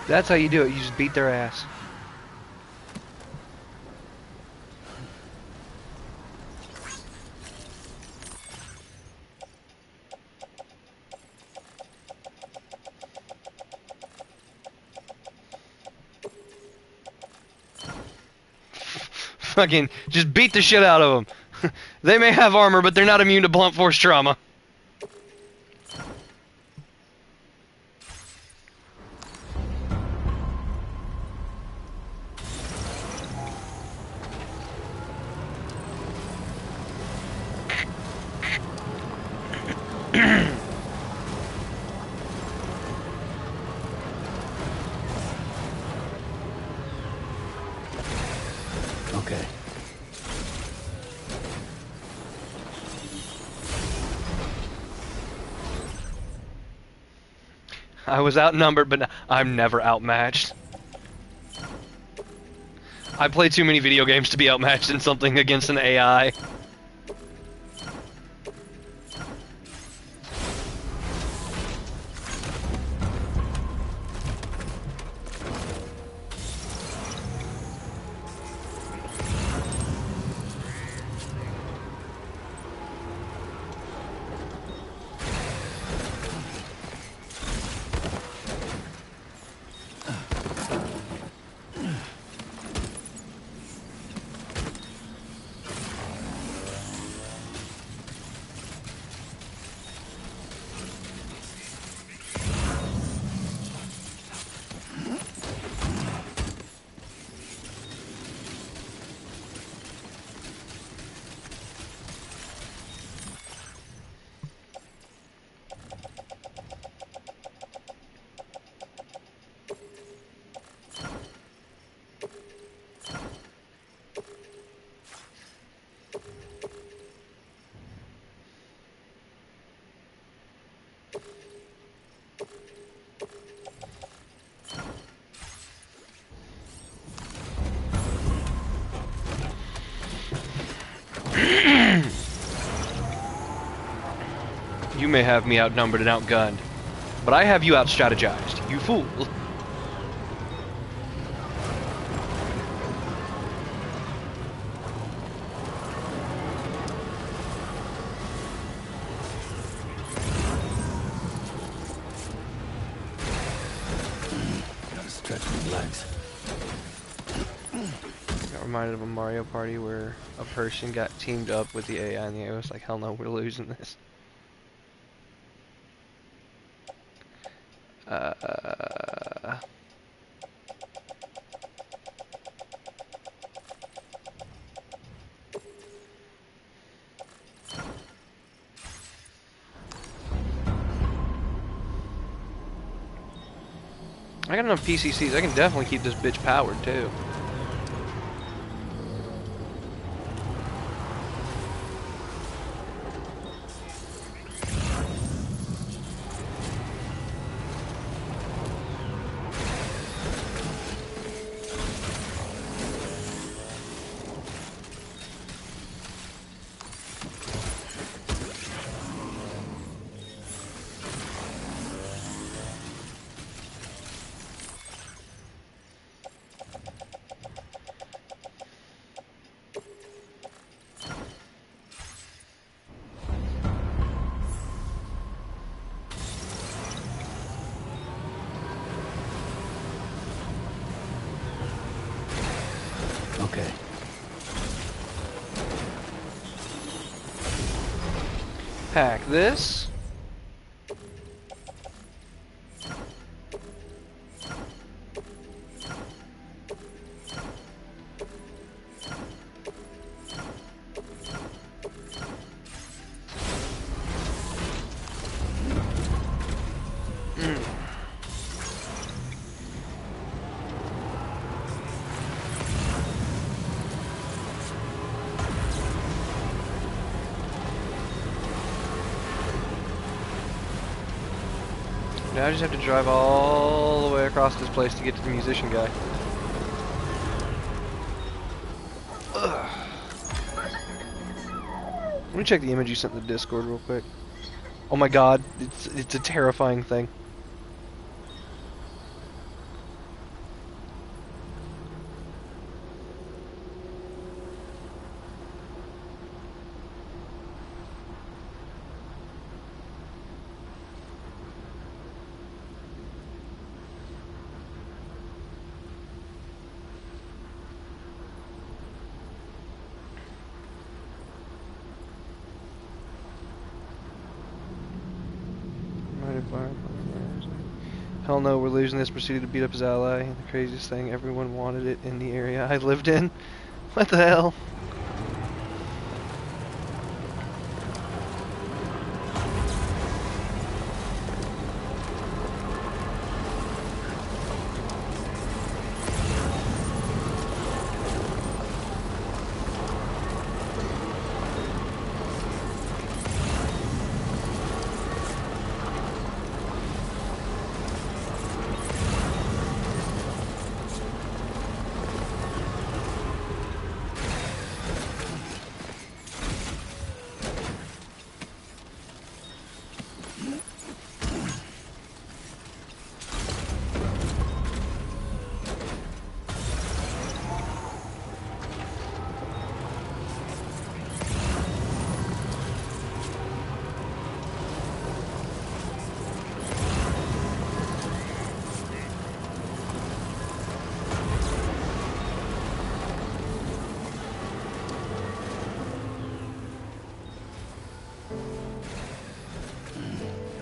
That's how you do it. You just beat their ass. Fucking just beat the shit out of them. They may have armor, but they're not immune to blunt force trauma. Okay. I was outnumbered, but I'm never outmatched. I play too many video games to be outmatched in something against an AI. may have me outnumbered and outgunned, but I have you out-strategized, you fool. Gotta stretch my legs. Got reminded of a Mario Party where a person got teamed up with the AI and the AI was like, hell no, we're losing this. I got enough PCCs, I can definitely keep this bitch powered too. Okay. Pack this. Now I just have to drive all the way across this place to get to the musician guy. Ugh. Let me check the image you sent in the Discord real quick. Oh my god, it's a terrifying thing. Hell no, we're losing this. Proceeded to beat up his ally. The craziest thing, everyone wanted it in the area I lived in. What the hell?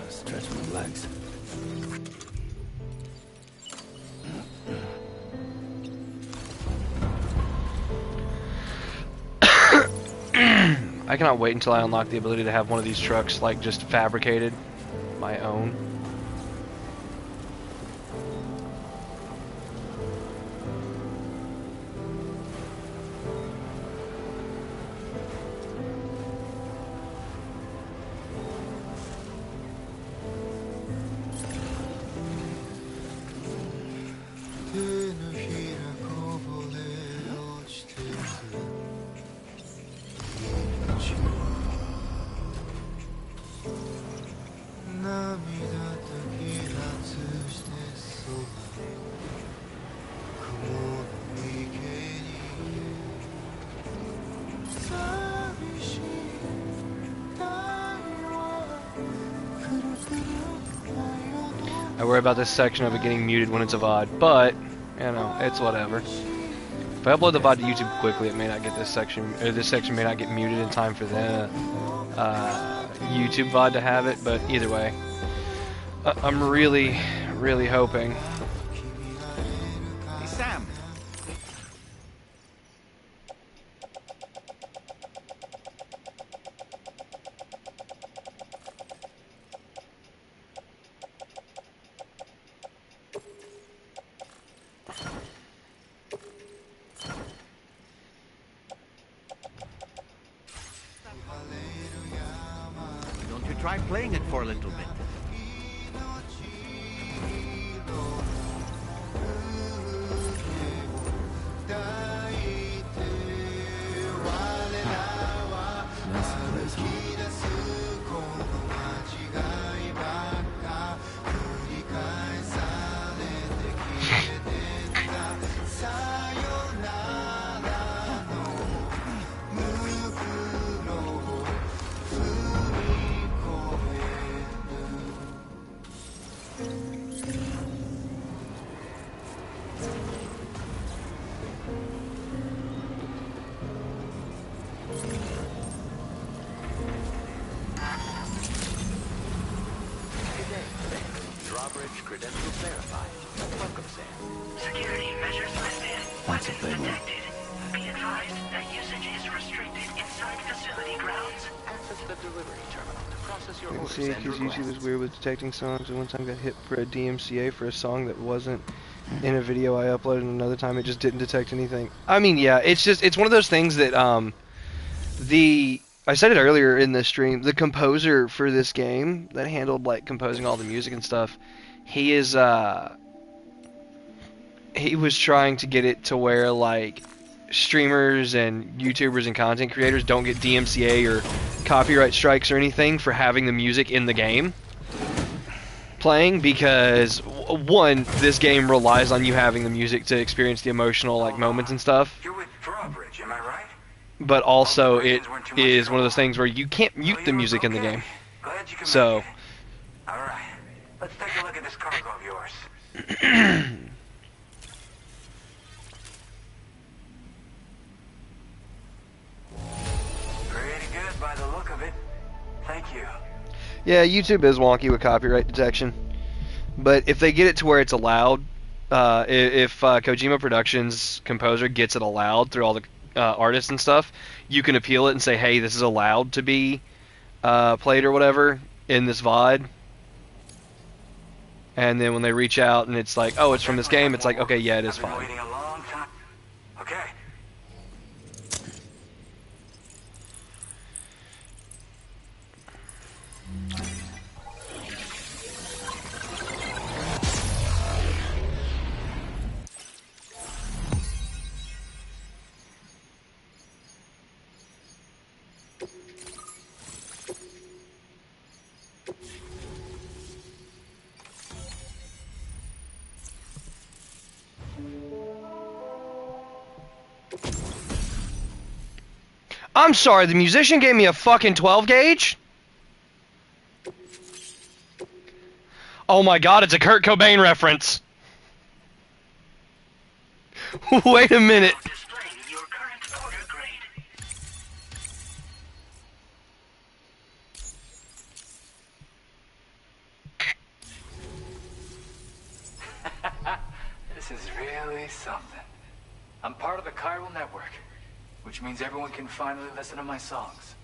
Stretch my legs. I cannot wait until I unlock the ability to have one of these trucks, like, just fabricated, my own. I worry about this section of it getting muted when it's a VOD, but, you know, it's whatever. If I upload the VOD to YouTube quickly, it may not get this section, or this section may not get muted in time for the YouTube VOD to have it, but either way, I'm really, really hoping. Hey, Sam. Don't you try playing it for a little bit? Nice place, huh? Drawbridge credentials verified. Welcome, Sam. Security measures lifted. That's a big one. Be advised that usage is restricted inside facility grounds. Access the delivery terminal to process your I can orders see and because requests. YouTube is weird with detecting songs, and one time got hit for a DMCA for a song that wasn't in a video I uploaded, and another time it just didn't detect anything. I mean, yeah, it's one of those things that, I said it earlier in the stream, the composer for this game that handled, like, composing all the music and stuff, he was trying to get it to where, like, streamers and YouTubers and content creators don't get DMCA or copyright strikes or anything for having the music in the game playing, because one, this game relies on you having the music to experience the emotional, like, moments and stuff. You're with Drawbridge, am I right? But also it is one of those things where you can't mute the music in the game. Glad you can So make it. All right, let's take a look at this cargo of yours. Pretty good by the look of it. Thank you. yeah, YouTube is wonky with copyright detection. But if they get it to where it's allowed, if Kojima Productions composer gets it allowed through all the artists and stuff, you can appeal it and say, hey, this is allowed to be played or whatever in this VOD. And then when they reach out and it's like, oh, it's from this game, it's like, okay, yeah, it is fine. Waiting a long time. Okay. I'm sorry, the musician gave me a fucking 12 gauge? Oh my god, it's a Kurt Cobain reference. Wait a minute. This is really something. I'm part of the chiral network, which means everyone can finally listen to my songs.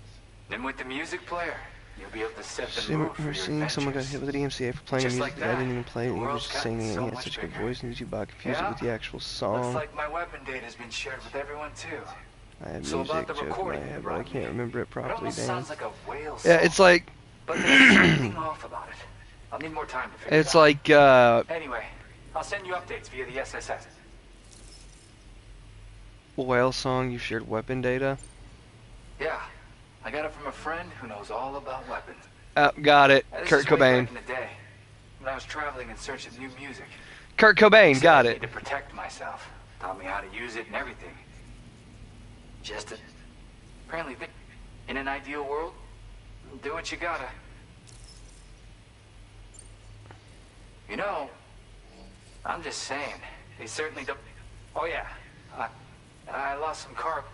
Then with the music player, you'll be able to set the mood for your Seeing someone got hit with a DMCA for playing Just music like that I that, didn't even play it, the and he was world's just singing it, gotten and he so had such a much good bigger. voice, and YouTube bot confused it Yeah? with the actual Looks song. like my weapon data has been shared with everyone too. I had So music about the joke in my recording head, you but I brought can't remember it It properly, almost damn. sounds like a whale Yeah, song. it's like... But there's something off about it. I'll need more time to figure It's it out. like, Anyway, I'll send you updates via the SSS. whale song, you shared weapon data. Yeah, I got it from a friend who knows all about weapons. Got it. This Kurt is way Cobain. back in the day, when I was traveling in search of new music. Kurt Cobain, got I it. need to protect myself. Taught me how to use it and everything. Just apparently, in an ideal world, do what you gotta. You know, I'm just saying, they certainly don't... Oh yeah, I lost some carb.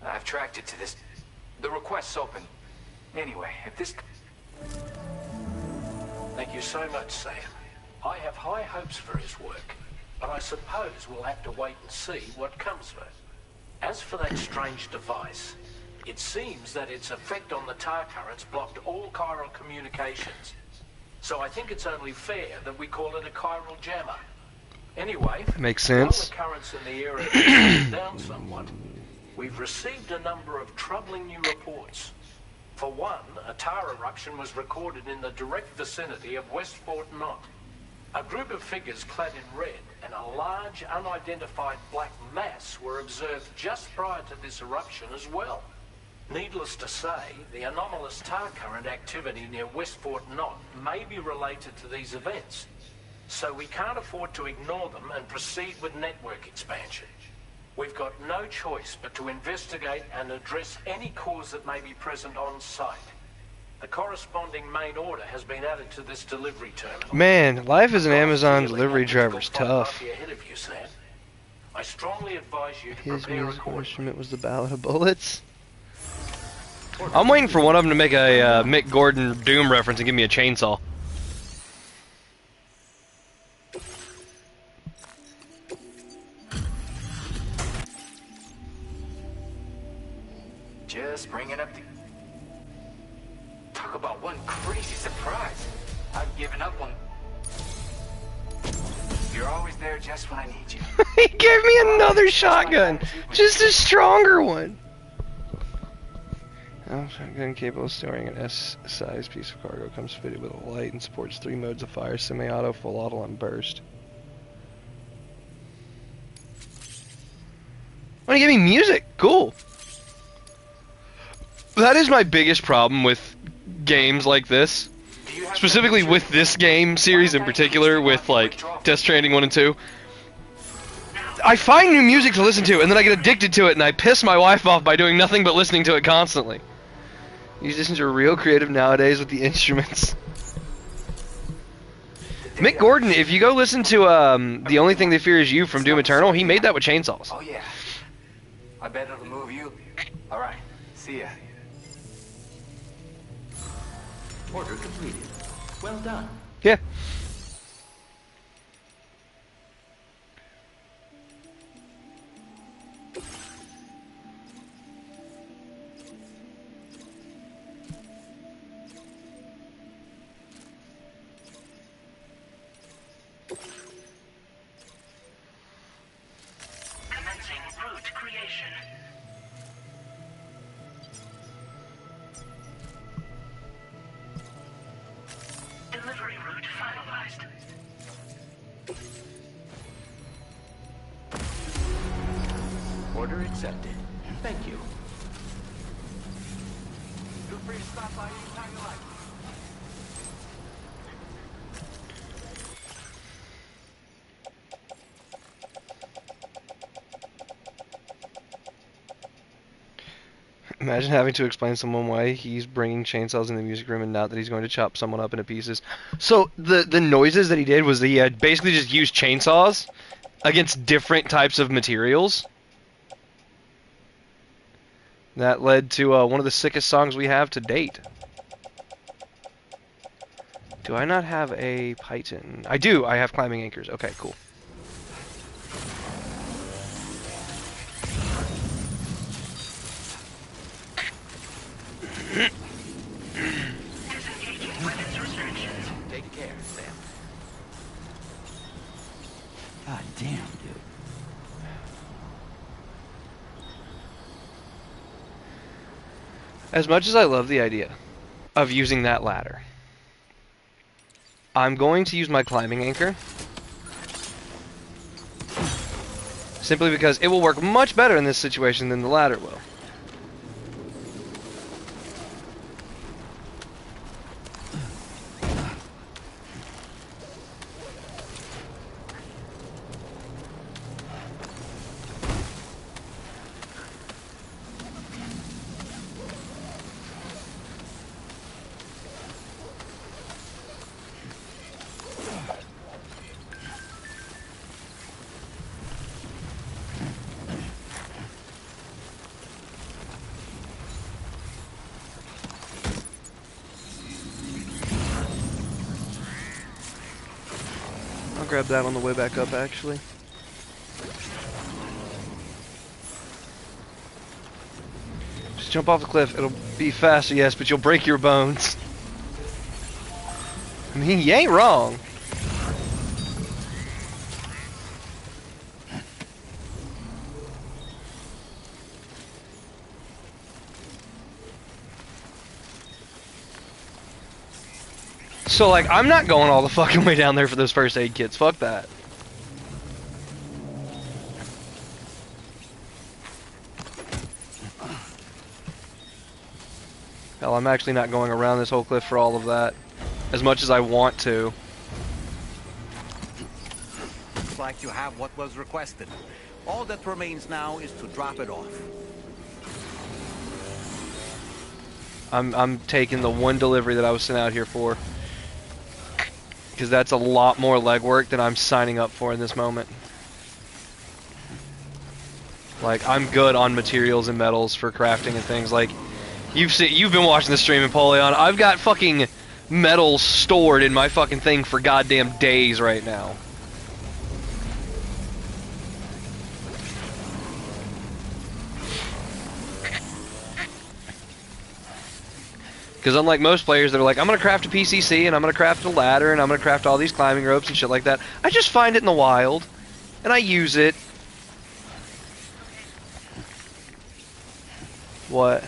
I've tracked it to this... The request's open. Anyway, if this... Thank you so much, Sam. I have high hopes for his work, but I suppose we'll have to wait and see what comes of it. As for that strange device, it seems that its effect on the tar currents blocked all chiral communications. So I think it's only fair that we call it a chiral jammer. Anyway, makes sense. While the currents in the area have slowed down somewhat, we've received a number of troubling new reports. For one, a tar eruption was recorded in the direct vicinity of West Fort Knot. A group of figures clad in red and a large unidentified black mass were observed just prior to this eruption as well. Needless to say, the anomalous tar current activity near West Fort Knot may be related to these events. So we can't afford to ignore them and proceed with network expansion. We've got no choice but to investigate and address any cause that may be present on site. The corresponding main order has been added to this delivery terminal. Man, life as an Amazon delivery driver is tough. Ahead of you, Sam. I strongly advise you to His prepare musical instrument was the Ballad of Bullets. I'm waiting for one of them to make a Mick Gordon Doom reference and give me a chainsaw. Just bringing up the... Talk about one crazy surprise. I've given up on... You're always there just when I need you. He gave me another shotgun! Just a stronger one! Shotgun capable of storing an S-sized piece of cargo. Comes fitted with a light and supports 3 modes of fire: semi-auto, full auto, and burst. Oh, he gave me music! Cool! That is my biggest problem with games like this. Specifically with this game series in particular, with like Death Stranding 1 and 2. I find new music to listen to, and then I get addicted to it, and I piss my wife off by doing nothing but listening to it constantly. Musicians are real creative nowadays with the instruments. Mick Gordon, if you go listen to The Only Thing They Fear Is You from Doom Eternal, he made that with chainsaws. Oh yeah. I bet it'll move you. Alright, see ya. Order completed. Well done. Yeah. Commencing route creation. Delivery route finalized. Order accepted. Thank you. Feel free to stop by anytime you like. Imagine having to explain to someone why he's bringing chainsaws in the music room and not that he's going to chop someone up into pieces. So the noises that he did was that he had basically just used chainsaws against different types of materials. That led to one of the sickest songs we have to date. Do I not have a Python? I do. I have climbing anchors. Okay, cool. Take care, Sam. God damn, dude. As much as I love the idea of using that ladder, I'm going to use my climbing anchor. Simply because it will work much better in this situation than the ladder will. grab that on the way back up, actually. Just jump off the cliff. It'll be faster, yes, but you'll break your bones. I mean, you ain't wrong. So, like, I'm not going all the fucking way down there for those first aid kits. Fuck that. Hell, I'm actually not going around this whole cliff for all of that. As much as I want to. Looks like you have what was requested. All that remains now is to drop it off. I'm taking the one delivery that I was sent out here for. Because that's a lot more legwork than I'm signing up for in this moment. Like, I'm good on materials and metals for crafting and things. Like, you've been watching the stream, Napoleon. I've got fucking metals stored in my fucking thing for goddamn days right now. Because unlike most players that are like, I'm going to craft a PCC, and I'm going to craft a ladder, and I'm going to craft all these climbing ropes and shit like that, I just find it in the wild, and I use it. What?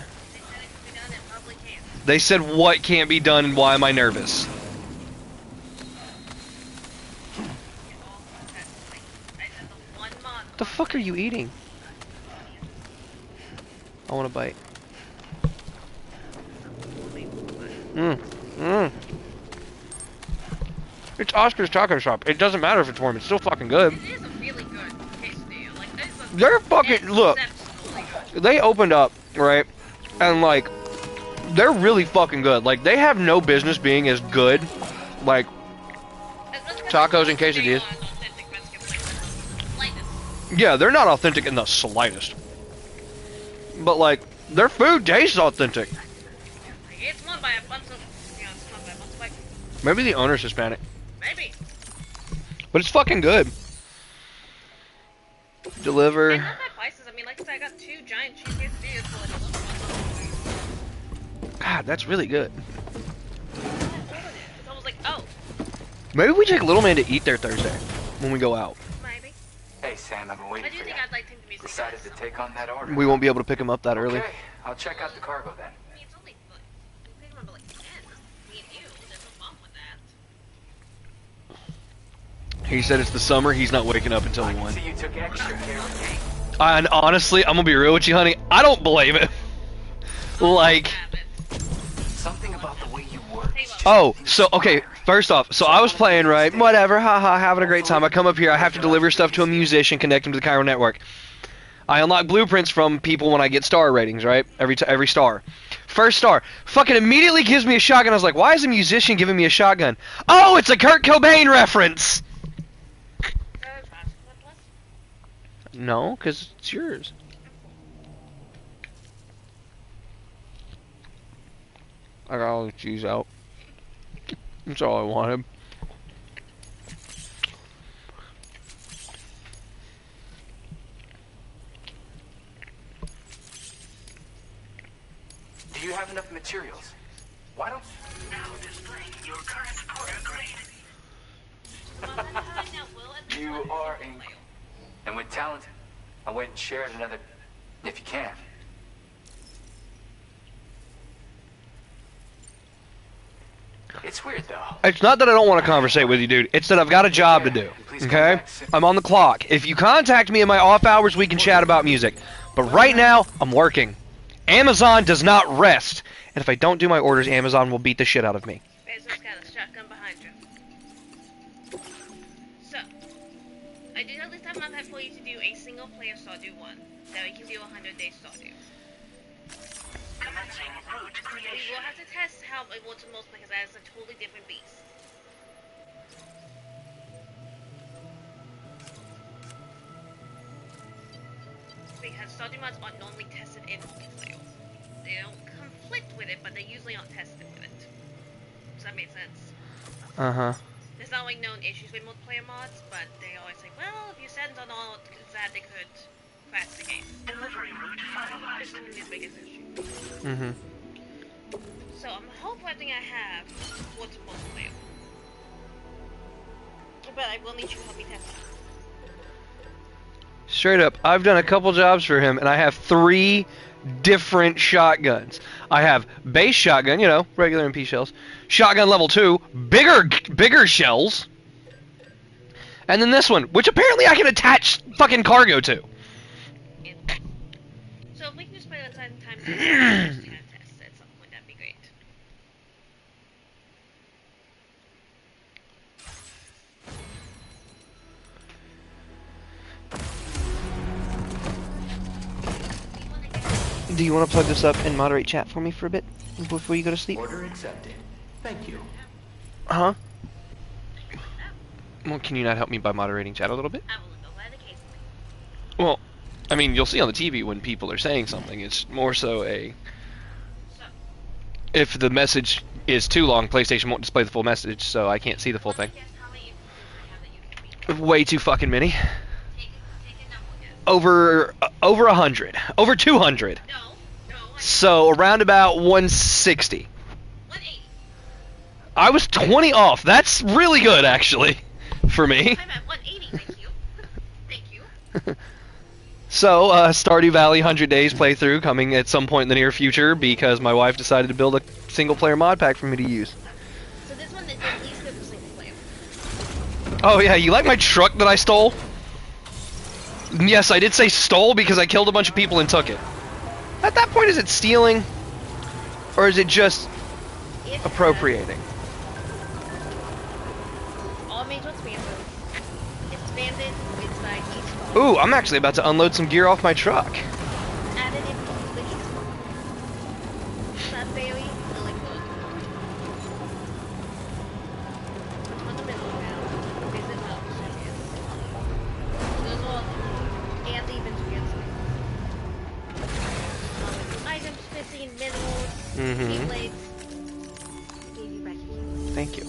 They said what can't be done, and why am I nervous? The fuck are you eating? I want a bite. It's Oscar's Taco Shop. It doesn't matter if it's warm. It's still fucking good. It is a really good quesadilla. Like, They're fucking look. They opened up right, and like, they're really fucking good. Like, they have no business being as good, like tacos and quesadillas. Yeah, they're not authentic in the slightest. But like, their food tastes authentic. It's won by a bunch of, it's won by a bunch of, like, Maybe the owner's Hispanic. maybe. But it's fucking good. Deliver. And not bad prices. I mean, like I said, I got 2 giant cheese quesadillas for like $11. God, that's really good. I was like, oh. Maybe we take Little Man to eat there Thursday when we go out. Maybe. Hey, Sam, I've been waiting I do for think you. I'd like to take the music. Decided to take on that order. We won't be able to pick him up that early. Okay, I'll check out the cargo then. I mean, it's only like, we pick them up at like 10. Me and you, there's no problem with that. He said it's the summer, he's not waking up until 1. See, you took extra care of me. And honestly, I'm gonna be real with you, honey. I don't blame it. Like, Something about the way you work. oh, so okay. First off, so I was playing right, whatever, haha, having a great time. I come up here, I have to deliver stuff to a musician, connect him to the Cairo network. I unlock blueprints from people when I get star ratings, right? Every star. First star, fucking immediately gives me a shotgun. I was like, why is a musician giving me a shotgun? Oh, it's a Kurt Cobain reference. No, because it's yours. I got all the cheese out. That's all I wanted. Do you have enough materials? Why don't Now displaying your current order grade. you are a... And with talent, I went and shared another... If you can. It's weird, though. It's not that I don't want to conversate with you, dude. It's that I've got a job to do. Okay? I'm on the clock. If you contact me in my off hours, we can chat about music. But right now, I'm working. Amazon does not rest. And if I don't do my orders, Amazon will beat the shit out of me. Bezos got a shotgun behind you. So, I do at least have enough for you to do a single player Stardew 1. That way gives you 100-day Stardew. Commencing route creation. We will have to test how it works with most because that is a totally different beast. Because Stardew mods are normally tested in multiplayer. They don't conflict with it, but they usually aren't tested with it. Does that make sense? Uh-huh. This there's not like known issues with multiplayer mods, but they always say, well, if you send on all that, they could crash the game. Delivery route finalized. This is the biggest issue. Mm-hmm. So I'm hoping I have what's multiplayer. But I will need you to help me test it. Straight up, I've done a couple jobs for him, and I have 3 different shotguns. I have base shotgun, you know, regular MP shells. Shotgun level 2, bigger shells. And then this one, which apparently I can attach fucking cargo to. So if we can just play that time to kind of test at some point, that'd be great. Do you want to plug this up and moderate chat for me for a bit before you go to sleep? Order accepted. Thank you. Huh? Well, can you not help me by moderating chat a little bit? Well, I mean, you'll see on the TV when people are saying something. It's more so a... If the message is too long, PlayStation won't display the full message, so I can't see the full thing. Way too fucking many. Over 100. Over 200. So around about 160. I was 20 off. That's really good, actually, for me. I'm at 180, thank you. Thank you. So, Stardew Valley 100 Days playthrough coming at some point in the near future because my wife decided to build a single-player mod pack for me to use. So this one is at least good for single player. Oh yeah, you like my truck that I stole? Yes, I did say stole because I killed a bunch of people and took it. At that point, is it stealing? Or is it just appropriating? All major expanded. It's like each Ooh, I'm actually about to unload some gear off my truck. added in completely. That's very really good. Fundamental now. Visit help serious. Those all and even items, fishing, minerals, keyblades. Gave you back your keyblades. Thank you.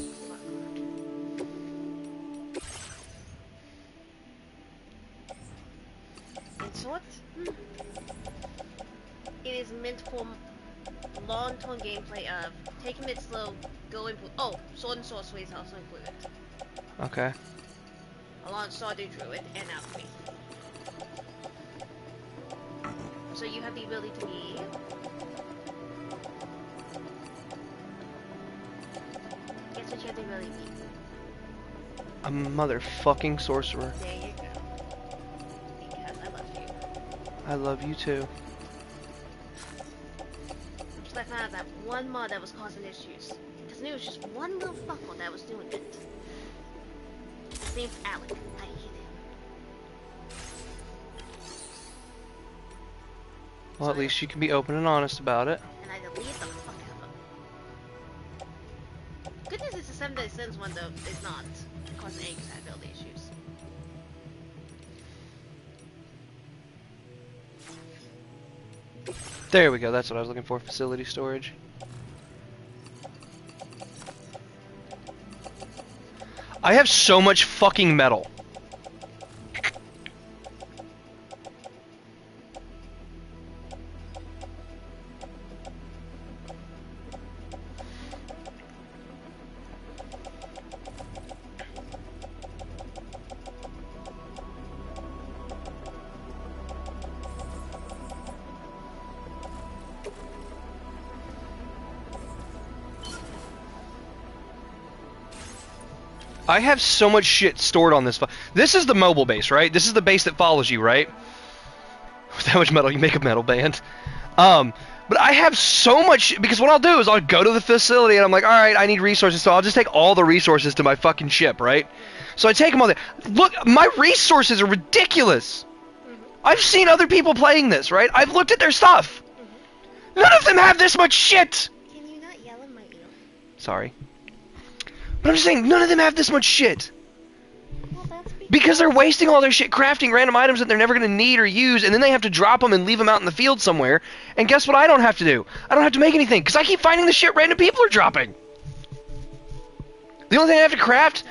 In short, it is meant for long-term gameplay of taking it slow, going. Oh, sword and sorcery is also included, Okay. along Stardew Druid and Alchemy. So you have the ability to be. Guess what you have the ability to be? A motherfucking sorcerer. There you go. Because I love you. I love you too. So I found out that one mod that was causing issues. Because I knew it was just one little fucker that was doing it. His name's Alec. I hate him. Well, at least you can be open and honest about it. And I deleted the fuck out of him. Good news is the 7 Day Sins one though is not causing any compatibility issues. There we go, that's what I was looking for, facility storage. I have so much fucking metal. I have so much shit stored on this. This is the mobile base, right? This is the base that follows you, right? With how much metal you make a metal band. But I have so much, because what I'll do is I'll go to the facility and I'm like, alright, I need resources, so I'll just take all the resources to my fucking ship, right? So I take them all there. Look, my resources are ridiculous. I've seen other people playing this, right? I've looked at their stuff. None of them have this much shit. Can you not yell in my ear? Sorry. But I'm just saying, none of them have this much shit. Well, because they're wasting all their shit crafting random items that they're never going to need or use, and then they have to drop them and leave them out in the field somewhere. And guess what I don't have to do? I don't have to make anything, because I keep finding the shit random people are dropping. The only thing I have to craft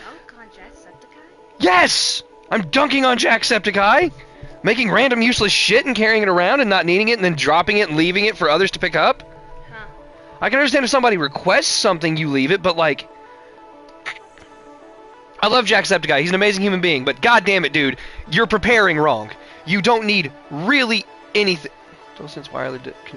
Yes! I'm dunking on Jacksepticeye! Making random useless shit and carrying it around and not needing it and then dropping it and leaving it for others to pick up? Huh. I can understand if somebody requests something, you leave it, but like... I love Jacksepticeye, he's an amazing human being, but god damn it, dude, you're preparing wrong. You don't need really anything. DualSense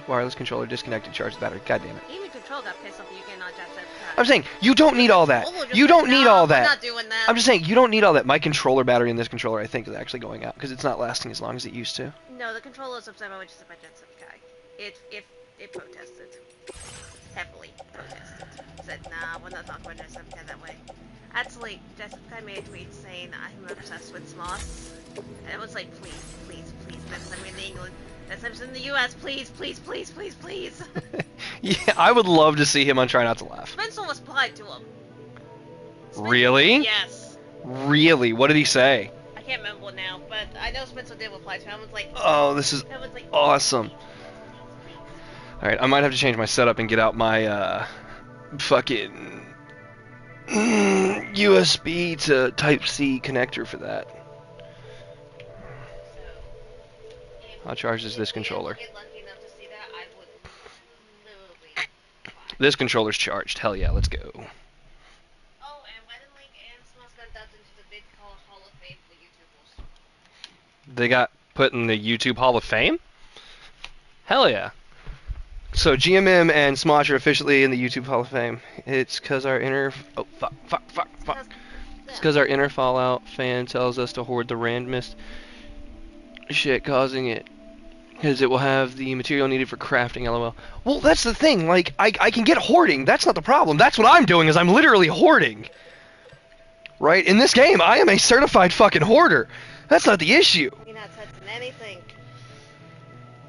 wireless controller disconnected, charge the battery. God damn it. Even control got pissed off you getting on Jacksepticeye. I'm saying, you don't need all that. You don't need all that. I'm not doing that. I'm just saying, you don't need all that. My controller battery in this controller, I think, is actually going out, because it's not lasting as long as it used to. No, the controller is upset about what you said about Jacksepticeye. It protested. Heavily protested. Said, nah, we're not talking about Jacksepticeye that way. Actually, Jacksepticeye made a tweet saying I'm obsessed with Smoss. And it was like, please, next time you're in England, next time you're in the US, please. Yeah, I would love to see him on Try Not to Laugh. Spencer was applied to him. Really? Yes. Really? What did he say? I can't remember now, but I know Spencer did reply to him. I was like, oh, this is awesome. Alright, I might have to change my setup and get out my, fucking... USB to Type-C connector for that. How charged is this controller? This controller's charged. Hell yeah, let's go. Oh, and Wedding Link and Smoss got dubbed into the big Hall of Fame for YouTubers. They got put in the YouTube Hall of Fame? Hell yeah. So GMM and Smosh are officially in the YouTube Hall of Fame. It's because our inner... Oh, fuck. It's because our inner Fallout fan tells us to hoard the randomest shit, causing it. Because it will have the material needed for crafting, lol. Well, that's the thing. Like, I can get hoarding. That's not the problem. That's what I'm doing, is I'm literally hoarding. Right? In this game, I am a certified fucking hoarder. That's not the issue. You're not touching anything.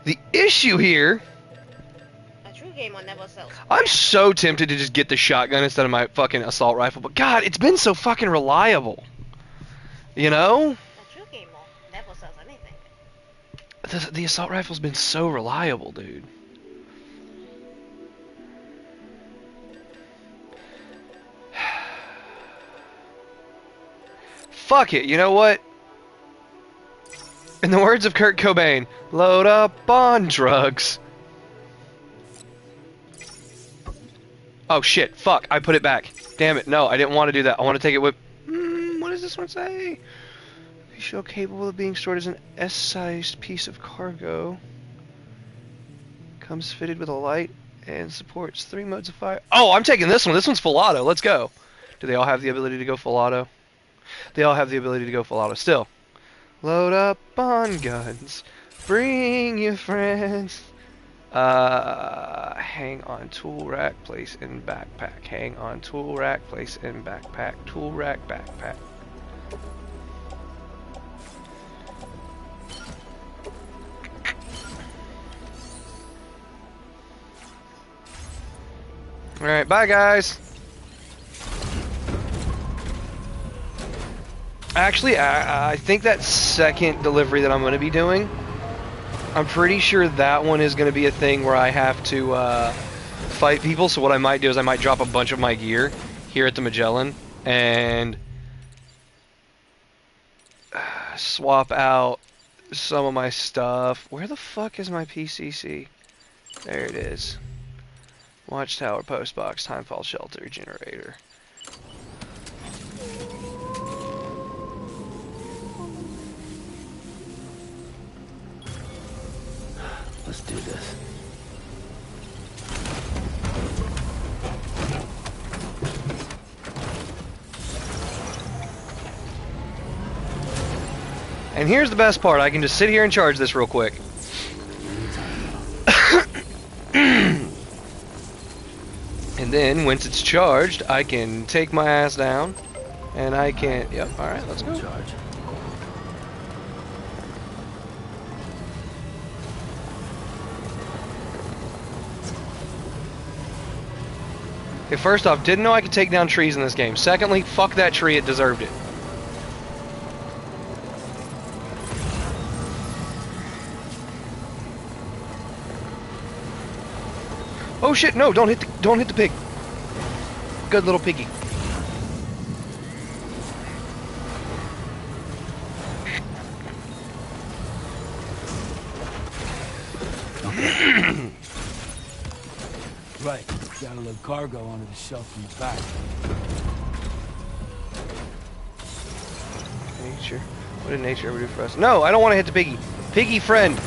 The issue here... Game on Never Sells. I'm so tempted to just get the shotgun instead of my fucking assault rifle, but god, it's been so fucking reliable. You know? A true game never sells anything. The assault rifle's been so reliable, dude. Fuck it, you know what? In the words of Kurt Cobain, load up on drugs. Oh shit, fuck, I put it back. Damn it, no, I didn't want to do that. I want to take it with... what does this one say? Be show capable of being stored as an S-sized piece of cargo. Comes fitted with a light and supports 3 modes of fire. Oh, I'm taking this one. This one's full auto. Let's go. Do they all have the ability to go full auto? They all have the ability to go full auto. Still. Load up on guns. Bring your friends. Hang on, tool rack, place in backpack. Hang on, tool rack, place in backpack. Tool rack, backpack. Alright, bye guys. Actually, I think that second delivery that I'm going to be doing, I'm pretty sure that one is going to be a thing where I have to fight people. So what I might do is I might drop a bunch of my gear here at the Magellan and swap out some of my stuff. Where the fuck is my PCC? There it is. Watchtower, postbox, timefall shelter, generator. Let's do this. And here's the best part. I can just sit here and charge this real quick. And then, once it's charged, I can take my ass down. And I can... Yep, alright, let's go. Charge. Okay, first off, didn't know I could take down trees in this game. Secondly, fuck that tree, it deserved it. Oh shit, no, don't hit the pig. Good little piggy. Gotta load cargo onto the shelf in the back. Nature. What did nature ever do for us? No, I don't want to hit the piggy. Piggy friend.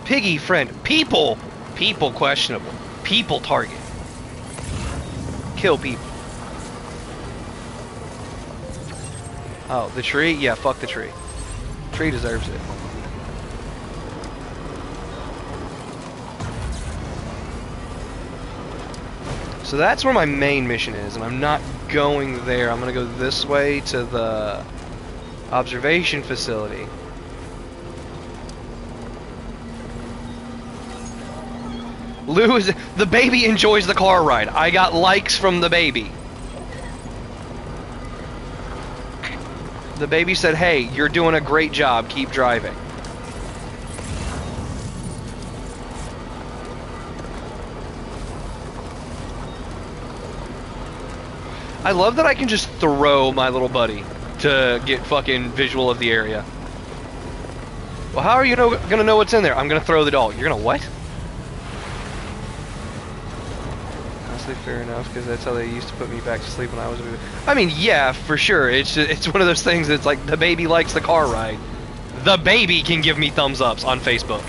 Piggy friend. People. People questionable. People target. Kill people. Oh, the tree? Yeah, fuck the tree. Tree deserves it. So that's where my main mission is, and I'm not going there. I'm gonna go this way to the observation facility. The baby enjoys the car ride. I got likes from the baby. The baby said, "Hey, you're doing a great job. Keep driving." I love that I can just throw my little buddy to get fucking visual of the area. Well, how are you gonna know what's in there? I'm gonna throw the doll. You're gonna what? Honestly, fair enough, because that's how they used to put me back to sleep when I was a baby. I mean, yeah, for sure. It's one of those things that's like, the baby likes the car ride. The baby can give me thumbs ups on Facebook.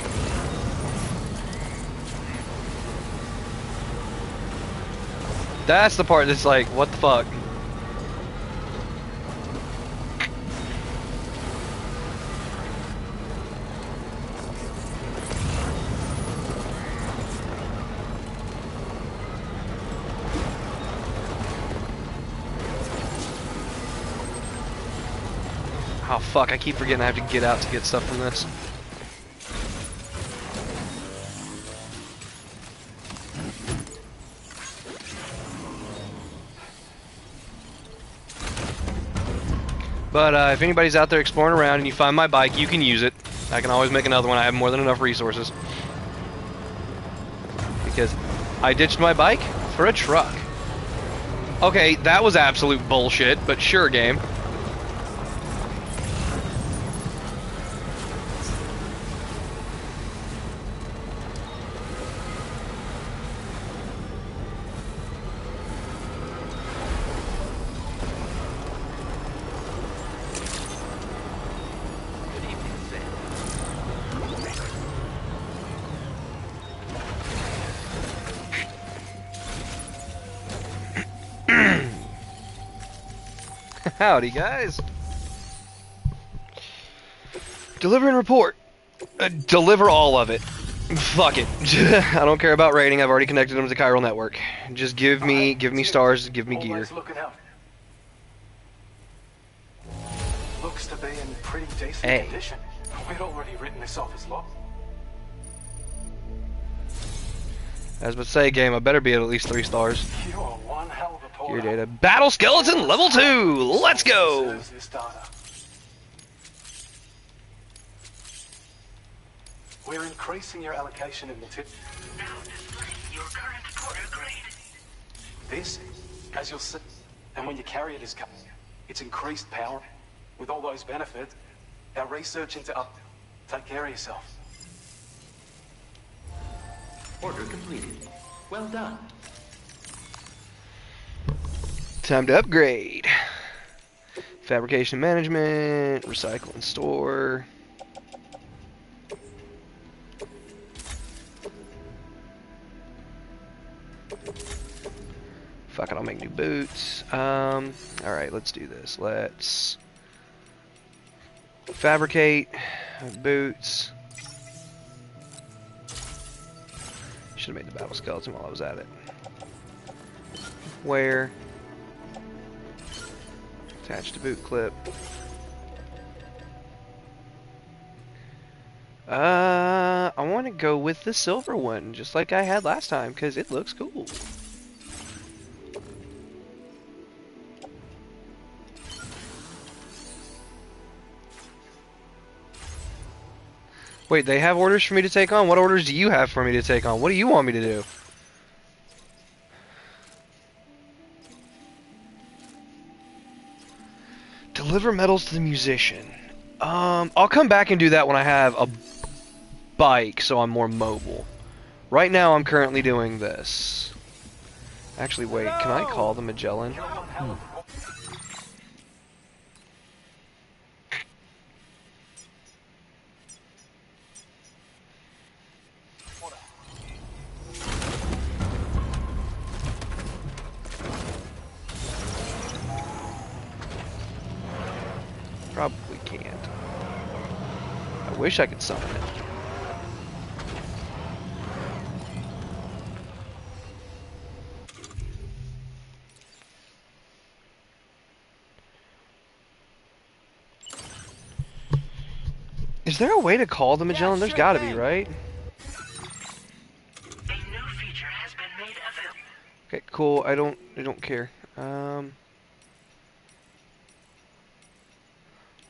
That's the part that's like, what the fuck? Oh fuck, I keep forgetting I have to get out to get stuff from this. But if anybody's out there exploring around and you find my bike, you can use it. I can always make another one. I have more than enough resources. Because I ditched my bike for a truck. Okay, that was absolute bullshit, but sure, game. Howdy, guys. Deliver and report. Deliver all of it. Fuck it. I don't care about rating. I've already connected them to the chiral network. Just give me stars, give me gear. Looking out. Looks to be in pretty decent condition. We'd already written this off as lost. I was about to say, game, I better be at least 3 stars. You are one hell of a porter. Gear data. Battle skeleton level 2. Let's go. We're increasing your allocation in the tip. Now display your current porter grade. This, as you'll see, and when you carry it as it's increased power. With all those benefits, our research into take care of yourself. Order completed. Well done. Time to upgrade. Fabrication management, recycle and store. Fuck it, I'll make new boots. Alright, let's do this. Let's fabricate boots. Should have made the battle skeleton while I was at it. Wear. Attach to boot clip. I want to go with the silver one, just like I had last time, because it looks cool. Wait, they have orders for me to take on? What orders do you have for me to take on? What do you want me to do? Deliver medals to the musician. I'll come back and do that when I have a bike, so I'm more mobile. Right now, I'm currently doing this. Actually, wait. Can I call the Magellan? Probably can't. I wish I could summon it. Is there a way to call the Magellan? There's gotta be, right? Okay, cool. I don't care.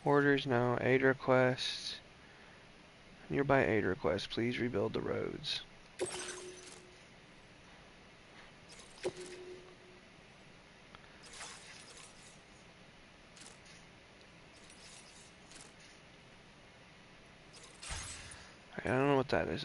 Orders, no. Aid requests. Nearby aid request. Please rebuild the roads. I don't know what that is.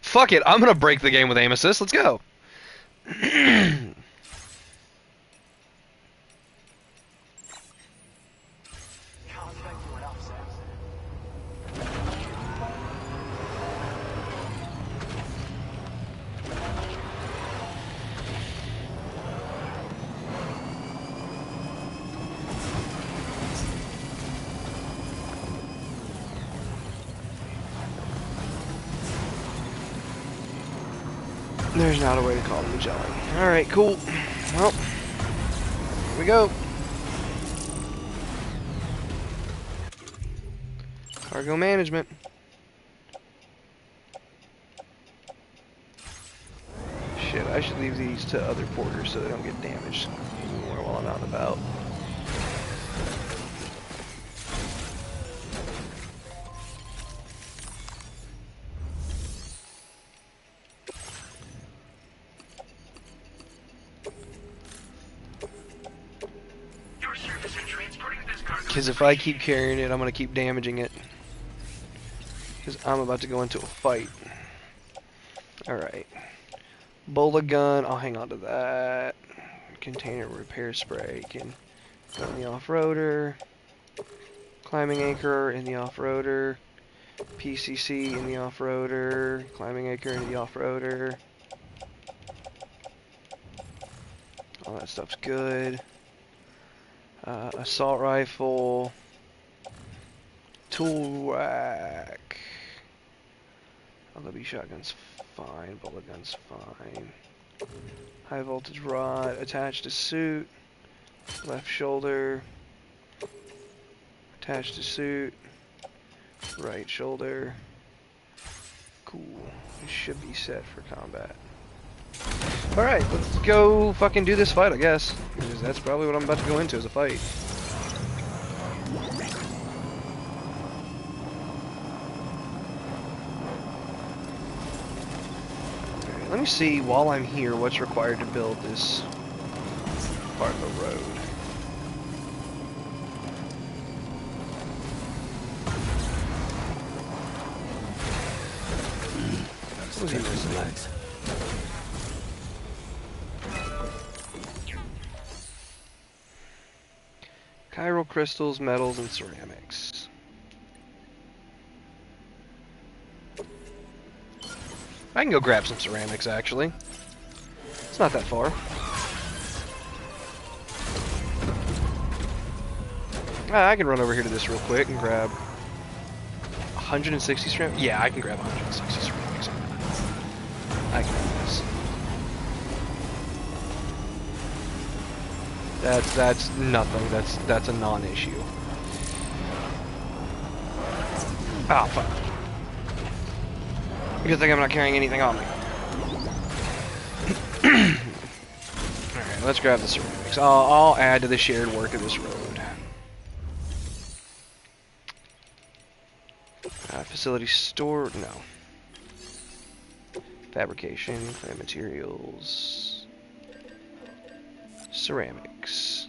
Fuck it. I'm gonna break the game with aim assist. Let's go. There's not a way to call the Magellan. Alright, cool. Well, here we go. Cargo management. Shit, I should leave these to other porters so they don't get damaged anymore while I'm out and about. Because if I keep carrying it, I'm going to keep damaging it. Because I'm about to go into a fight. Alright. Bola gun, I'll hang on to that. Container repair spray can go in the off-roader. Climbing anchor in the off-roader. PCC in the off-roader. Climbing anchor in the off-roader. All that stuff's good. Assault rifle. Tool rack. LW shotgun's fine. Bullet gun's fine. High voltage rod attached to suit. Left shoulder. Attached to suit. Right shoulder. Cool. It should be set for combat. Alright, let's go fucking do this fight, I guess. Because that's probably what I'm about to go into, is a fight. Alright, let me see, while I'm here, what's required to build this part of the road. What's he missing? crystals, metals, and ceramics. I can go grab some ceramics, actually. It's not that far. I can run over here to this real quick and grab 160 ceramics. Yeah, I can grab 160 ceramics. I can do this. That's nothing. That's a non-issue. Ah, fuck. Good thing I'm not carrying anything on me. Alright, let's grab the ceramics. I'll add to the shared work of this road. Facility store, no. Fabrication, plant materials. Ceramics.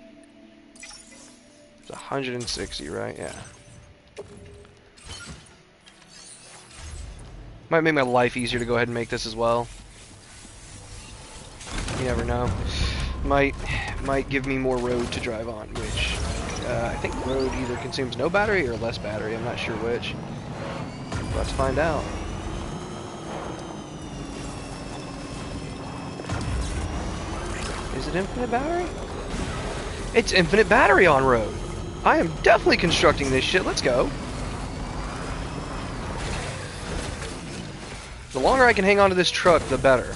It's 160, right? Yeah. Might make my life easier to go ahead and make this as well. You never know. Might give me more road to drive on, which I think road either consumes no battery or less battery. I'm not sure which. Let's find out. Is it infinite battery? It's infinite battery on road. I am definitely constructing this shit. Let's go. The longer I can hang on to this truck, the better.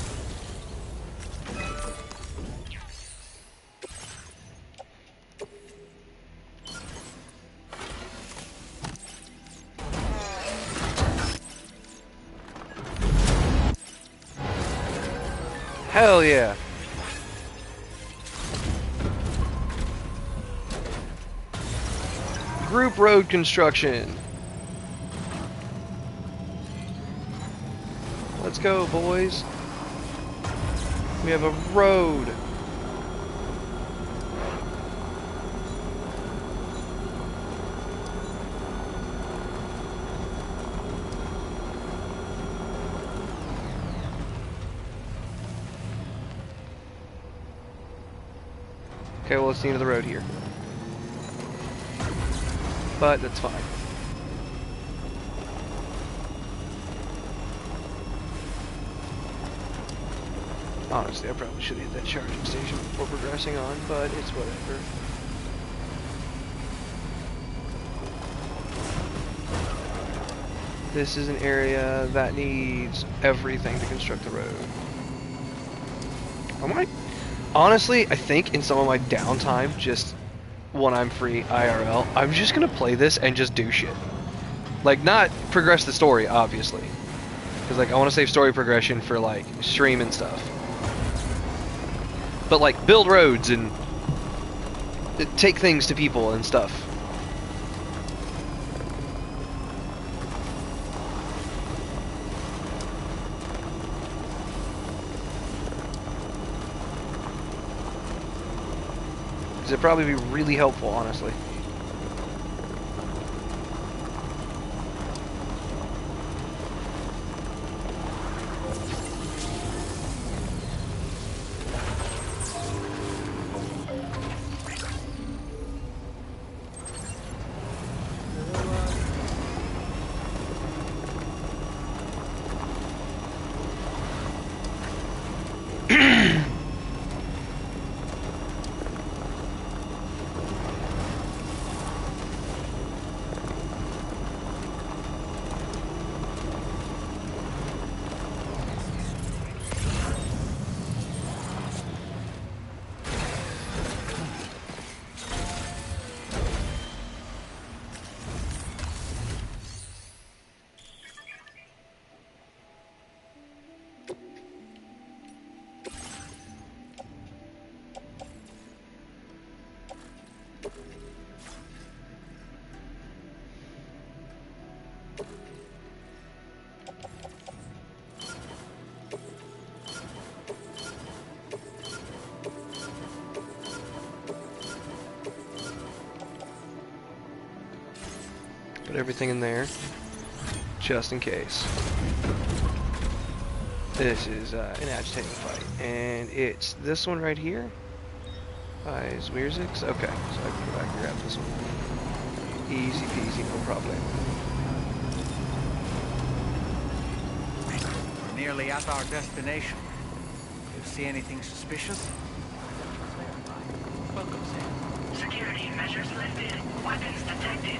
Hell yeah. Group road construction. Let's go, boys. We have a road. Okay, well, it's the end of the road here. But that's fine. Honestly, I probably should hit that charging station before progressing on, but it's whatever. This is an area that needs everything to construct the road. Honestly, I think in some of my downtime, just when I'm free IRL, I'm just gonna play this and just do shit. Like, not progress the story, obviously. Because, like, I want to save story progression for, like, stream and stuff. But, like, build roads and take things to people and stuff. It'd probably be really helpful, honestly. Put everything in there, just in case. This is an agitating fight, and it's this one right here by Zwierzix. Okay, so I can go back and grab this one. Easy peasy, no problem. We're nearly at our destination. You see anything suspicious? Welcome, Sam. Security measures lifted. Weapons detected.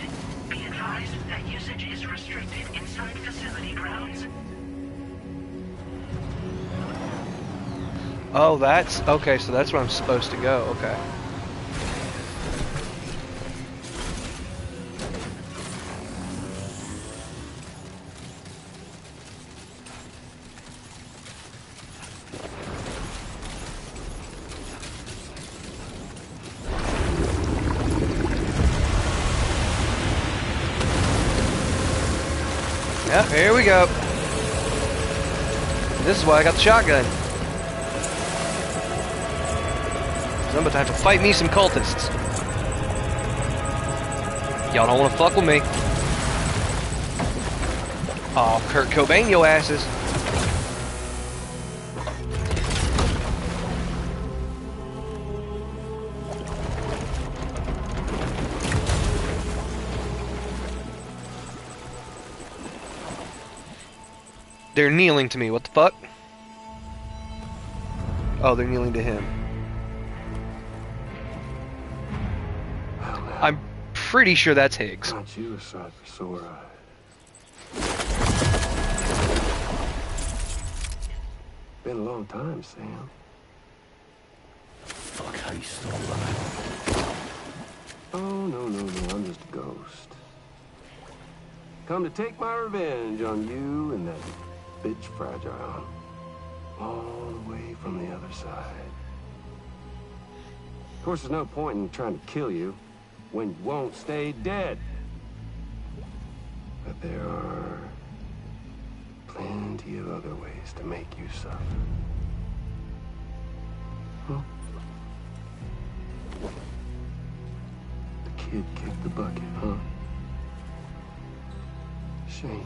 Be advised that usage is restricted inside facility grounds. Oh, that's... Okay, so that's where I'm supposed to go. Okay. Yep, here we go. This is why I got the shotgun. I'm about to have to fight me some cultists. Y'all don't want to fuck with me. Oh, Kurt Cobain, yo asses. They're kneeling to me. What the fuck? Oh, they're kneeling to him. I'm pretty sure that's Higgs. Not you aside for sore eyes. Been a long time, Sam. Fuck, how you still alive? Oh, no, I'm just a ghost. Come to take my revenge on you and that bitch Fragile. All the way from the other side. Of course, there's no point in trying to kill you when you won't stay dead. But there are plenty of other ways to make you suffer. Huh? The kid kicked the bucket, huh? Shame.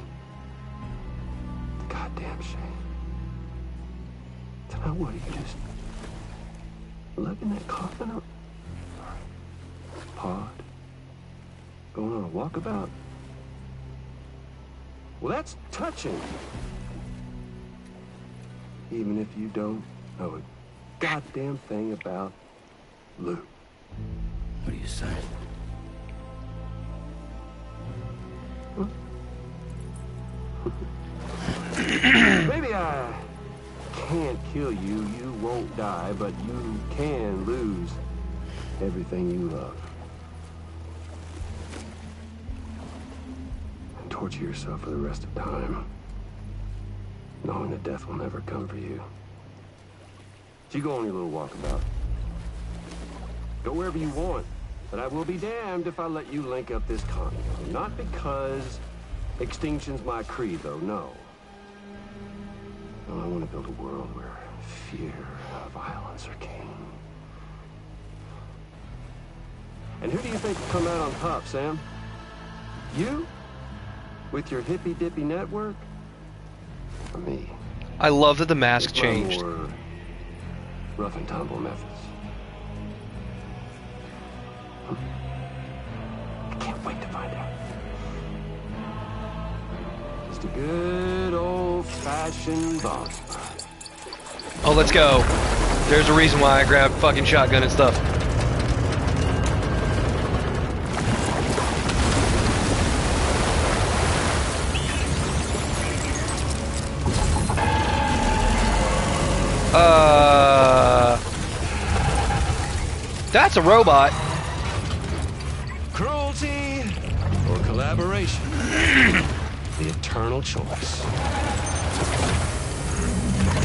Goddamn shame. So now what, are you just lugging that coffin up? Pod? Going on a walkabout? Well, that's touching. Even if you don't know a goddamn thing about Luke. What are you saying? Huh? Maybe I can't kill you, you won't die, but you can lose everything you love. And torture yourself for the rest of time, knowing that death will never come for you. So you go on your little walkabout. Go wherever you want, but I will be damned if I let you link up this condo. Not because extinction's my creed, though, no. I want to build a world where fear and violence are king. And who do you think will come out on top, Sam? You? With your hippy-dippy network? Or me? I love that the mask With my changed. more rough and tumble methods. I can't wait to find out. Just a good old-fashioned boss fight. Oh, let's go. There's a reason why I grabbed fucking shotgun and stuff. That's a robot. Cruelty or collaboration? The eternal choice.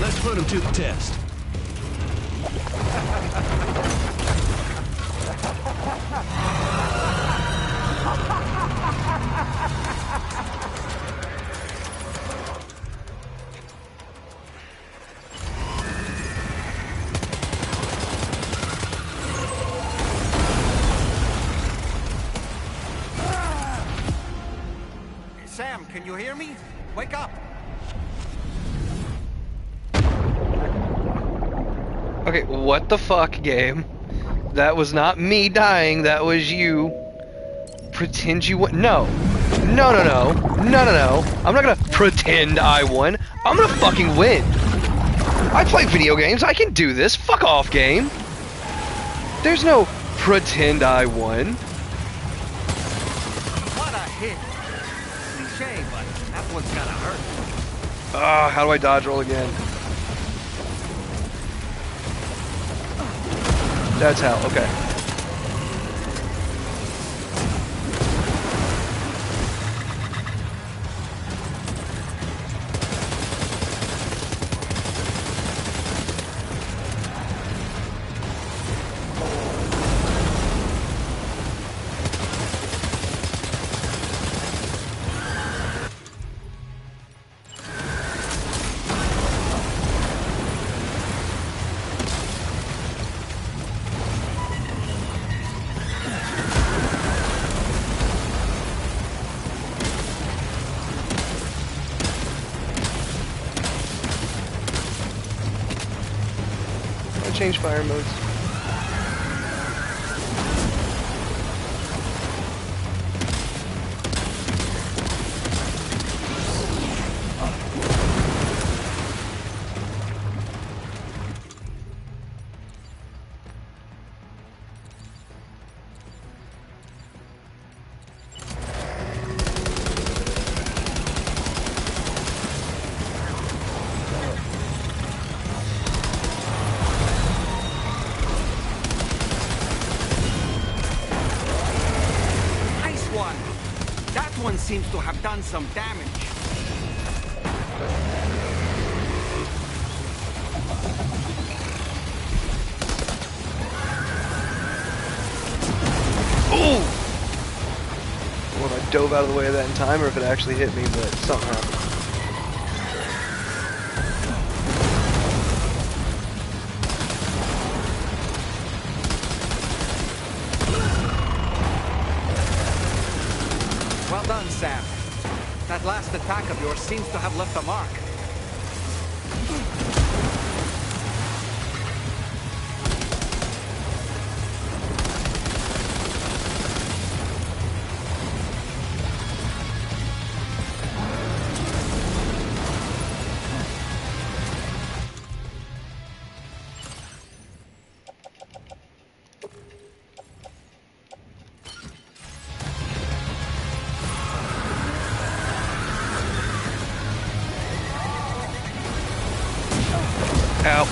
Let's put him to the test. Sam, can you hear me? Wake up! Okay, what the fuck, game? That was not me dying, that was you pretend you won. No. No, no, no. No, no, no. I'm not gonna pretend I won. I'm gonna fucking win. I play video games. I can do this. Fuck off, game. There's no pretend I won. What a hit. Cliche, but that one's gotta hurt. Ah, how do I dodge roll again? That's how. Okay. Change fire modes. Seems to have done some damage. Ooh! I don't know if I dove out of the way of that in time or if it actually hit me, but something happened. Well done, Sam. That last attack of yours seems to have left a mark. Ow.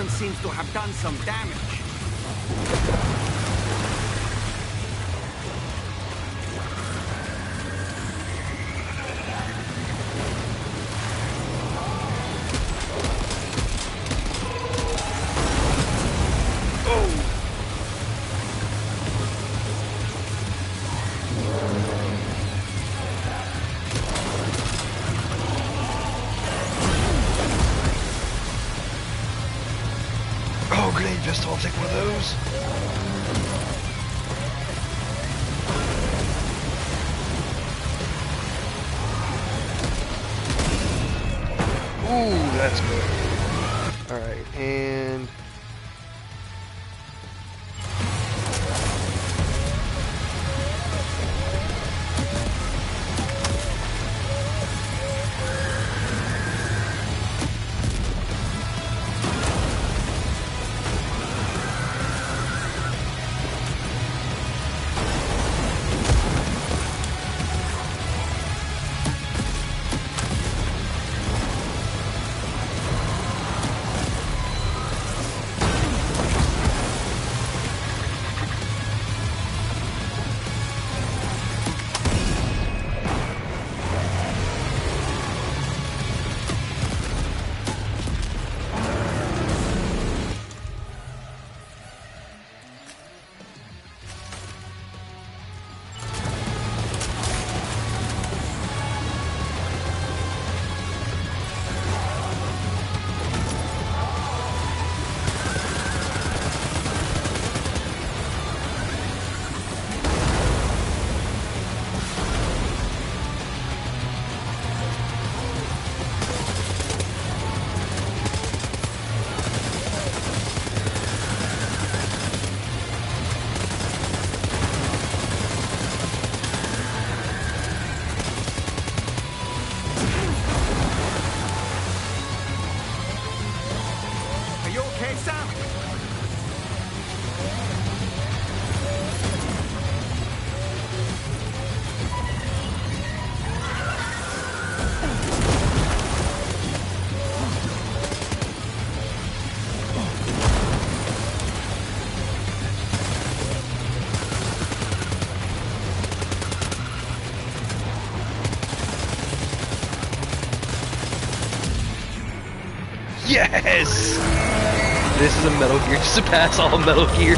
Seems to have done some damage. Grenade pistol, I'll take one of those. Ooh, that's good. Alright, and... Hey, Sam! Yes! This is a Metal Gear. Just to pass all Metal Gear.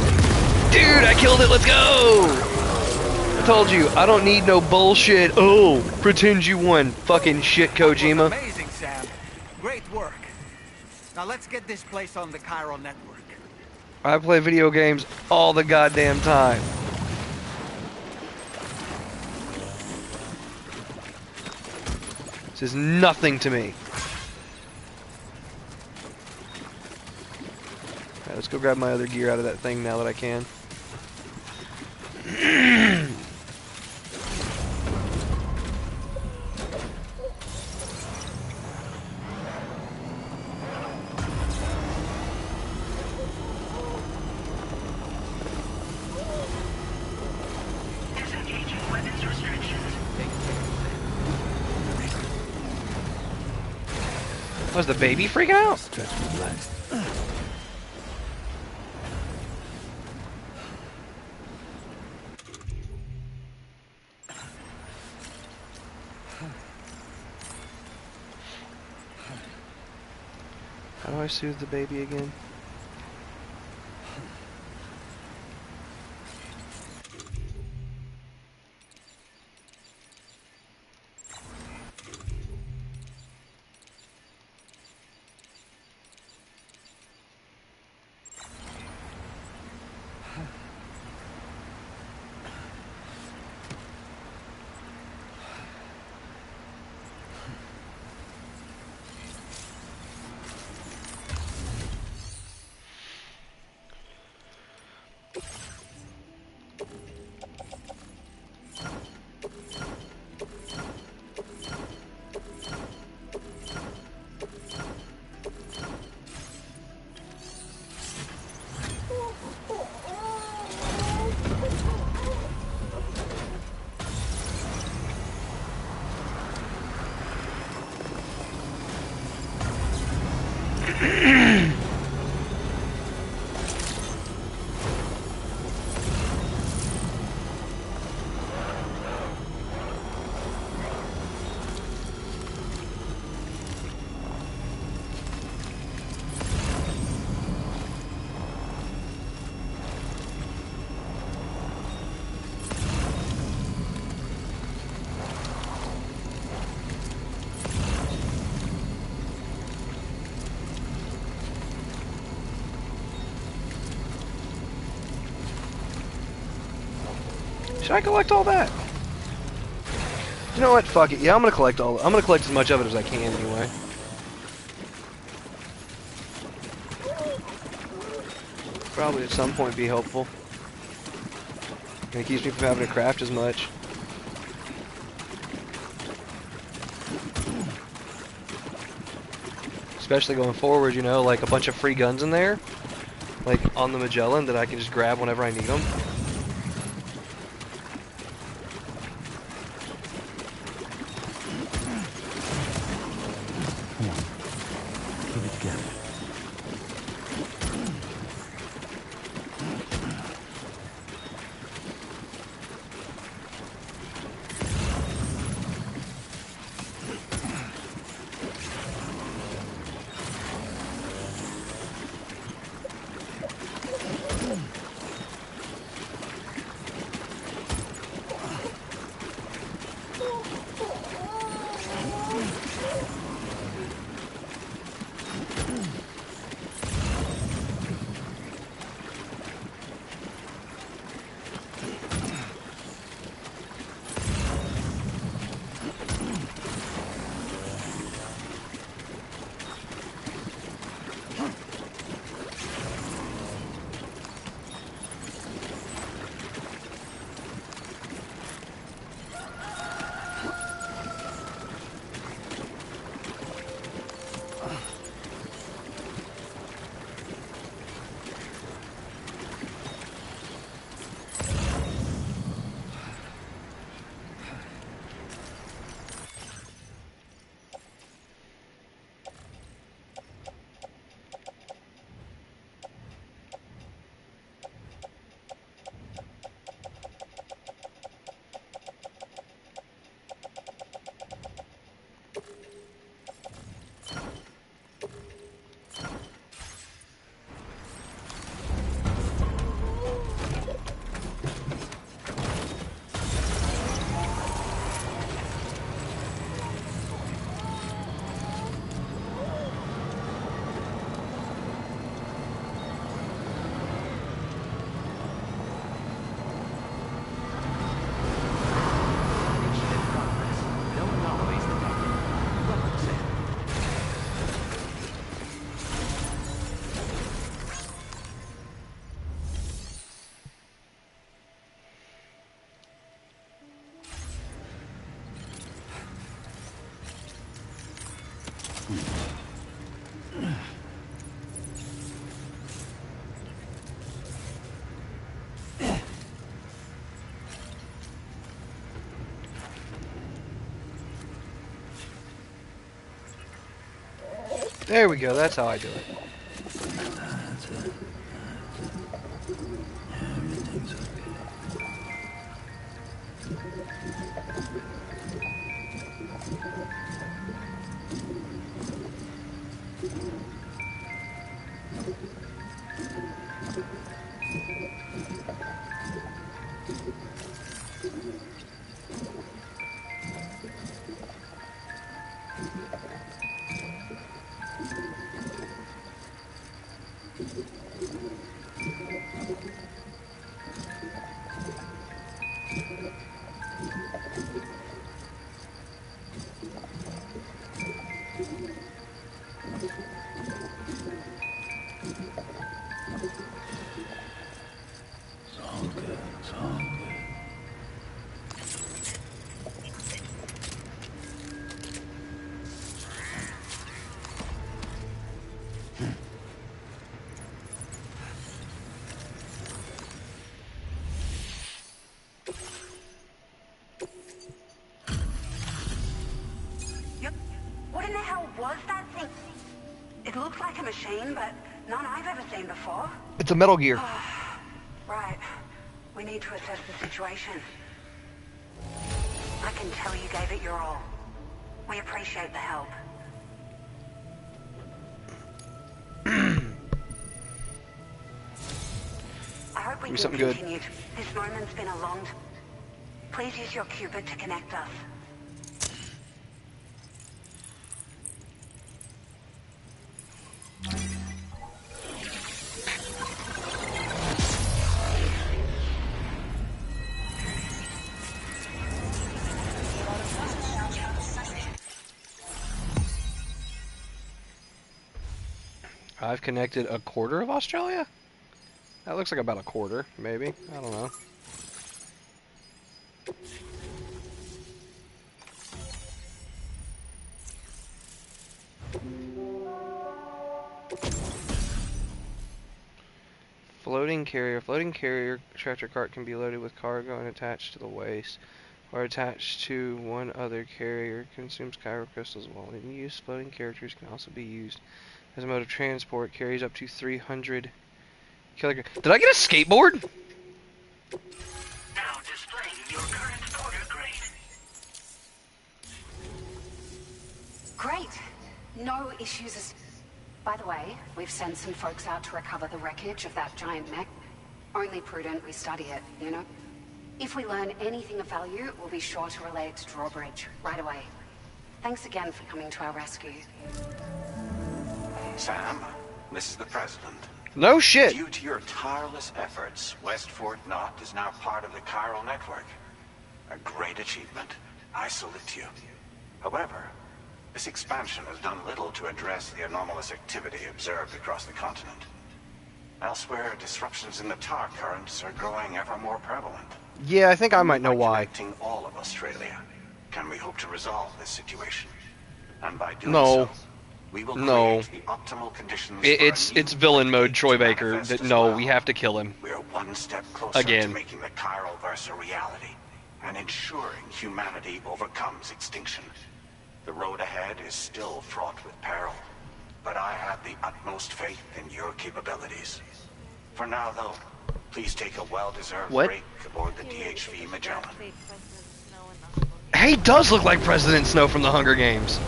Dude, I killed it. Let's go! I told you, I don't need no bullshit. Oh, pretend you won. Fucking shit, Kojima. Amazing, Sam. Great work. Now let's get this place on the Chiral network. I play video games all the goddamn time. This is nothing to me. Alright, let's go grab my other gear out of that thing now that I can. Was the baby freaking out? Stretch my legs. How do I soothe the baby again? Should I collect all that? You know what? Fuck it. Yeah, I'm gonna collect all. I'm gonna collect as much of it as I can anyway. Probably at some point be helpful. And it keeps me from having to craft as much. Especially going forward, you know, like a bunch of free guns in there, like on the Magellan that I can just grab whenever I need them. There we go, that's how I do it. What in the hell was that thing? It looks like a machine, but none I've ever seen before. It's a Metal Gear. Right. We need to assess the situation. I can tell you gave it your all. We appreciate the help. I hope we can continue. This moment's been a long... Please use your Cupid to connect us. I've connected a quarter of Australia? That looks like about a quarter, maybe. I don't know. Floating carrier tractor cart can be loaded with cargo and attached to the waist, or attached to one other carrier. Consumes chiral crystals while in use. Floating carriers can also be used as a mode of transport. Carries up to 300 kilograms. Did I get a skateboard? Now displaying your current order grade. Great. No issues. By the way, we've sent some folks out to recover the wreckage of that giant mech. Only prudent we study it, you know? If we learn anything of value, we'll be sure to relay it to Drawbridge right away. Thanks again for coming to our rescue. Sam, this is the President. No shit. Due to your tireless efforts, West Fort Knot is now part of the chiral network. A great achievement. I salute you. However, this expansion has done little to address the anomalous activity observed across the continent. Elsewhere, disruptions in the tar currents are growing ever more prevalent. Yeah, I think I might know why. Connecting all of Australia, can we hope to resolve this situation? And by doing so, we will create the optimal conditions. It's villain mode, Troy Baker. That we have to kill him. We're one step closer to making the chiral verse a reality and ensuring humanity overcomes extinction. The road ahead is still fraught with peril, but I have the utmost faith in your capabilities. For now, though, please take a well-deserved break aboard the DHV Magellan. He does look like President Snow from the Hunger Games.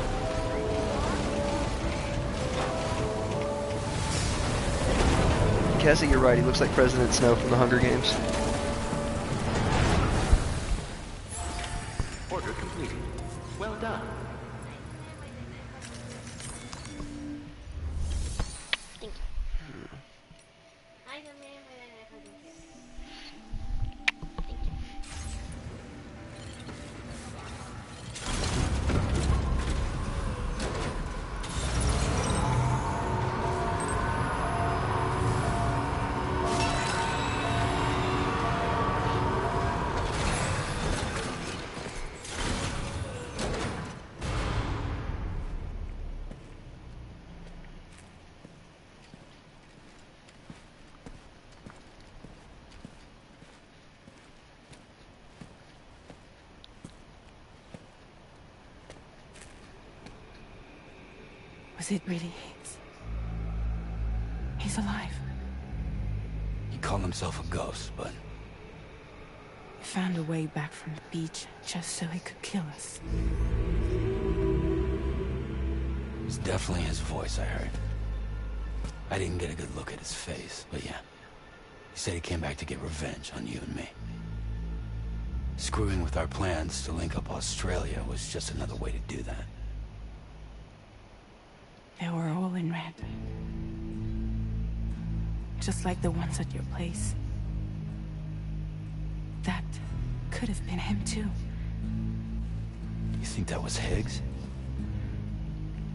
Cassie, you're right. He looks like President Snow from the Hunger Games. Order completed. Well done. Was it really Higgs? He's alive. He called himself a ghost, but... He found a way back from the beach just so he could kill us. It's definitely his voice I heard. I didn't get a good look at his face, but yeah. He said he came back to get revenge on you and me. Screwing with our plans to link up Australia was just another way to do that. They were all in red. Just like the ones at your place. That could have been him too. You think that was Higgs?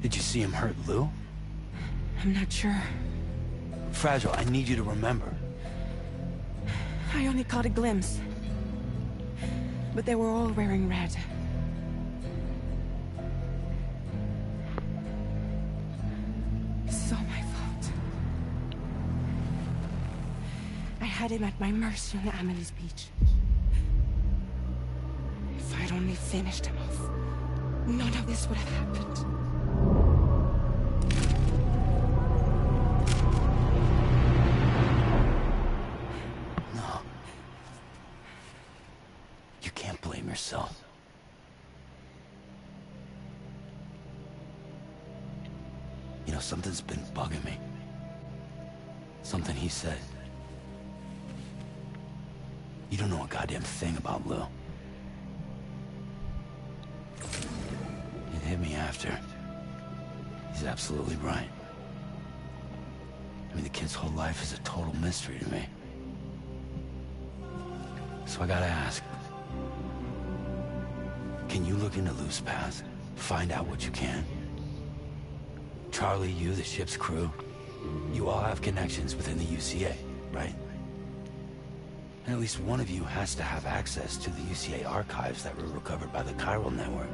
Did you see him hurt Lou? I'm not sure. Fragile, I need you to remember. I only caught a glimpse. But they were all wearing red. It's all my fault. I had him at my mercy on Amelie's beach. If I'd only finished him off, none of this would have happened. Yourself. You know, something's been bugging me. Something he said. You don't know a goddamn thing about Lou. It hit me after. He's absolutely right. I mean, the kid's whole life is a total mystery to me. So I gotta ask. Can you look into Lou's past? Find out what you can? Charlie, you, the ship's crew, you all have connections within the UCA, right? And at least one of you has to have access to the UCA archives that were recovered by the Chiral Network.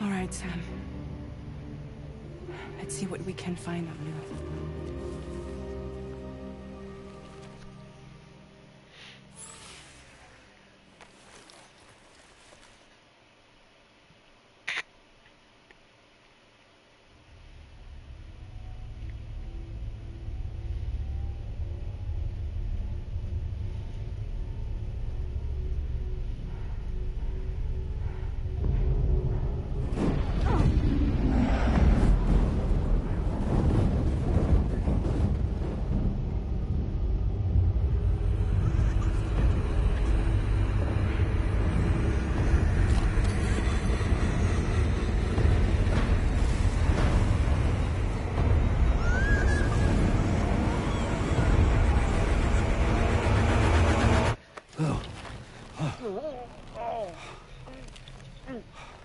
All right, Sam. Let's see what we can find on Lou.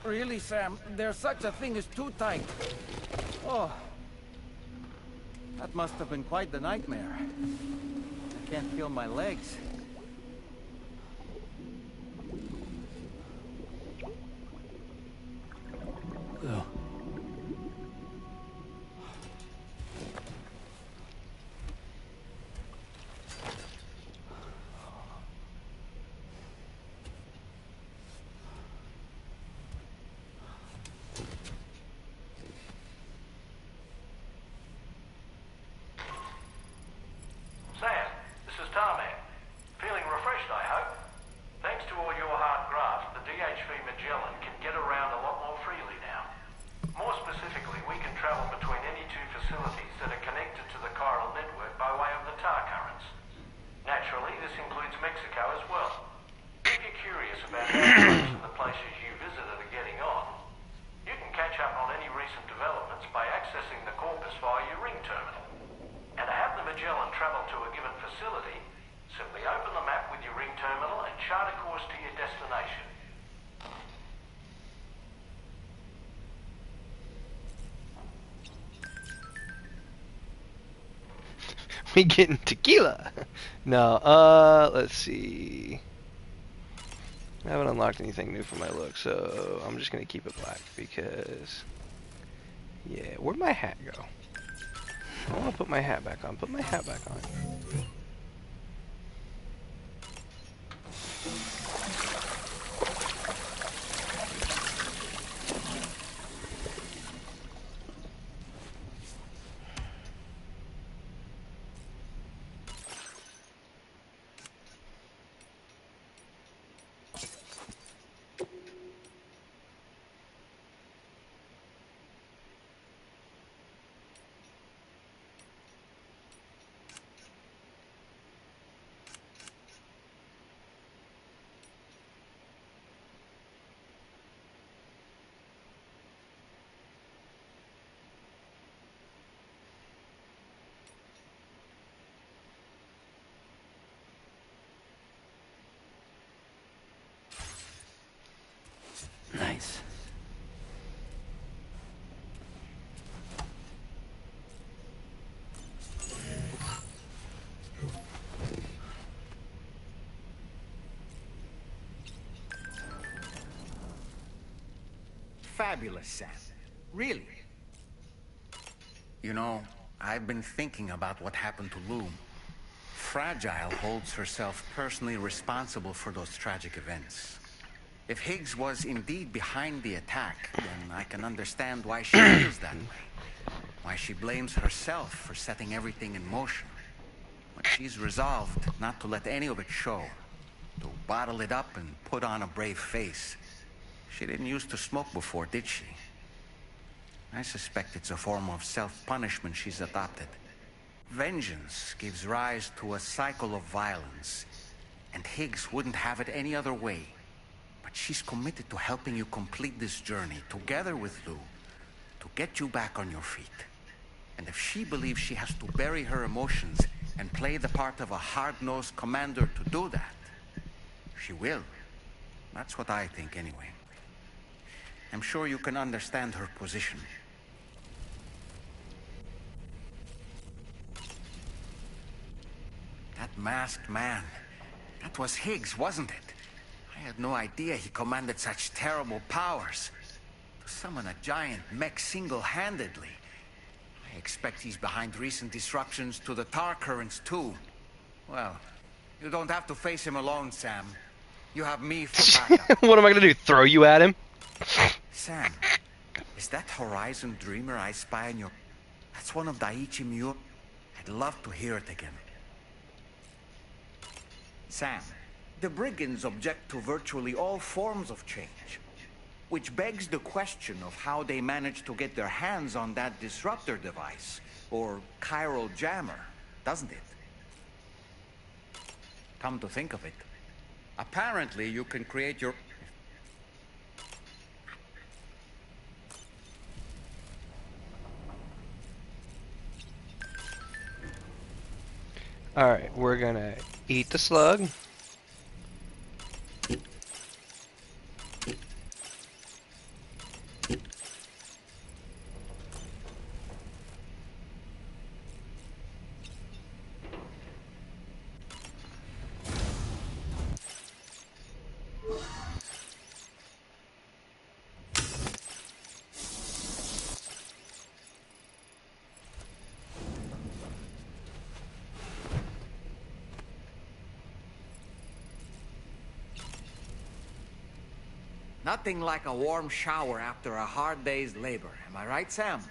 Really, Sam, there's such a thing as too tight. Oh. That must have been quite the nightmare. I can't feel my legs. Lou. We getting tequila? No, let's see. I haven't unlocked anything new for my look, so I'm just gonna keep it black because, yeah, where'd my hat go? I wanna put my hat back on. Put my hat back on. Nice. Fabulous, Sam. Really. You know, I've been thinking about what happened to Lou. Fragile holds herself personally responsible for those tragic events. If Higgs was indeed behind the attack, then I can understand why she feels that way. Why she blames herself for setting everything in motion. But she's resolved not to let any of it show. To bottle it up and put on a brave face. She didn't used to smoke before, did she? I suspect it's a form of self-punishment she's adopted. Vengeance gives rise to a cycle of violence, and Higgs wouldn't have it any other way. But she's committed to helping you complete this journey, together with Lou, to get you back on your feet. And if she believes she has to bury her emotions and play the part of a hard-nosed commander to do that, she will. That's what I think, anyway. I'm sure you can understand her position. That masked man, that was Higgs, wasn't it? I had no idea he commanded such terrible powers. To summon a giant mech single-handedly. I expect he's behind recent disruptions to the tar currents, too. Well, you don't have to face him alone, Sam. You have me for backup. What am I gonna do, throw you at him? Sam, is that Horizon Dreamer I spy on your... That's one of Daiichi Miura? I'd love to hear it again. Sam, the brigands object to virtually all forms of change. Which begs the question of how they managed to get their hands on that disruptor device, or chiral jammer, doesn't it? Come to think of it, apparently you can create your... Alright, we're gonna eat the slug. Nothing like a warm shower after a hard day's labor. Am I right, Sam?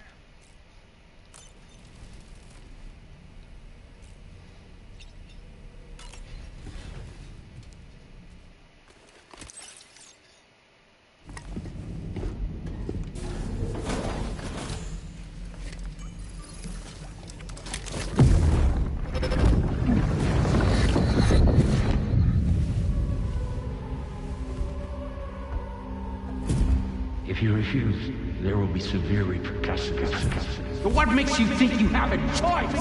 If you refuse, there will be severe repercussions. But what makes you think you have a choice?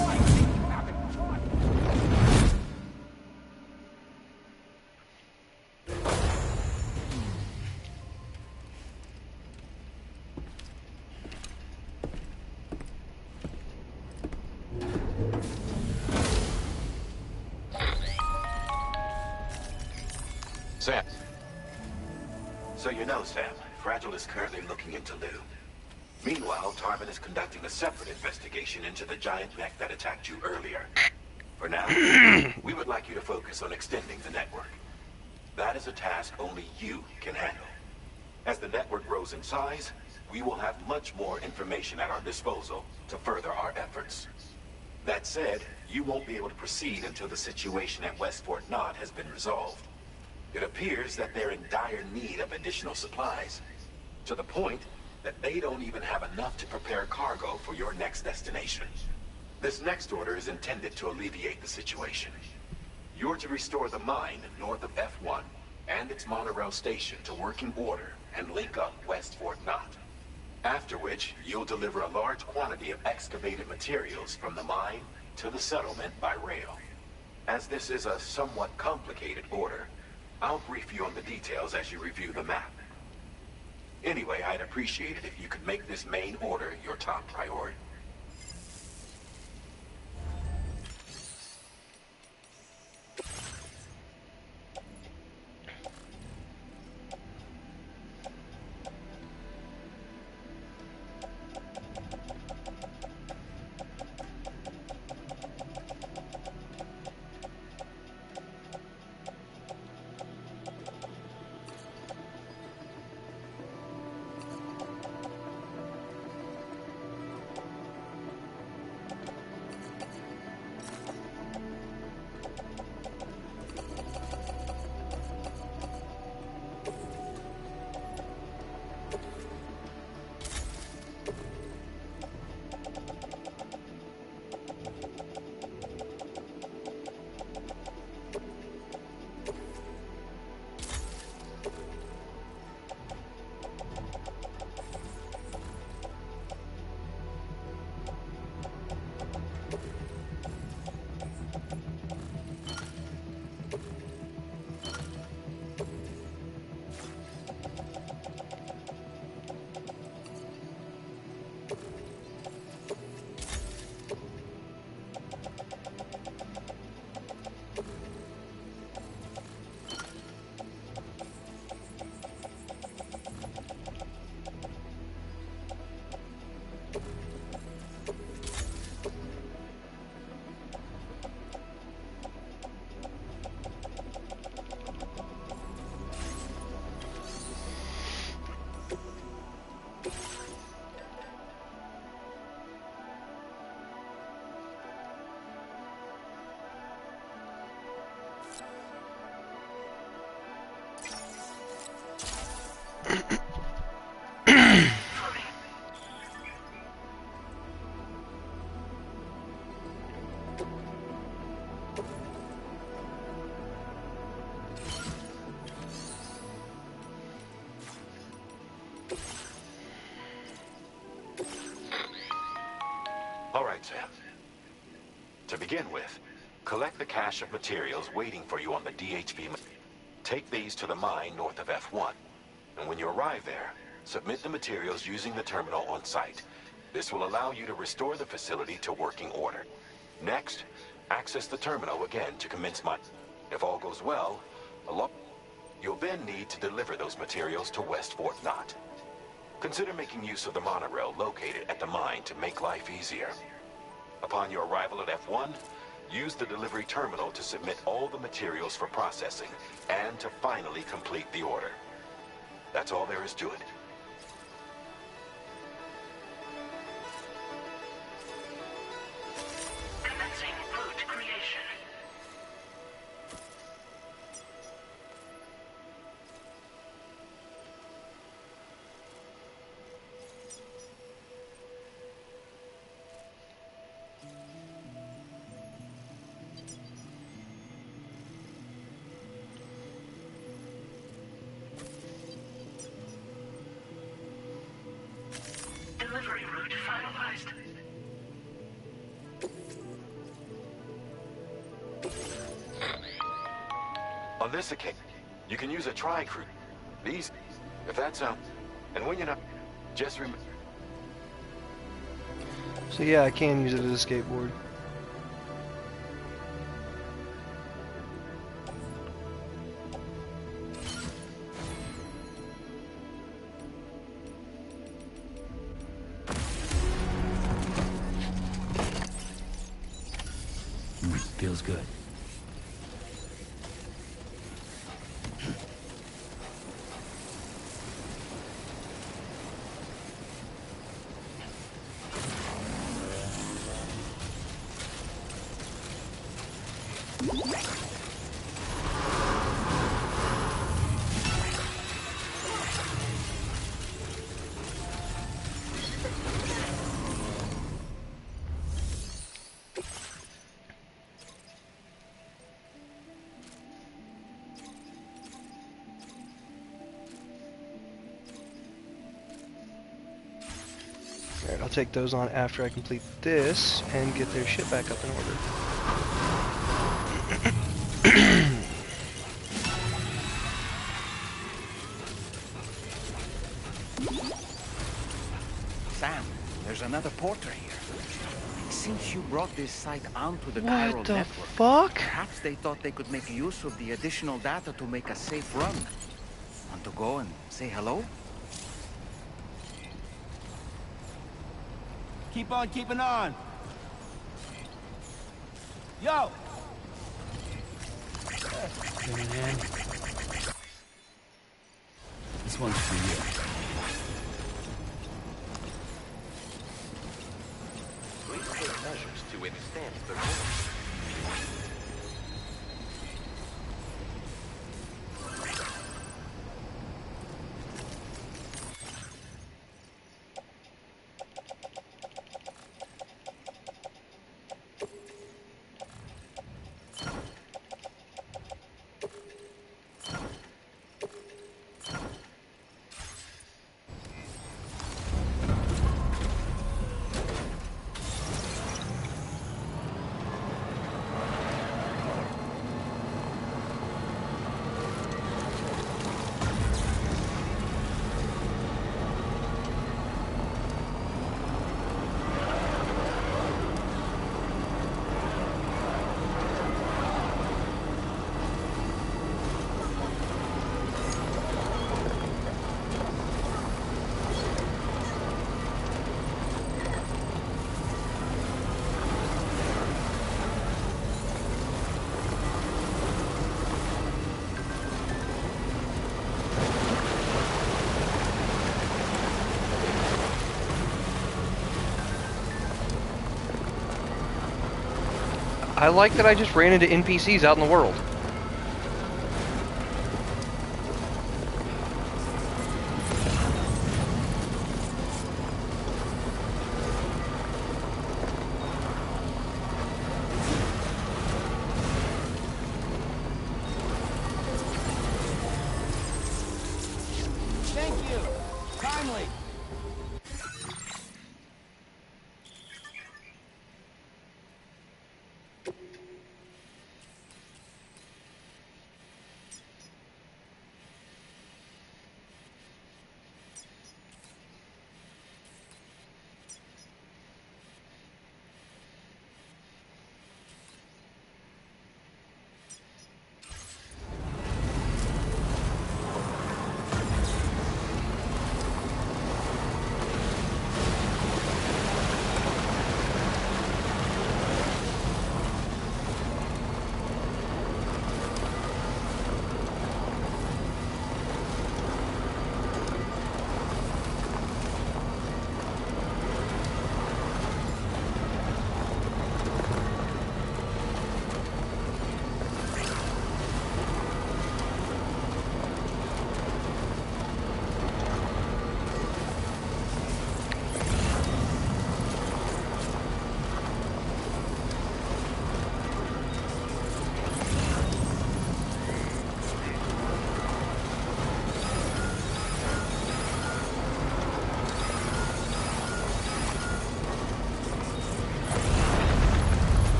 Sam. So you know, Sam, Fragile is currently looking into Lou. Meanwhile, Tarvin is conducting a separate investigation into the giant mech that attacked you earlier. For now, we would like you to focus on extending the network. That is a task only you can handle. As the network grows in size, we will have much more information at our disposal to further our efforts. That said, you won't be able to proceed until the situation at West Fort Knott has been resolved. It appears that they're in dire need of additional supplies, to the point that they don't even have enough to prepare cargo for your next destination. This next order is intended to alleviate the situation. You're to restore the mine north of F1 and its monorail station to working order and link up West Fort Knott. After which, you'll deliver a large quantity of excavated materials from the mine to the settlement by rail. As this is a somewhat complicated order, I'll brief you on the details as you review the map. Anyway, I'd appreciate it if you could make this main order your top priority. All right, Sam. To begin with, collect the cache of materials waiting for you on the DHV. Take these to the mine north of F1. And when you arrive there, submit the materials using the terminal on site. This will allow you to restore the facility to working order. Next, access the terminal again to commence mining. If all goes well, you'll then need to deliver those materials to West Fort Knott. Consider making use of the monorail located at the mine to make life easier. Upon your arrival at F1, use the delivery terminal to submit all the materials for processing and to finally complete the order. That's all there is to it. Commencing route creation. Delivery route finalized. On this occasion, you can use a tri-crew. These, if that's and when you're not, just remember. So yeah, I can use it as a skateboard. Feels good. Alright, I'll take those on after I complete this and get their shit back up in order. there's another porter here. Since you brought this site onto the What chiral the network, fuck? perhaps they thought they could make use of the additional data to make a safe run. Want to go and say hello? Keep on keeping on. Yo! This one's for you. Please take measures to withstand the course. I like that I just ran into NPCs out in the world. Thank you. Kindly.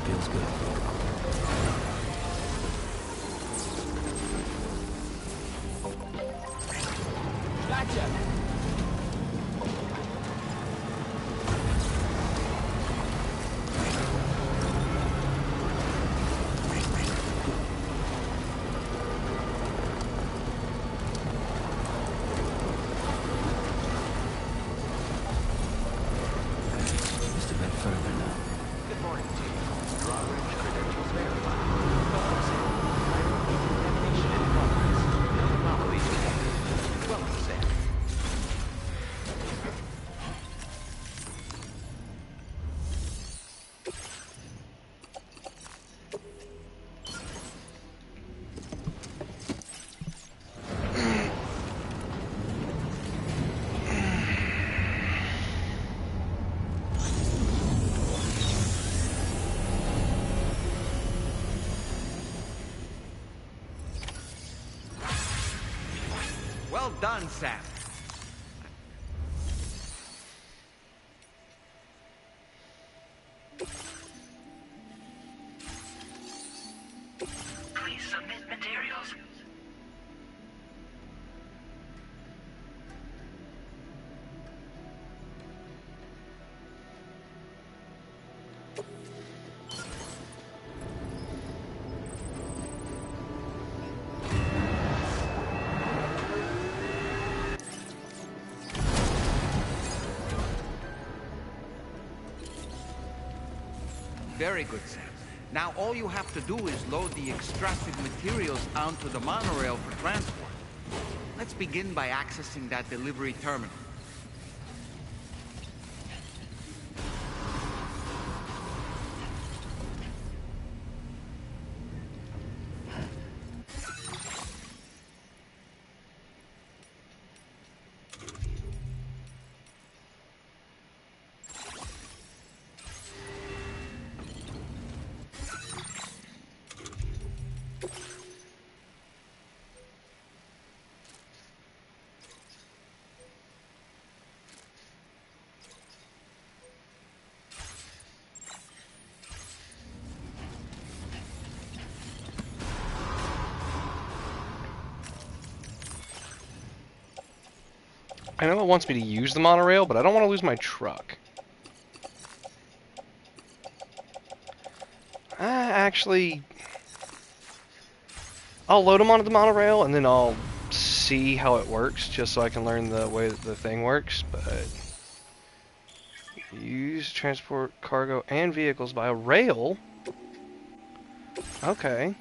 Feels good. Gotcha. Just a bit further now. Good morning to you. Drawbridge credentials verified. Focusing. Decontamination in progress. No anomalies detected. Welcome, Sam. Well done, Sam. Please submit materials. Very good, Sam. Now all you have to do is load the extracted materials onto the monorail for transport. Let's begin by accessing that delivery terminal. I know it wants me to use the monorail, but I don't want to lose my truck. Actually, I'll load them onto the monorail, and then I'll see how it works, just so I can learn the way that the thing works, but... Use transport cargo and vehicles by rail? Okay.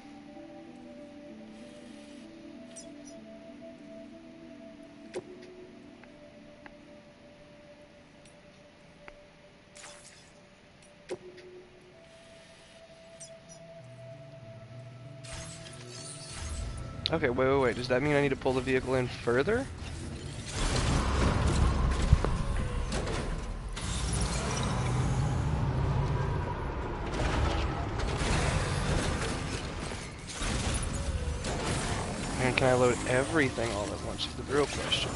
Okay, wait. Does that mean I need to pull the vehicle in further? And can I load everything all at once is the real question.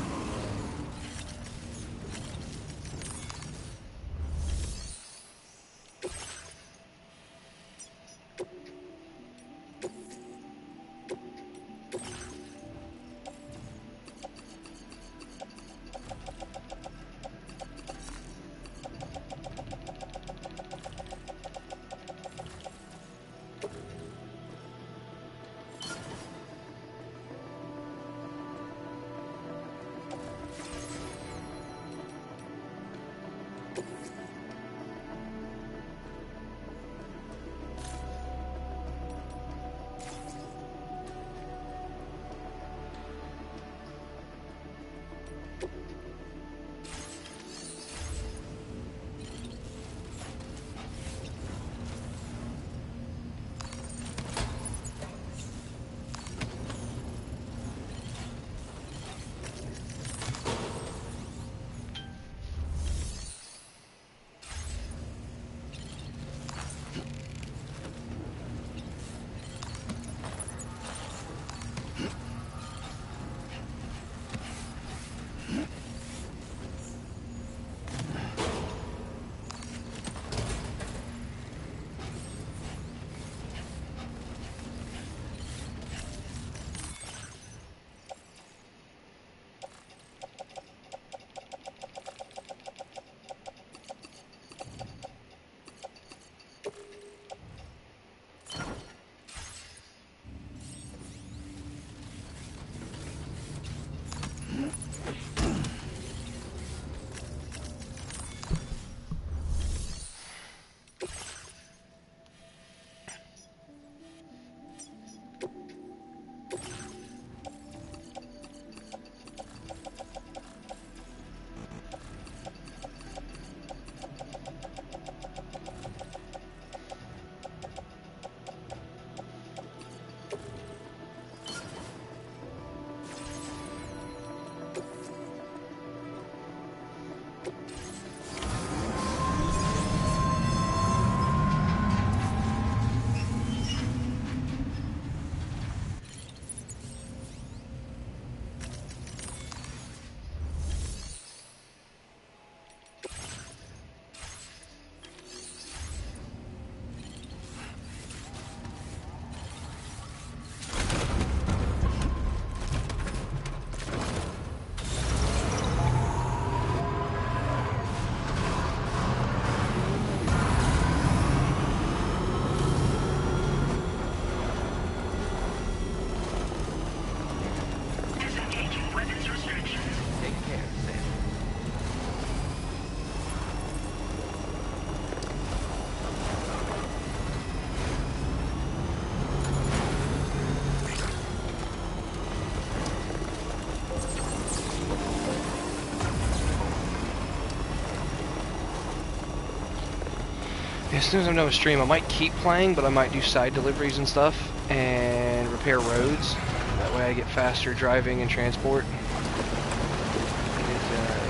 as soon as I'm done with stream, I might keep playing, but I might do side deliveries and stuff, and repair roads. That way I get faster driving and transport.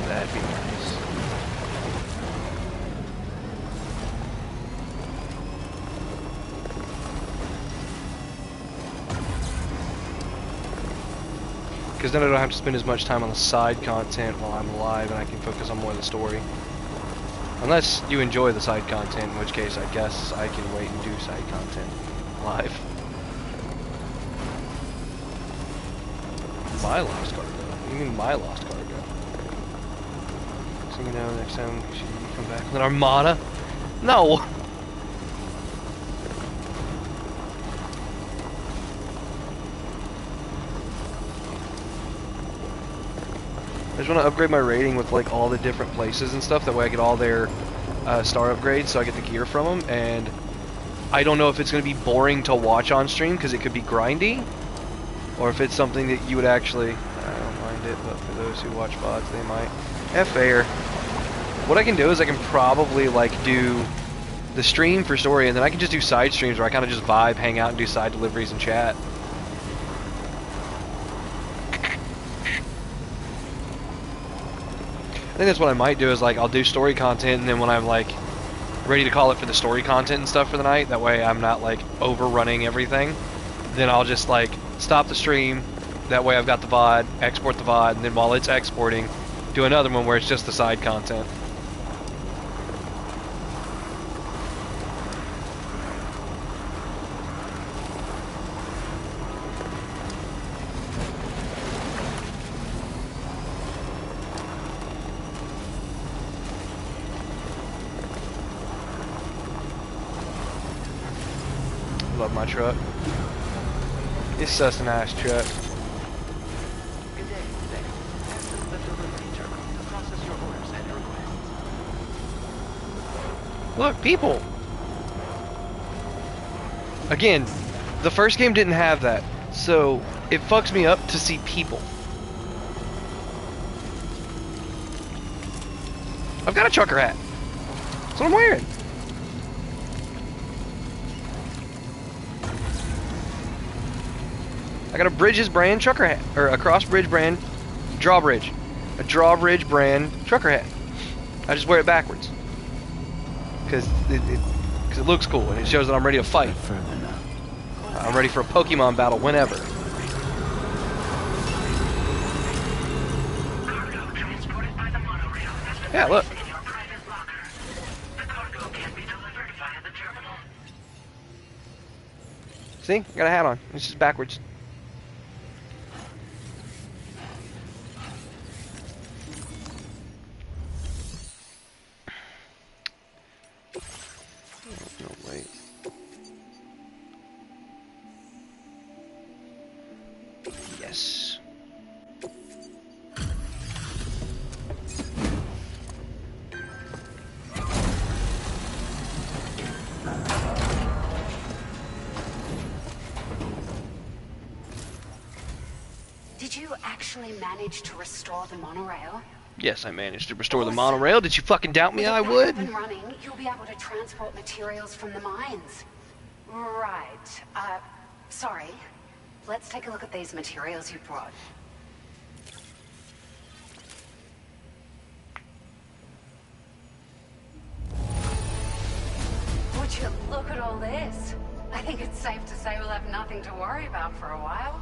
That'd be nice. Because then I don't have to spend as much time on the side content while I'm alive, and I can focus on more of the story. Unless you enjoy the side content, in which case I guess I can wait and do side content live. My lost cargo? What do you mean my lost cargo? So you know, next time should you come back with an armada? No! I just want to upgrade my rating with like all the different places and stuff. That way I get all their star upgrades, so I get the gear from them. And I don't know if it's going to be boring to watch on stream because it could be grindy, or if it's something that you would actually. I don't mind it, but for those who watch VODs, they might. Fair. What I can do is I can probably like do the stream for story, and then I can just do side streams where I kind of just vibe, hang out, and do side deliveries and chat. I think that's what I might do is like I'll do story content, and then when I'm like ready to call it for the story content and stuff for the night, that way I'm not like overrunning everything, then I'll just like stop the stream, that way I've got the VOD, export the VOD, and then while it's exporting, do another one where it's just the side content. Love my truck. It's such a nice truck. Good day. Access the delivery terminal to process your orders and requests. Look, people! Again, the first game didn't have that, so it fucks me up to see people. I've got a trucker hat. That's what I'm wearing. I got a Bridges brand trucker hat, or a Crossbridge brand drawbridge. A drawbridge brand trucker hat. I just wear it backwards. Because it looks cool, and it shows that I'm ready to fight. I'm ready for a Pokemon battle whenever. Yeah, look. See? I got a hat on. It's just backwards. No, wait. Yes. Did you actually manage to restore the monorail? Yes, I managed to restore the monorail. Did you fucking doubt me? I would. Up and running, you'll be able to transport materials from the mines. Right. Sorry. Let's take a look at these materials you brought. Would you look at all this? I think it's safe to say we'll have nothing to worry about for a while.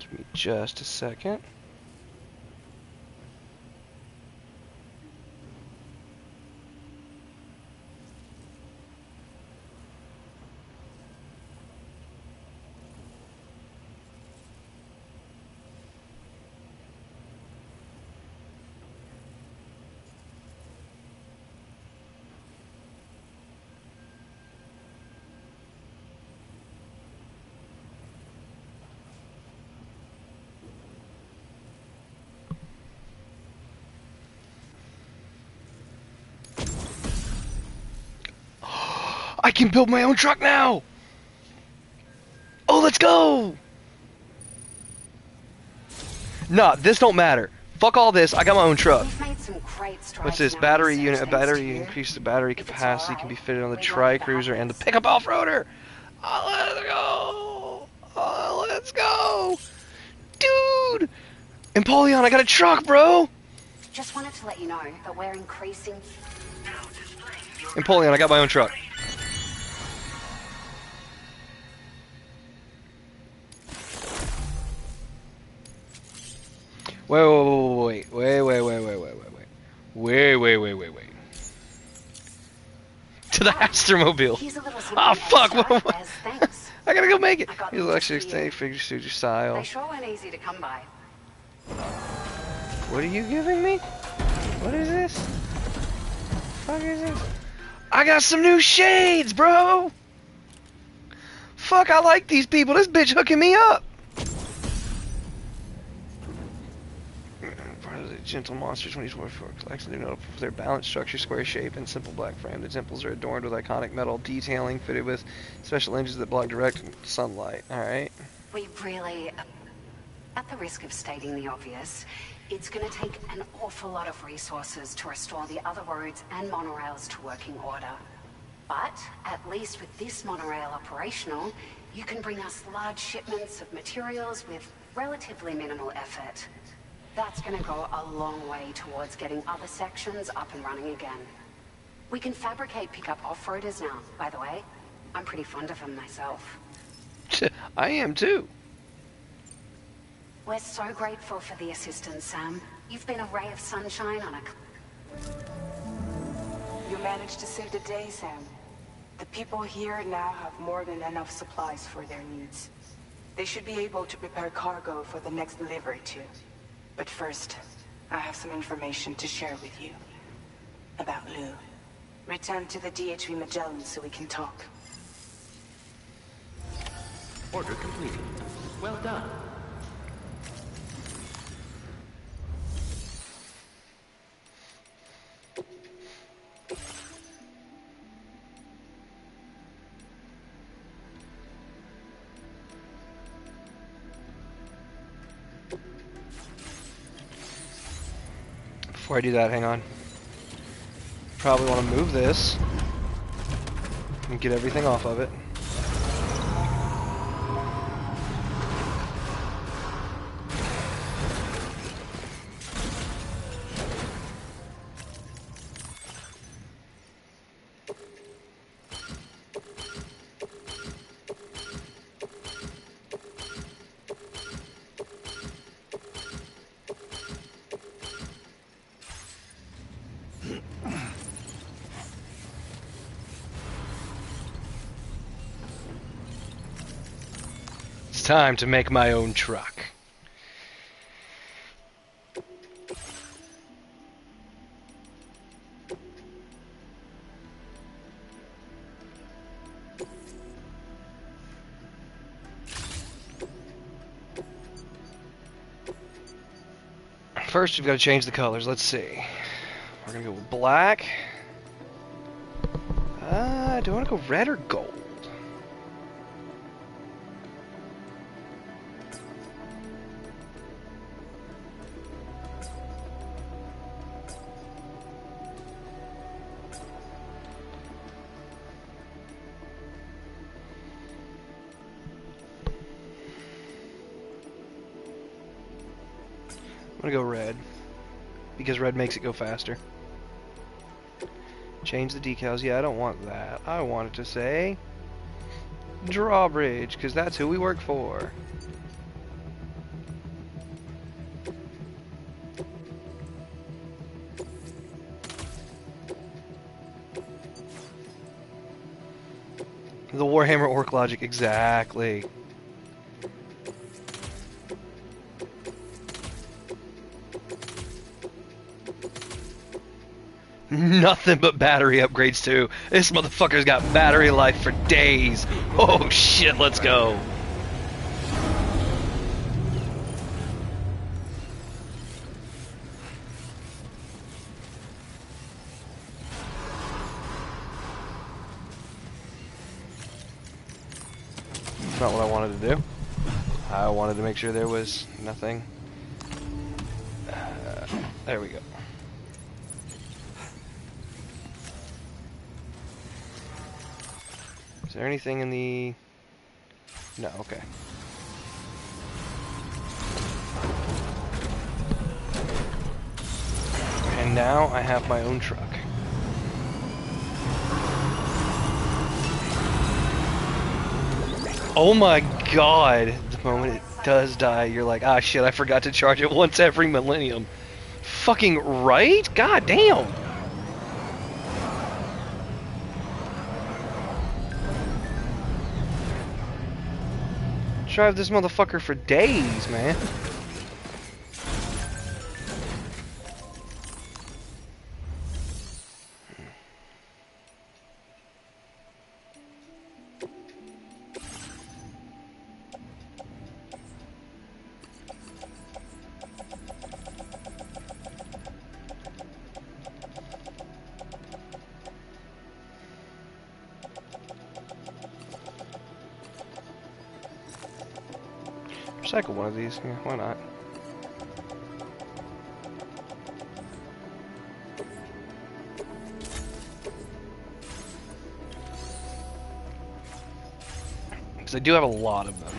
Give me just a second. I can build my own truck now! Oh, let's go! Nah, this don't matter. Fuck all this, I got my own truck. We've made some great strides. What's this? in our Battery research unit. A thanks to battery you. increases the battery If it's capacity, alright, can be fitted on the we tri-cruiser and the pickup off-roader. Oh, let's go! Oh, let's go! Dude! Empoleon, I got a truck, bro! Just wanted to let you know that we're increasing. Empoleon, I got my own truck. Wait. To the Astromobile. Ah, fuck! I gotta go make it. He's actually extending figure suit your style. They sure weren't easy to come by. What are you giving me? What is this? Fuck is this? I got some new shades, bro! Fuck, I like these people. This bitch hooking me up. Part of the Gentle Monster 2024 collection. They're notable for their balanced structure, square shape, and simple black frame. The temples are adorned with iconic metal detailing, fitted with special lenses that block direct sunlight. Alright. We really, at the risk of stating the obvious, it's going to take an awful lot of resources to restore the other roads and monorails to working order. But, at least with this monorail operational, you can bring us large shipments of materials with relatively minimal effort. That's going to go a long way towards getting other sections up and running again. We can fabricate pickup off-roaders now, by the way. I'm pretty fond of them myself. I am too. We're so grateful for the assistance, Sam. You've been a ray of sunshine on a... You managed to save the day, Sam. The people here now have more than enough supplies for their needs. They should be able to prepare cargo for the next delivery too. But first, I have some information to share with you. About Lou. Return to the DHV Magellan so we can talk. Order completed. Well done. Before I do that, hang on. Probably want to move this and get everything off of it. Time to make my own truck. First, we've got to change the colors. Let's see. We're gonna go with black. Do I want to go red or gold? I'm gonna go red, because red makes it go faster. Change the decals. Yeah, I don't want that. I want it to say Drawbridge, because that's who we work for. The Warhammer Orc logic, exactly. Nothing but battery upgrades too. This motherfucker's got battery life for days. Oh shit, let's go. That's not what I wanted to do. I wanted to make sure there was nothing. There we go. Is there anything in the... No, okay. And now I have my own truck. Oh my god! The moment it does die, you're like, ah shit, I forgot to charge it once every millennium. Fucking right? God damn! Drive this motherfucker for days, man. Recycle one of these, yeah, why not? Because I do have a lot of them.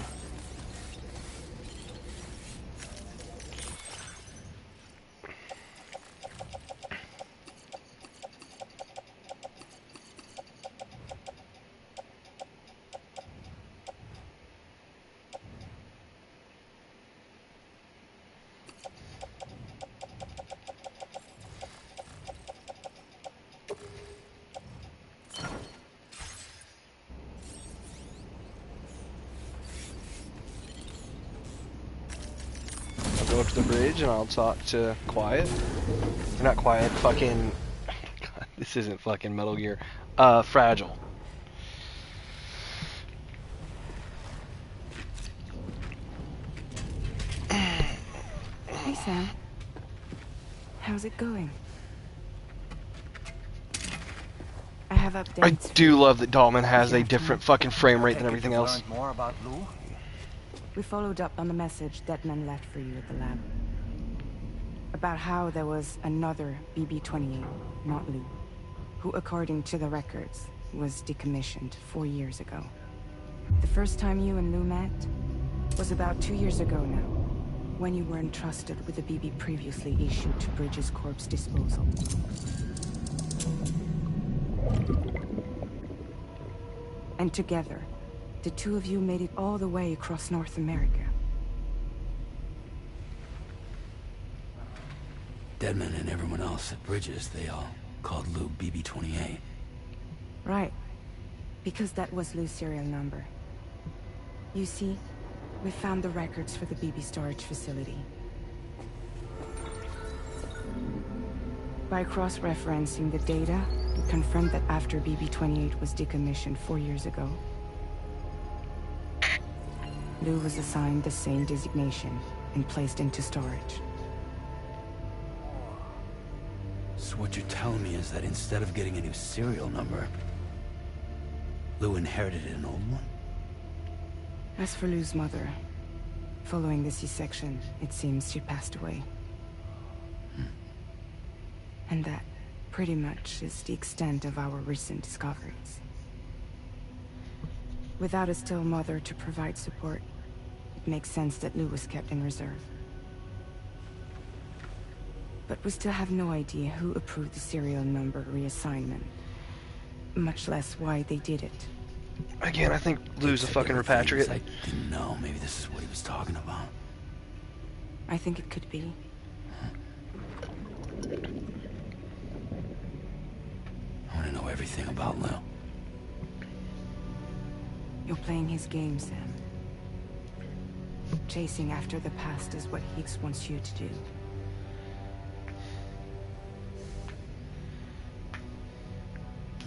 Go up to the bridge and I'll talk to Quiet. Or not Quiet, fucking... God, this isn't fucking Metal Gear. Fragile. Hey, Sam. How's it going? I have updates. I do love that Dahlman has a different fucking frame rate than everything else. More about Lou? We followed up on the message Deadman left for you at the lab. About how there was another BB-28, not Lou, who, according to the records, was decommissioned 4 years ago. The first time you and Lou met was about 2 years ago now, when you were entrusted with the BB previously issued to Bridges Corp's disposal. And together, the two of you made it all the way across North America. Deadman and everyone else at Bridges, they all called Lou BB-28. Right. Because that was Lou's serial number. You see, we found the records for the BB storage facility. By cross-referencing the data, we confirmed that after BB-28 was decommissioned 4 years ago, Lou was assigned the same designation and placed into storage. So what you're telling me is that instead of getting a new serial number, Lou inherited an old one? As for Lou's mother, following the C-section, it seems she passed away. And that, pretty much, is the extent of our recent discoveries. Without a still mother to provide support, it makes sense that Lou was kept in reserve. But we still have no idea who approved the serial number reassignment, much less why they did it. Again, I think Lou's a fucking repatriate. I didn't know. Maybe this is what he was talking about. I think it could be. I want to know everything about Lou. You're playing his game, Sam. Chasing after the past is what Higgs wants you to do.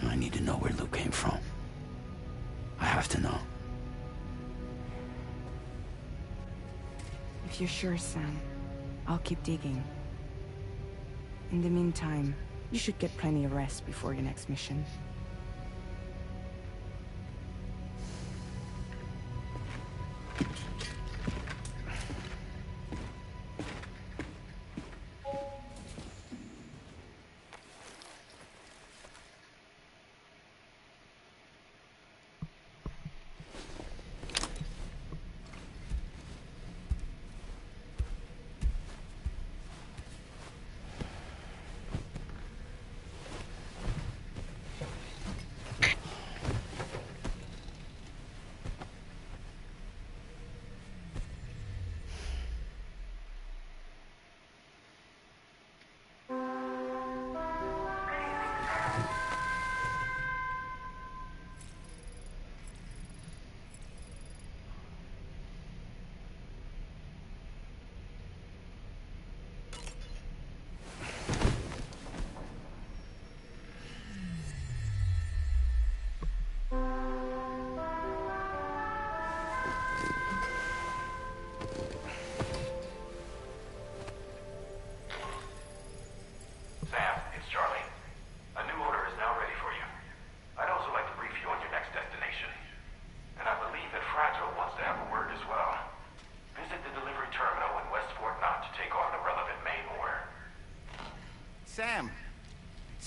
I need to know where Lou came from. I have to know. If you're sure, Sam, I'll keep digging. In the meantime, you should get plenty of rest before your next mission.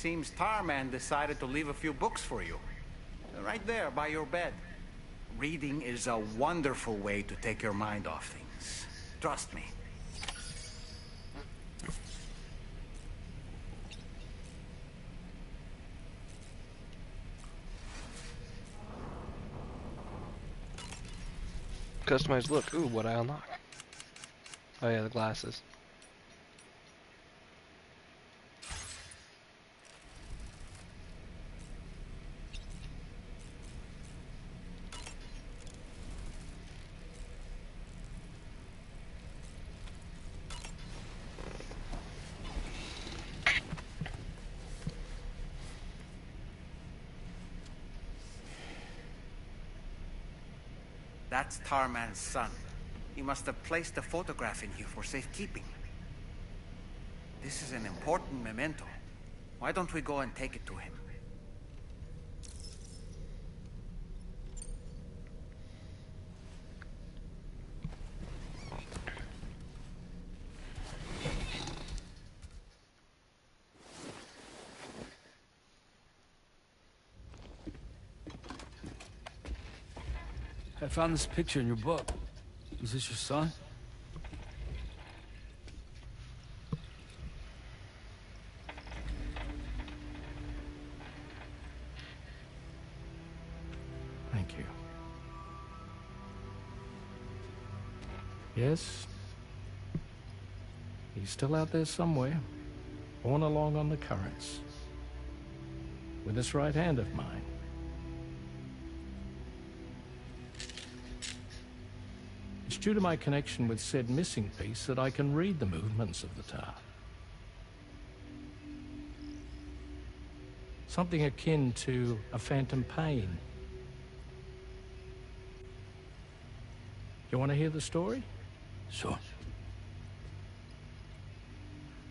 seems Tarman decided to leave a few books for you. Right there, by your bed. Reading is a wonderful way to take your mind off things. Trust me. Customized look. Ooh, what I unlock? Oh yeah, the glasses. That's Tarman's son. He must have placed a photograph in here for safekeeping. This is an important memento. Why don't we go and take it to him? I found this picture in your book. Is this your son? Thank you. Yes. He's still out there somewhere, borne along on the currents, with this right hand of mine. It's due to my connection with said missing piece that I can read the movements of the tar. Something akin to a phantom pain. You want to hear the story? Sure.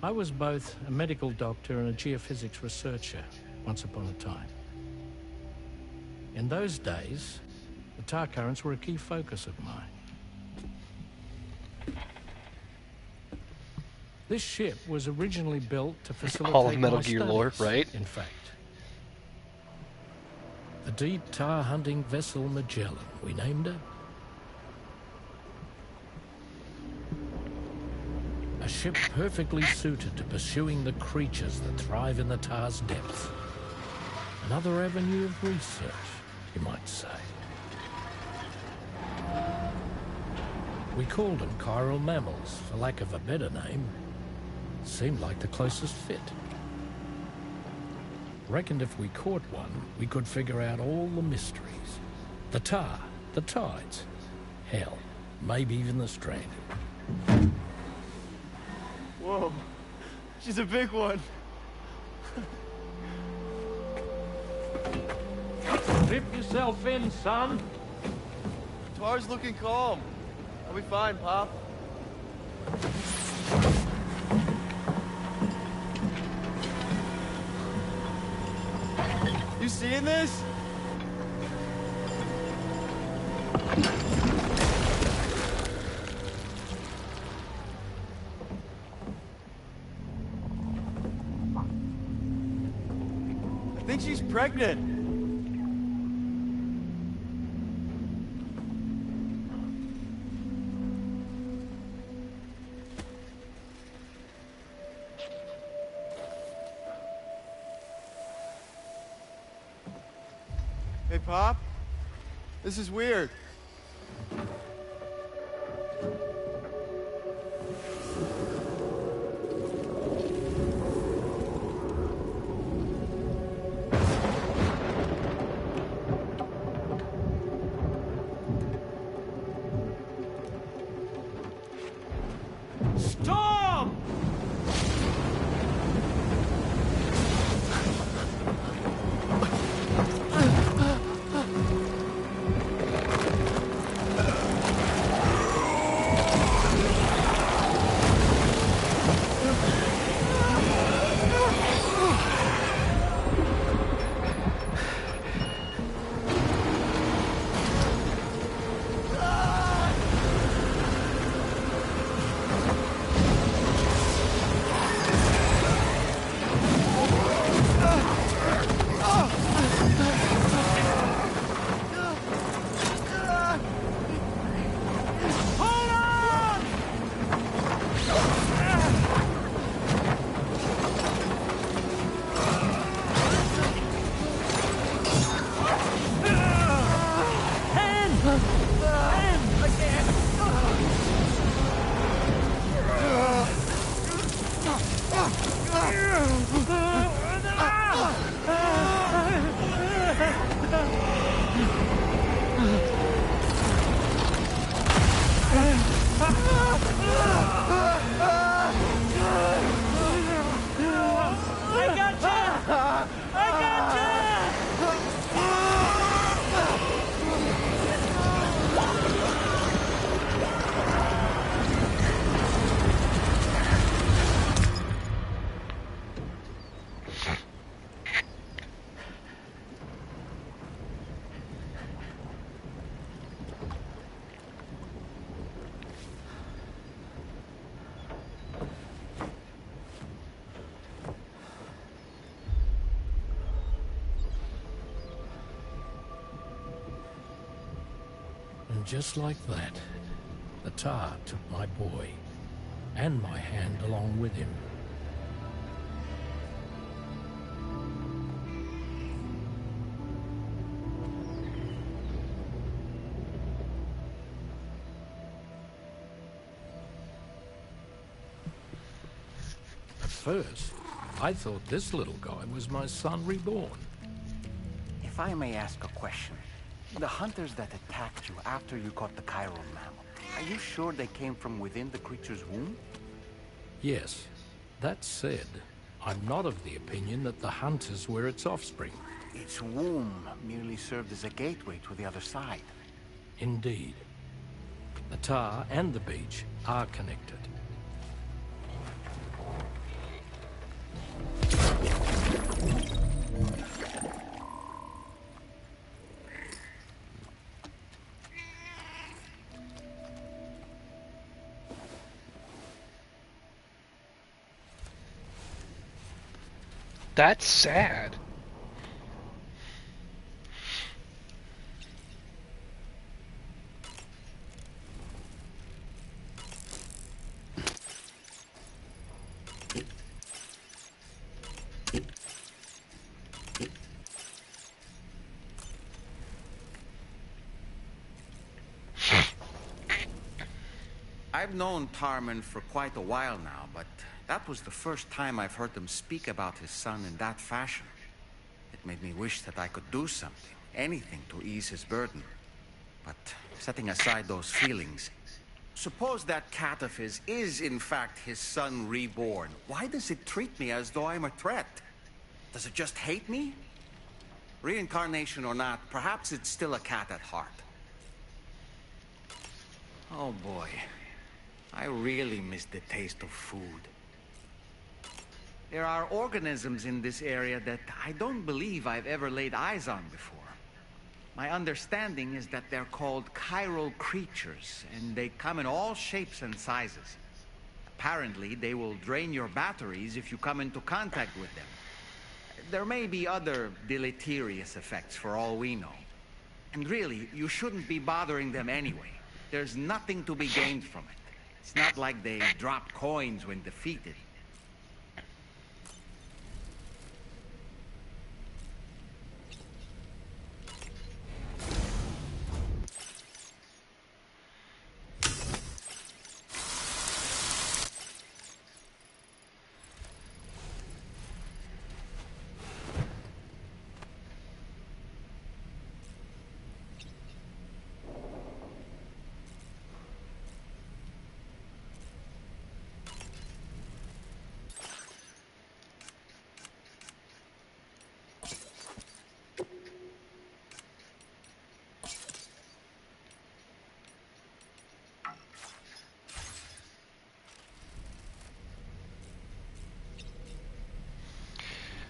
I was both a medical doctor and a geophysics researcher once upon a time. In those days, the tar currents were a key focus of mine. This ship was originally built to facilitate All of Metal my Gear studies, lore, right? In fact. The deep tar hunting vessel Magellan, we named her. A ship perfectly suited to pursuing the creatures that thrive in the tar's depths. Another avenue of research, you might say. We called them chiral mammals, for lack of a better name. Seemed like the closest fit. Reckoned if we caught one, we could figure out all the mysteries. The tar, the tides, hell, maybe even the Stranding. Whoa, she's a big one. Strip yourself in, son. Tar's looking calm. I'll be fine, Pop. You seeing this? I think she's pregnant. Hey, Pop. This is weird. Storm! And just like that, the tar took my boy, and my hand along with him. At first, I thought this little guy was my son reborn. If I may ask a question, the hunters that attacked you after you caught the chiral mammal, are you sure they came from within the creature's womb? Yes. That said, I'm not of the opinion that the hunters were its offspring. Its womb merely served as a gateway to the other side. Indeed. The tar and the beach are connected. That's sad. I've known Tarman for quite a while now, but that was the first time I've heard him speak about his son in that fashion. It made me wish that I could do something, anything to ease his burden. But setting aside those feelings, suppose that cat of his is in fact his son reborn. Why does it treat me as though I'm a threat? Does it just hate me? Reincarnation or not, perhaps it's still a cat at heart. Oh boy, I really miss the taste of food. There are organisms in this area that I don't believe I've ever laid eyes on before. My understanding is that they're called chiral creatures, and they come in all shapes and sizes. Apparently, they will drain your batteries if you come into contact with them. There may be other deleterious effects for all we know. And really, you shouldn't be bothering them anyway. There's nothing to be gained from it. It's not like they drop coins when defeated.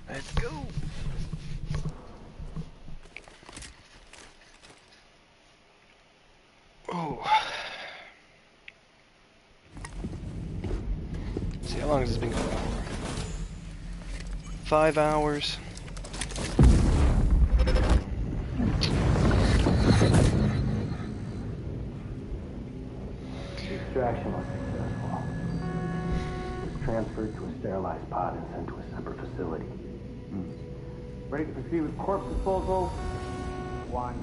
Let's go. Oh. Let's see, how long has this been going on? 5 hours. The extraction was successful. It was transferred to a sterilized pod and sent to a separate facility. Ready to proceed with corpse disposal? 1.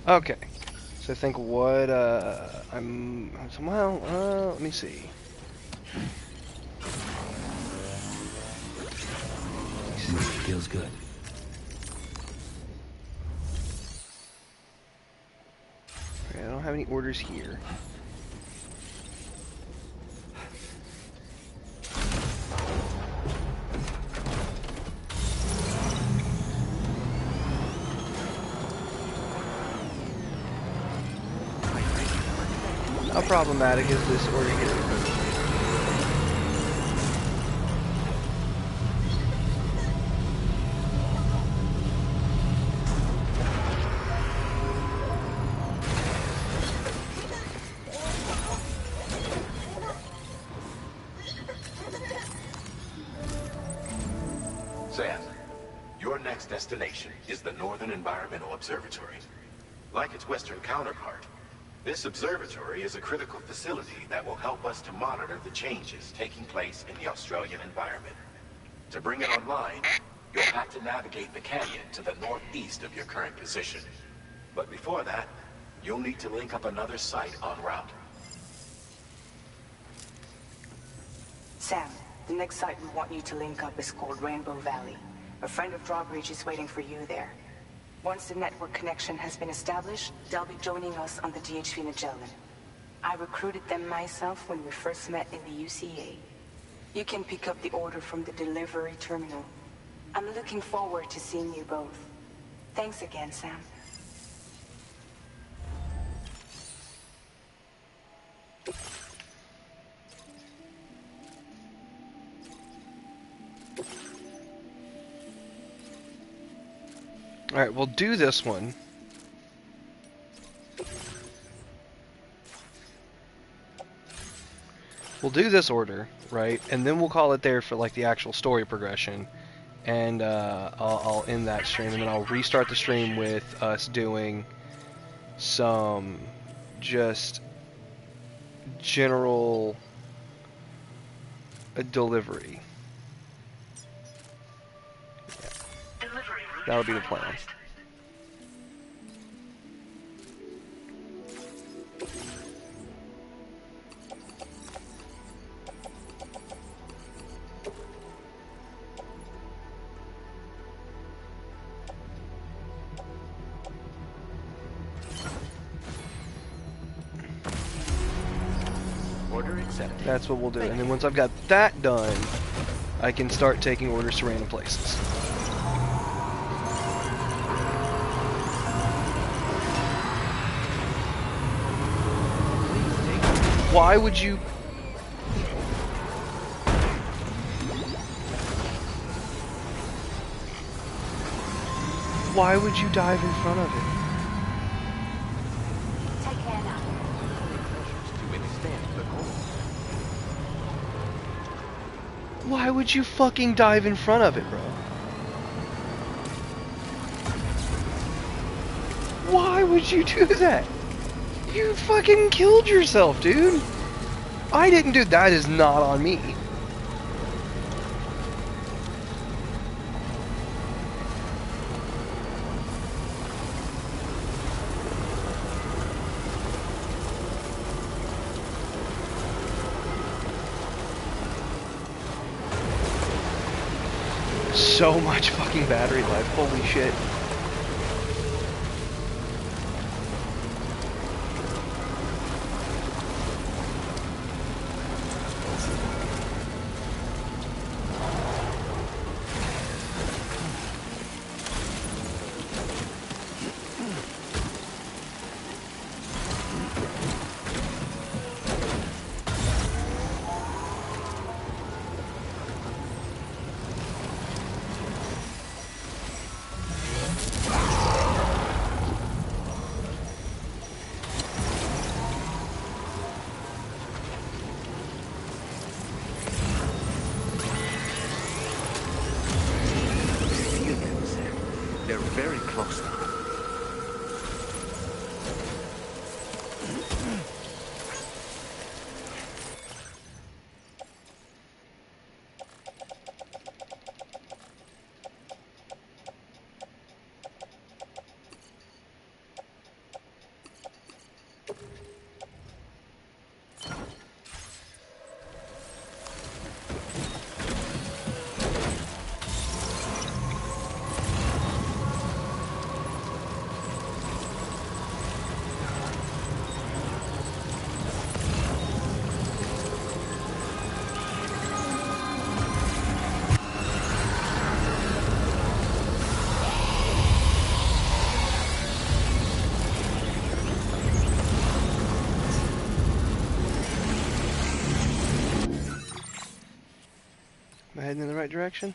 Okay. So I think what let me see. Feels good. Okay, I don't have any orders here. How problematic is this order here? next destination is the Northern Environmental Observatory. Like its western counterpart, this observatory is a critical facility that will help us to monitor the changes taking place in the Australian environment. To bring it online, you'll have to navigate the canyon to the northeast of your current position. But before that, you'll need to link up another site en route. Sam, the next site we want you to link up is called Rainbow Valley. A friend of Drawbridge is waiting for you there. Once the network connection has been established, they'll be joining us on the DHV Magellan. I recruited them myself when we first met in the UCA. You can pick up the order from the delivery terminal. I'm looking forward to seeing you both. Thanks again, Sam. Alright, we'll do this one. We'll do this order, right? And then we'll call it there for like the actual story progression. And I'll end that stream, and then I'll restart the stream with us doing some just general delivery. That would be the plan. Order accepted. That's what we'll do. And then once I've got that done, I can start taking orders to random places. Why would you... Why would you dive in front of it? Take care now. To extend the goal. Why would you fucking dive in front of it, bro? Why would you do that? You fucking killed yourself, dude. I didn't do that. Is not on me. So much fucking battery life. Holy shit. They're very close now. Am I heading in the right direction?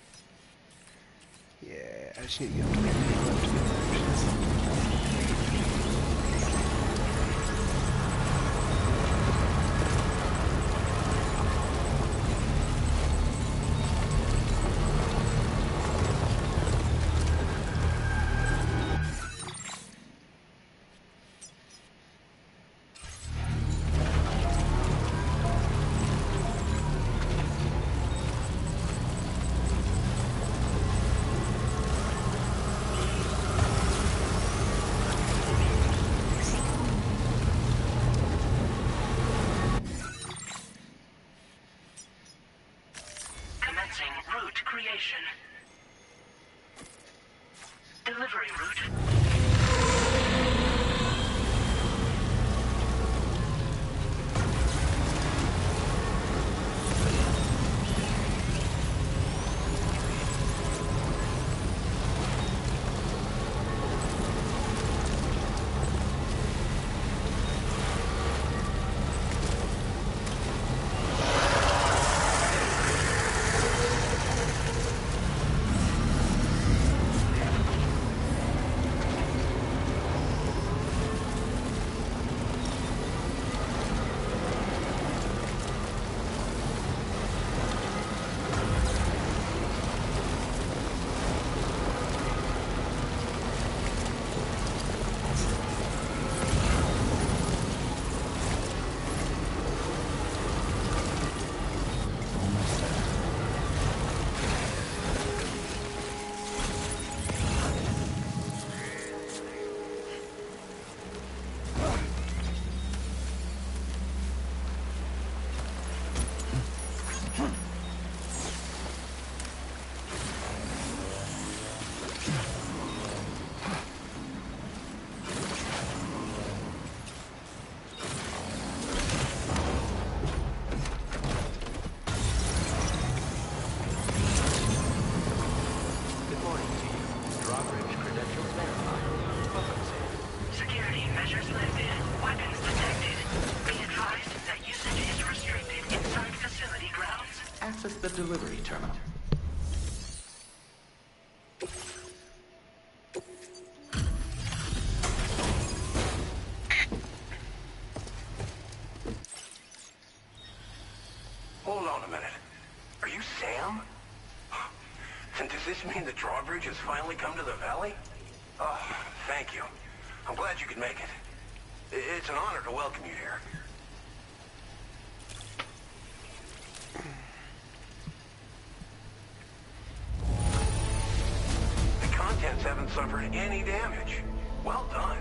Yeah, I just need to get up to the direction. delivery route. Good morning to you. Drawbridge credentials verified. Welcome, Sam. Security measures lifted. Weapons detected. Be advised that usage is restricted inside facility grounds. Access the delivery terminal. Hold on a minute. Are you Sam? And does this mean the drawbridge has finally come to the valley? Oh, thank you. I'm glad you could make it. It's an honor to welcome you here. The contents haven't suffered any damage. Well done.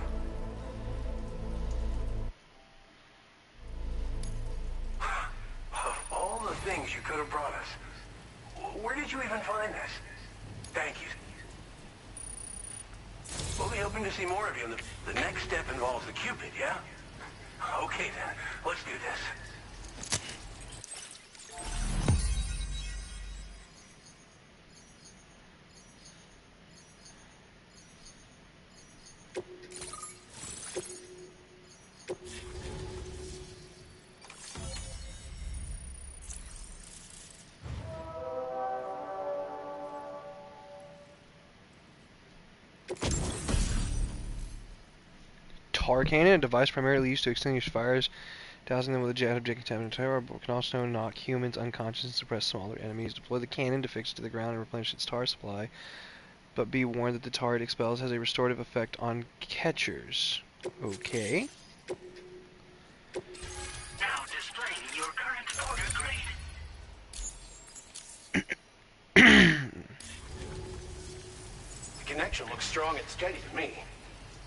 Of all the things you could have brought us, where did you even find this? Thank you. We'll be hoping to see more of you, and the next step involves the Cupid, yeah? Okay then, let's do this. Tar cannon, a device primarily used to extinguish fires, dousing them with a jet object terror, but can also knock humans unconscious and suppress smaller enemies. Deploy the cannon to fix it to the ground and replenish its tar supply, but be warned that the tar it expels has a restorative effect on catchers. Okay. Now displaying your current order grade. The connection looks strong and steady to me.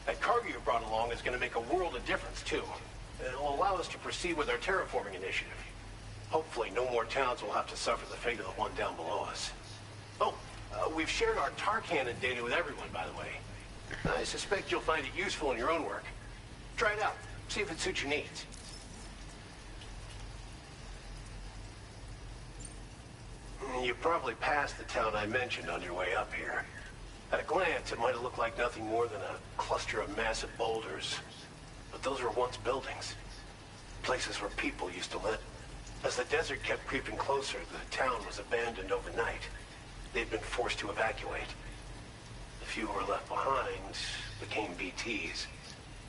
That cargo you brought along is going to make a world of difference, too. It'll allow us to proceed with our terraforming initiative. Hopefully, no more towns will have to suffer the fate of the one down below us. Oh, we've shared our tar cannon data with everyone, by the way. I suspect you'll find it useful in your own work. Try it out. See if it suits your needs. You probably passed the town I mentioned on your way up here. At a glance, it might have looked like nothing more than a cluster of massive boulders. But those were once buildings. Places where people used to live. As the desert kept creeping closer, the town was abandoned overnight. They'd been forced to evacuate. The few who were left behind became BTs.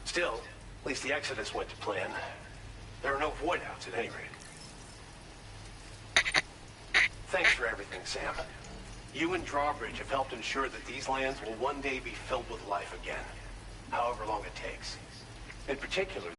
Still, at least the exodus went to plan. There are no void outs at any rate. Thanks for everything, Sam. You and Drawbridge have helped ensure that these lands will one day be filled with life again, however long it takes. In particular,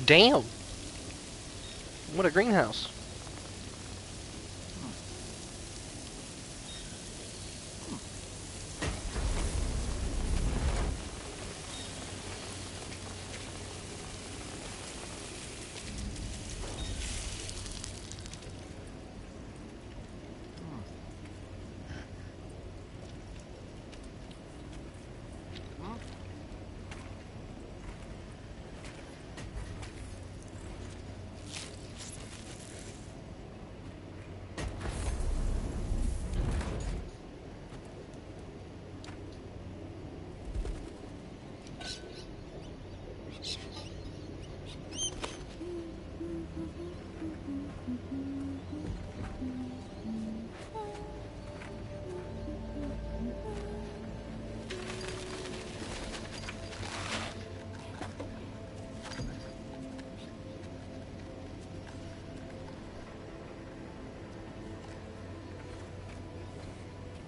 Damn! What a greenhouse.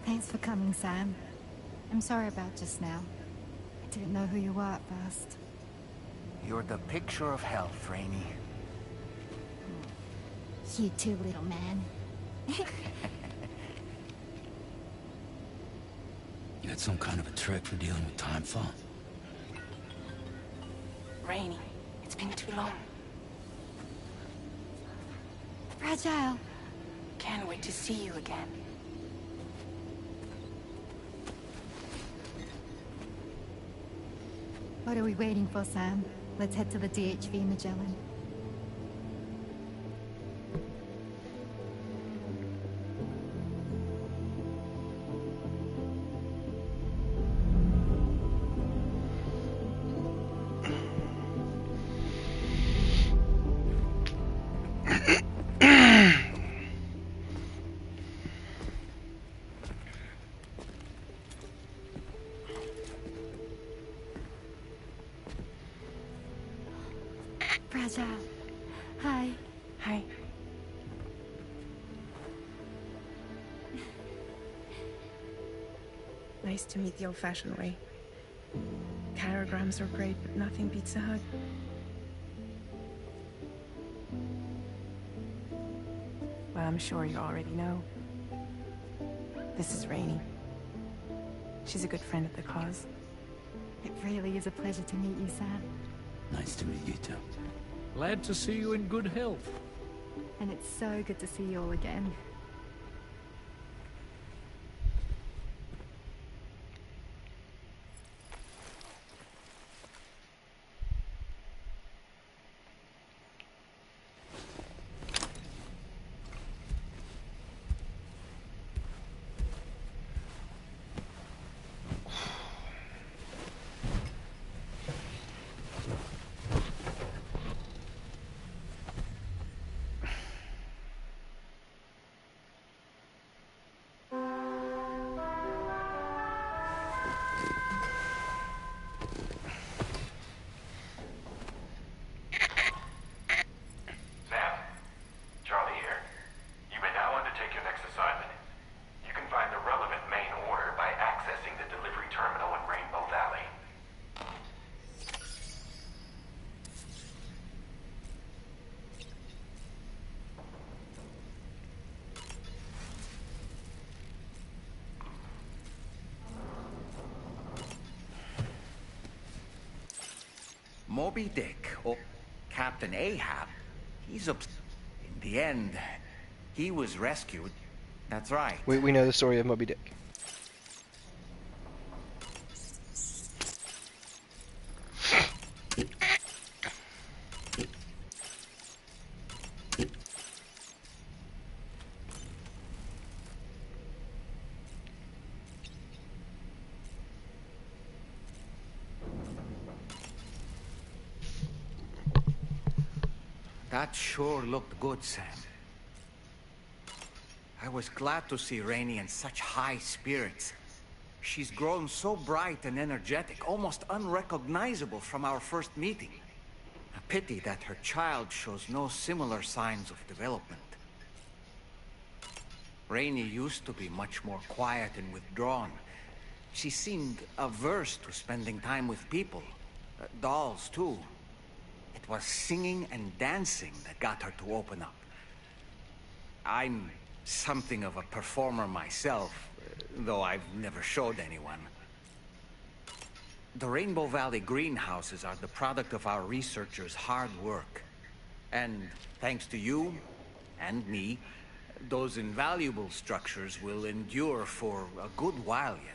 Thanks for coming, Sam. I'm sorry about just now. I didn't know who you were at first. You're the picture of health, Rainey. You too, little man. You had some kind of a trick for dealing with time fall. Rainy, it's been too long. Fragile. Can't wait to see you again. What are we waiting for, Sam? Let's head to the DHV Magellan. Fragile. Hi. Hi. Nice to meet the old-fashioned way. Carograms are great, but nothing beats a hug. Well, I'm sure you already know. This is Rainey. She's a good friend of the cause. It really is a pleasure to meet you, Sam. Nice to meet you too. Glad to see you in good health. And it's so good to see you all again. Moby Dick, or Captain Ahab, he's in the end, he was rescued. That's right. We know the story of Moby Dick. That sure looked good, Sam. I was glad to see Rainey in such high spirits. She's grown so bright and energetic, almost unrecognizable from our first meeting. A pity that her child shows no similar signs of development. Rainey used to be much more quiet and withdrawn. She seemed averse to spending time with people. Dolls, too. It It was singing and dancing that got her to open up. I'm something of a performer myself, though I've never showed anyone. The Rainbow Valley greenhouses are the product of our researchers' hard work. And thanks to you and me, those invaluable structures will endure for a good while yet.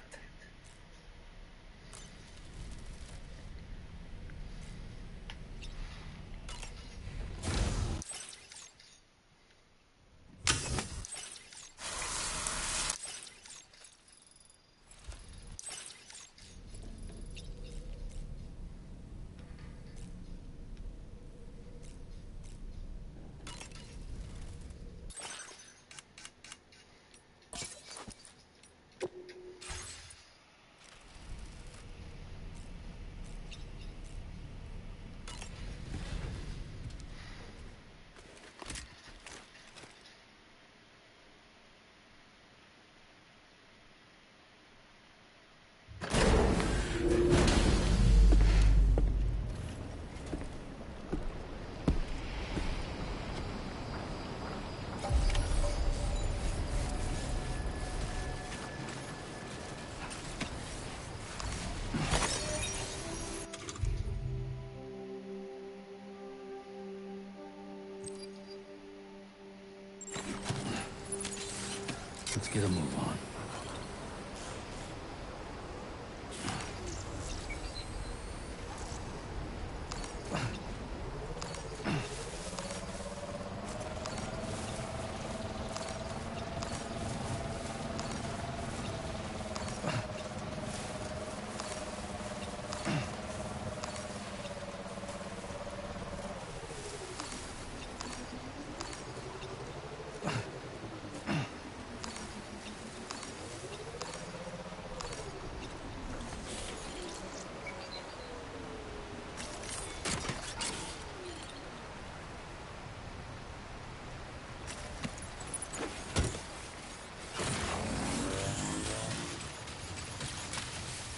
Let's get a move on.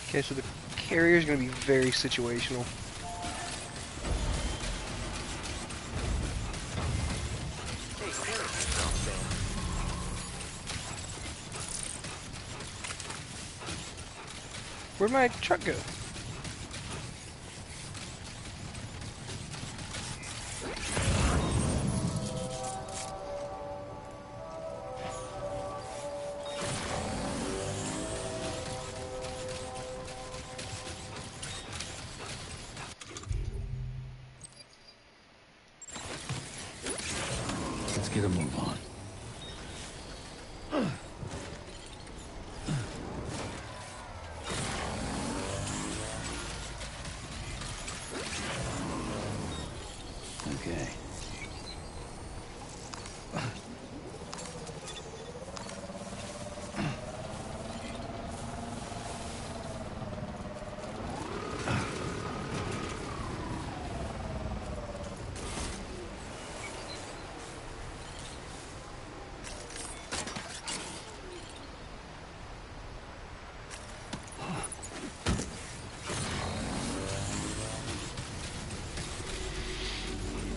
Okay, so the carrier is going to be very situational. Where'd my truck go? Let's get a move on. Okay.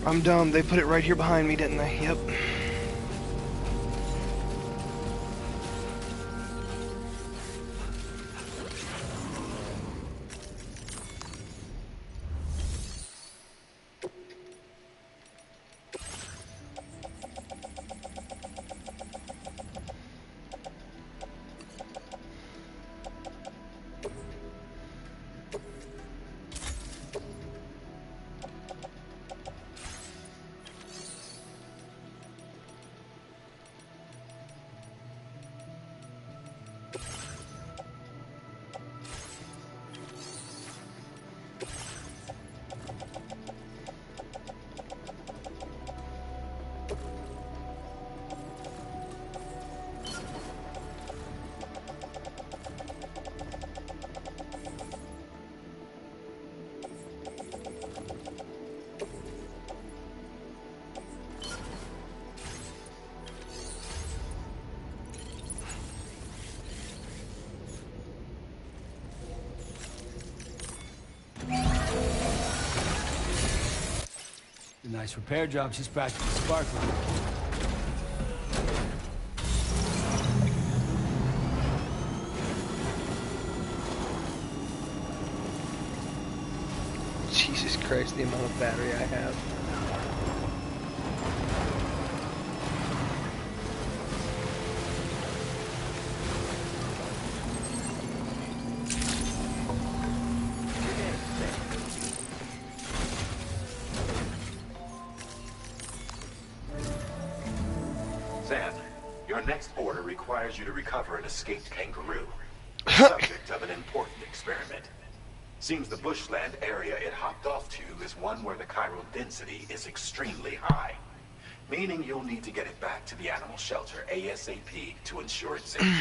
I'm dumb. They put it right here behind me, didn't they? Yep. Nice repair job. She's practically sparkling. Jesus Christ, the amount of battery I have. Sam, your next order requires you to recover an escaped kangaroo, the subject of an important experiment. Seems the bushland area it hopped off to is one where the chiral density is extremely high, meaning you'll need to get it back to the animal shelter ASAP to ensure its safety.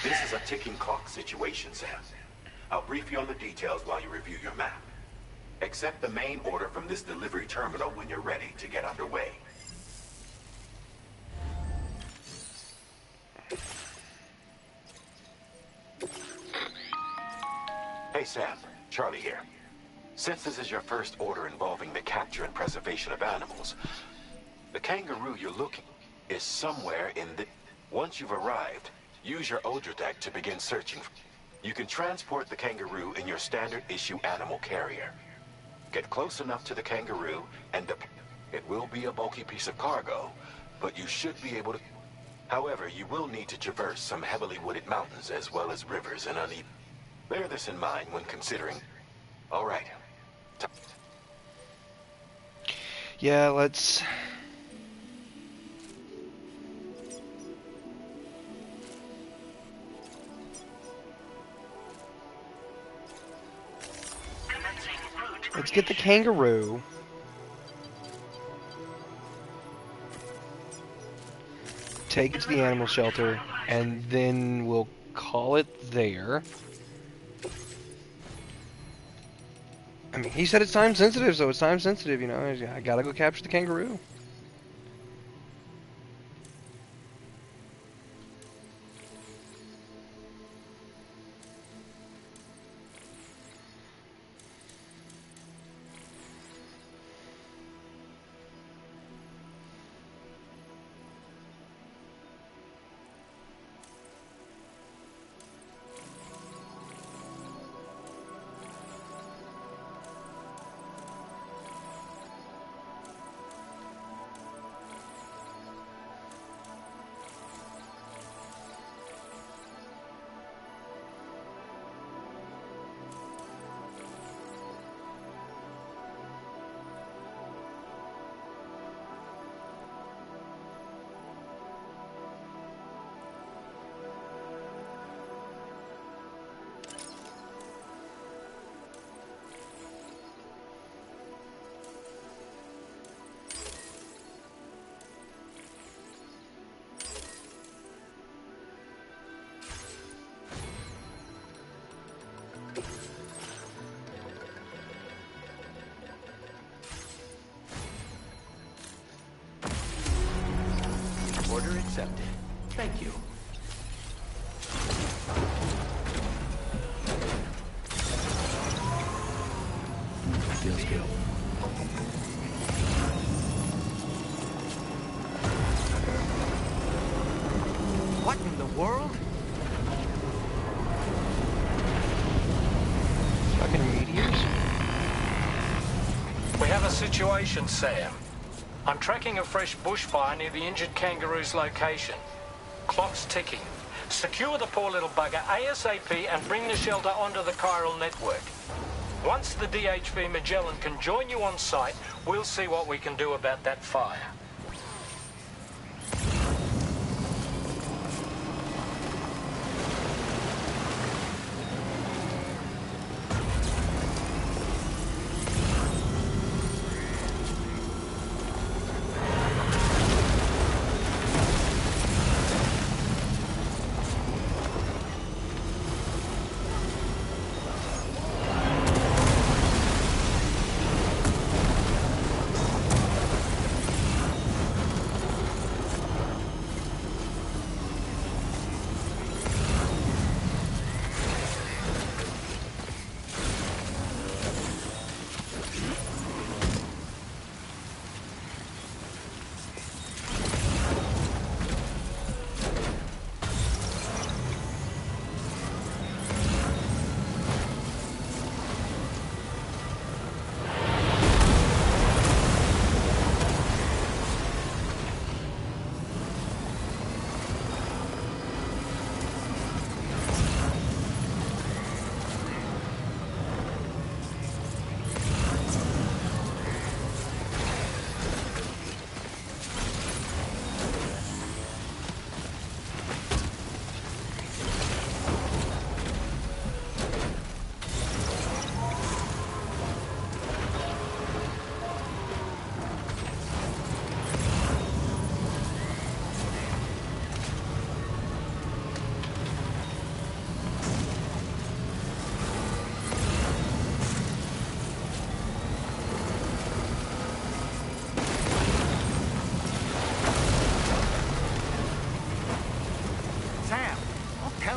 This is a ticking clock situation, Sam. I'll brief you on the details while you review your map. Accept the main order from this delivery terminal when you're ready to get underway. Hey Sam, Charlie here. Since this is your first order involving the capture and preservation of animals, the kangaroo you're looking is somewhere in the... Once you've arrived, use your Odradek to begin searching. You can transport the kangaroo in your standard issue animal carrier. Get close enough to the kangaroo and it will be a bulky piece of cargo, but you should be able to... However, you will need to traverse some heavily wooded mountains as well as rivers and uneven... Bear this in mind when considering... All right. Yeah, let's... Let's get the kangaroo. Take it to the animal shelter, and then we'll call it there. I mean, he said it's time sensitive, so it's time sensitive, you know. I gotta go capture the kangaroo. Order accepted. Thank you. Feels good. What in the world? Fucking meteors? We have a situation, Sam. I'm tracking a fresh bushfire near the injured kangaroo's location. Clock's ticking. Secure the poor little bugger ASAP and bring the shelter onto the chiral network. Once the DHV Magellan can join you on site, we'll see what we can do about that fire.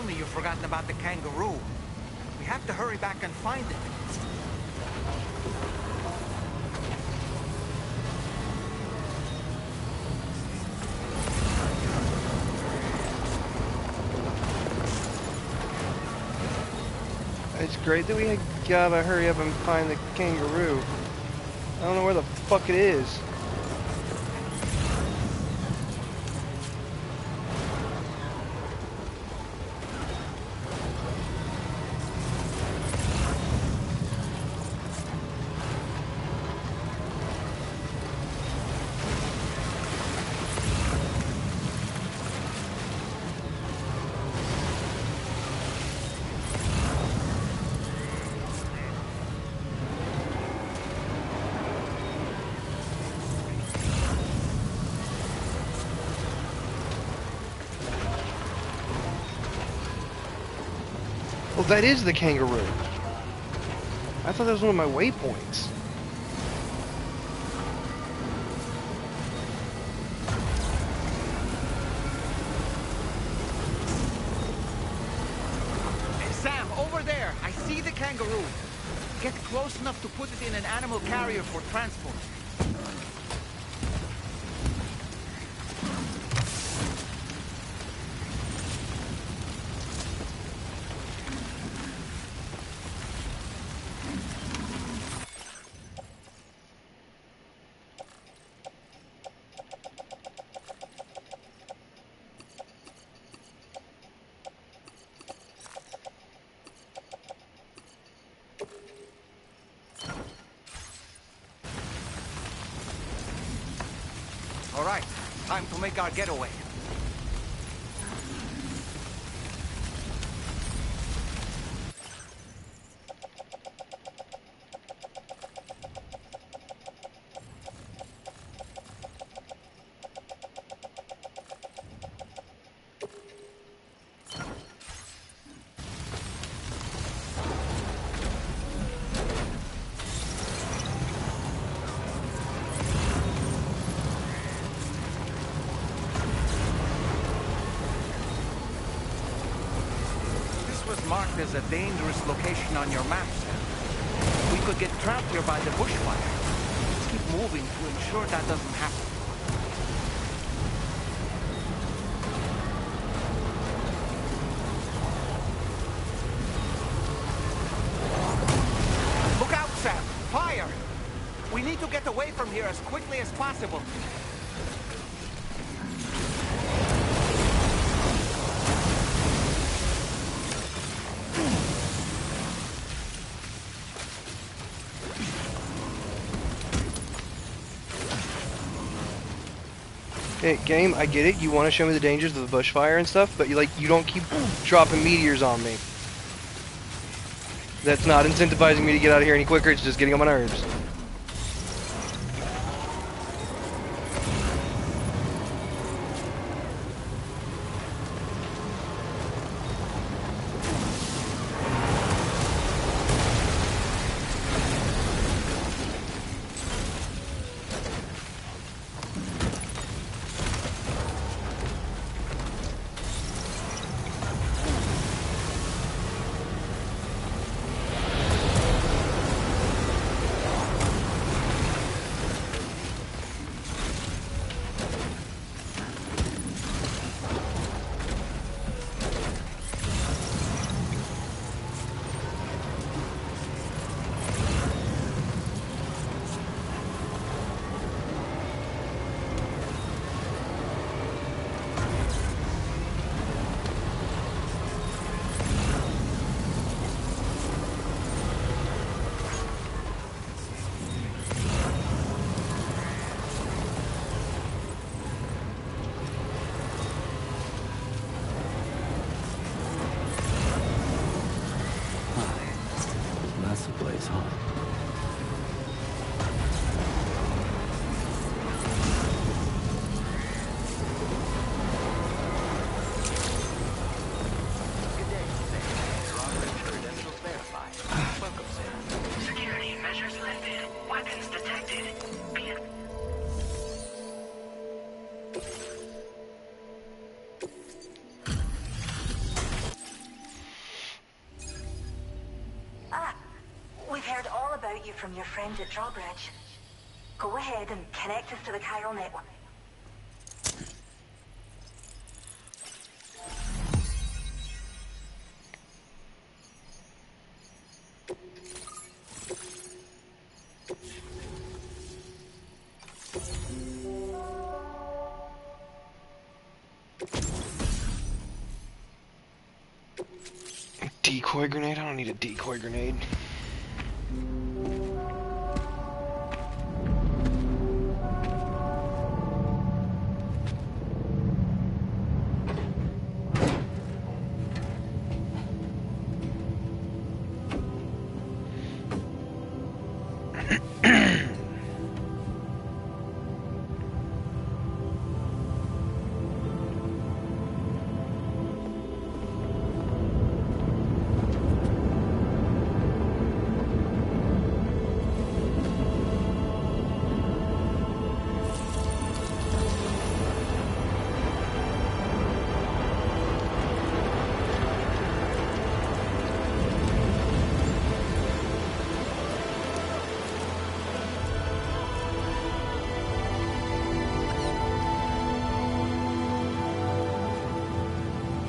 tell me you've forgotten about the kangaroo. We have to hurry back and find it. It's great that we gotta hurry up and find the kangaroo. I don't know where the fuck it is. Well, that is the kangaroo. I thought that was one of my waypoints. Hey, Sam, over there. I see the kangaroo. Get close enough to put it in an animal carrier for transport. All right, time to make our getaway. Marked as a dangerous location on your map, Sam. We could get trapped here by the bushfire. Let's keep moving to ensure that doesn't happen. Look out, Sam! Fire! We need to get away from here as quickly as possible. Hey, game, I get it. You want to show me the dangers of the bushfire and stuff, but you don't keep dropping meteors on me. That's not incentivizing me to get out of here any quicker. It's just getting on my nerves. you from your friends at Drawbridge. Go ahead and connect us to the chiral network. Decoy grenade? I don't need a decoy grenade.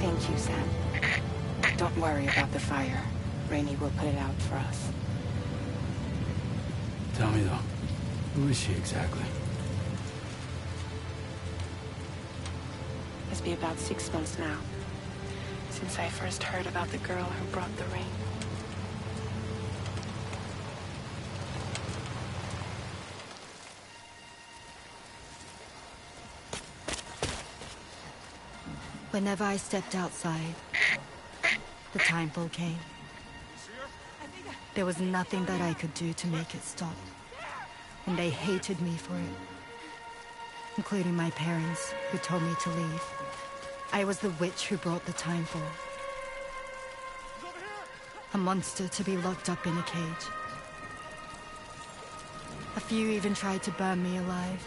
Thank you, Sam. Don't worry about the fire. Rainey will put it out for us. Tell me though, who is she exactly? It's been about 6 months now, since I first heard about the girl who brought the rain. Whenever I stepped outside, the timefall came. There was nothing that I could do to make it stop. And they hated me for it. Including my parents, who told me to leave. I was the witch who brought the timefall. A monster to be locked up in a cage. A few even tried to burn me alive.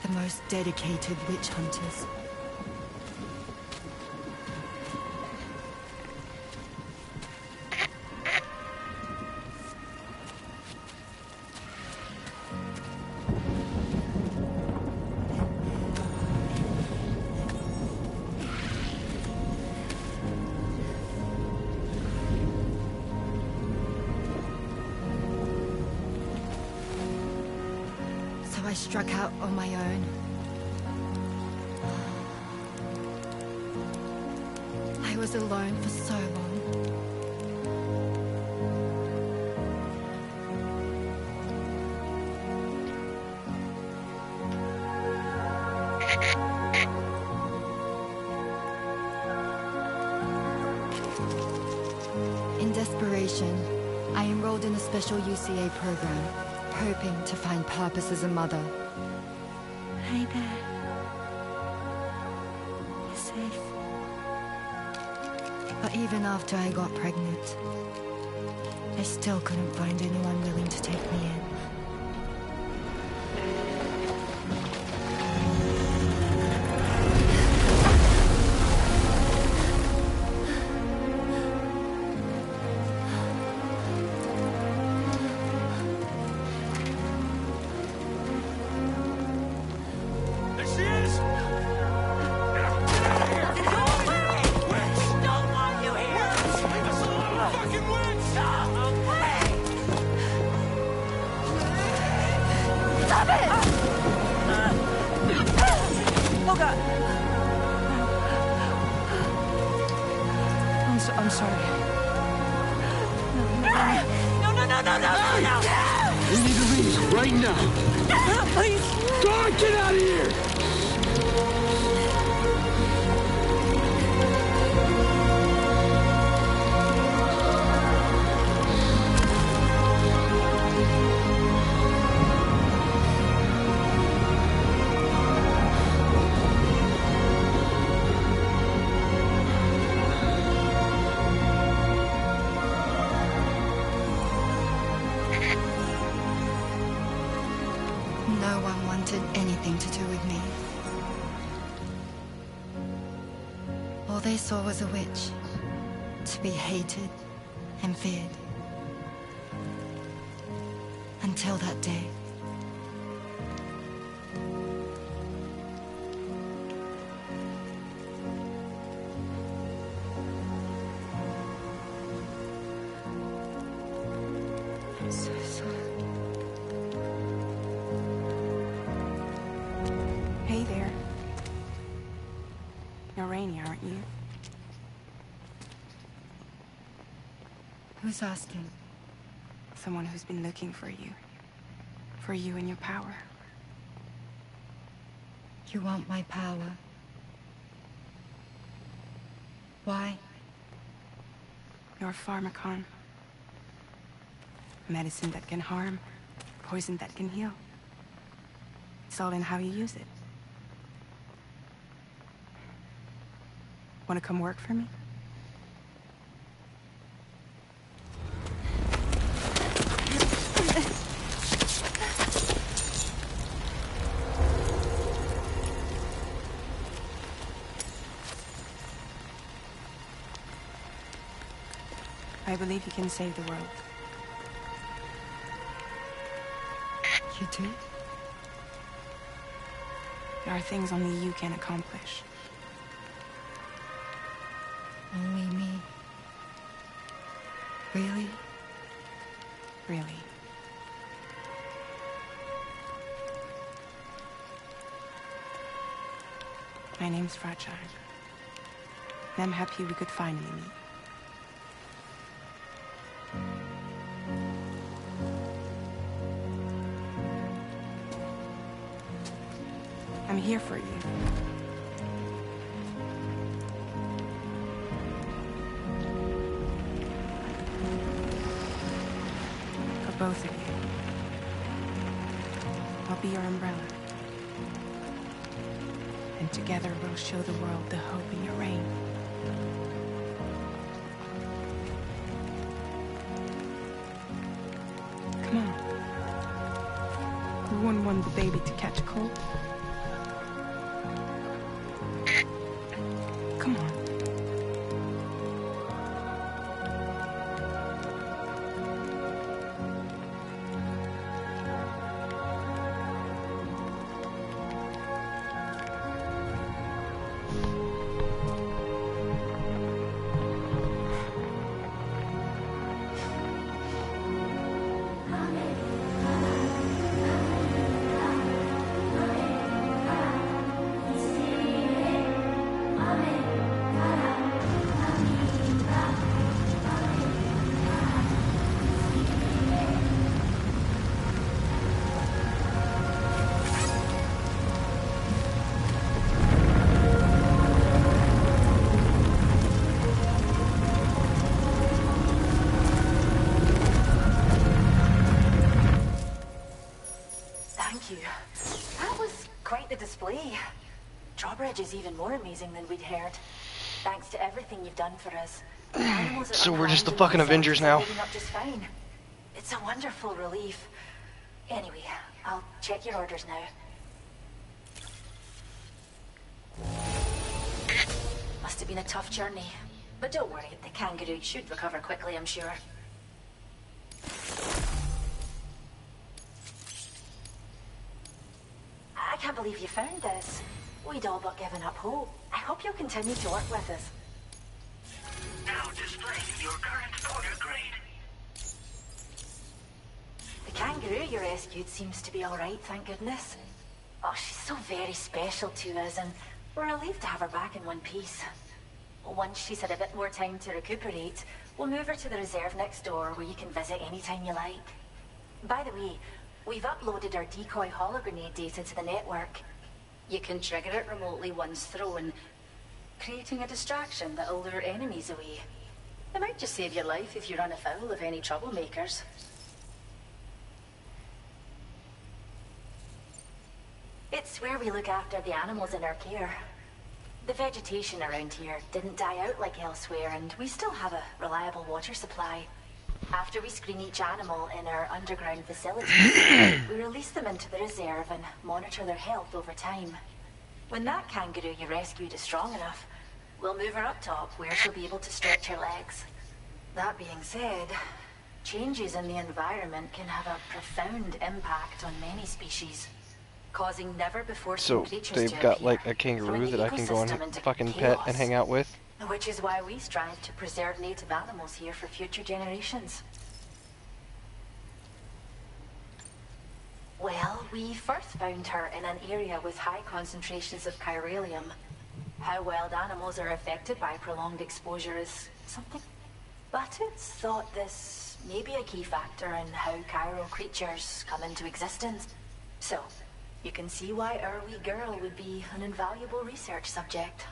The most dedicated witch hunters. I struck out on my own. I was alone for so long. In desperation, I enrolled in a special UCA program. Hoping to find purpose as a mother. Hi there. You're safe. But even after I got pregnant, I still couldn't find anyone willing to take me in. I'm sorry. No. We need to leave right now. Please. God, get out of here! No one wanted anything to do with me. All they saw was a witch, to be hated and feared. Until that day. I'm so sorry. Hey there. You're Rainey, aren't you? Who's asking? Someone who's been looking for you. For you and your power. You want my power? Why? You're a pharmacon. Medicine that can harm. Poison that can heal. It's all in how you use it. Want to come work for me? I believe you can save the world. You do? There are things only you can accomplish. Only me. Really? Really. My name's Fragile. And I'm happy we could finally meet. I'm here for you. For both of you. I'll be your umbrella. And together we'll show the world the hope in your reign. Come on. Who wouldn't want the baby to catch a cold? Come on. display. Drawbridge is even more amazing than we'd heard. Thanks to everything you've done for us. So we're just the fucking Avengers now. Up just fine. It's a wonderful relief. Anyway, I'll check your orders now. Must have been a tough journey. But don't worry, the kangaroo should recover quickly, I'm sure. I can't believe you found this. We'd all but given up hope. I hope you'll continue to work with us. Now displaying your current order grade. The kangaroo you rescued seems to be alright, thank goodness. Oh, she's so very special to us, and we're relieved to have her back in one piece. Once she's had a bit more time to recuperate, we'll move her to the reserve next door where you can visit anytime you like. By the way, we've uploaded our decoy hologrenade data to the network. You can trigger it remotely once thrown, creating a distraction that'll lure enemies away. It might just save your life if you run afoul of any troublemakers. It's where we look after the animals in our care. The vegetation around here didn't die out like elsewhere, and we still have a reliable water supply. After we screen each animal in our underground facilities, we release them into the reserve and monitor their health over time. When that kangaroo you rescued is strong enough, we'll move her up top where she'll be able to stretch her legs. That being said, changes in the environment can have a profound impact on many species, causing never-before-seen So creatures they've to got appear, like a kangaroo throwing that I can go ecosystem and into fucking pet and chaos. hang out with. Which is why we strive to preserve native animals here for future generations. Well, we first found her in an area with high concentrations of chiralium. How wild animals are affected by prolonged exposure is something. But it's thought this may be a key factor in how chiral creatures come into existence. So, you can see why our wee girl would be an invaluable research subject.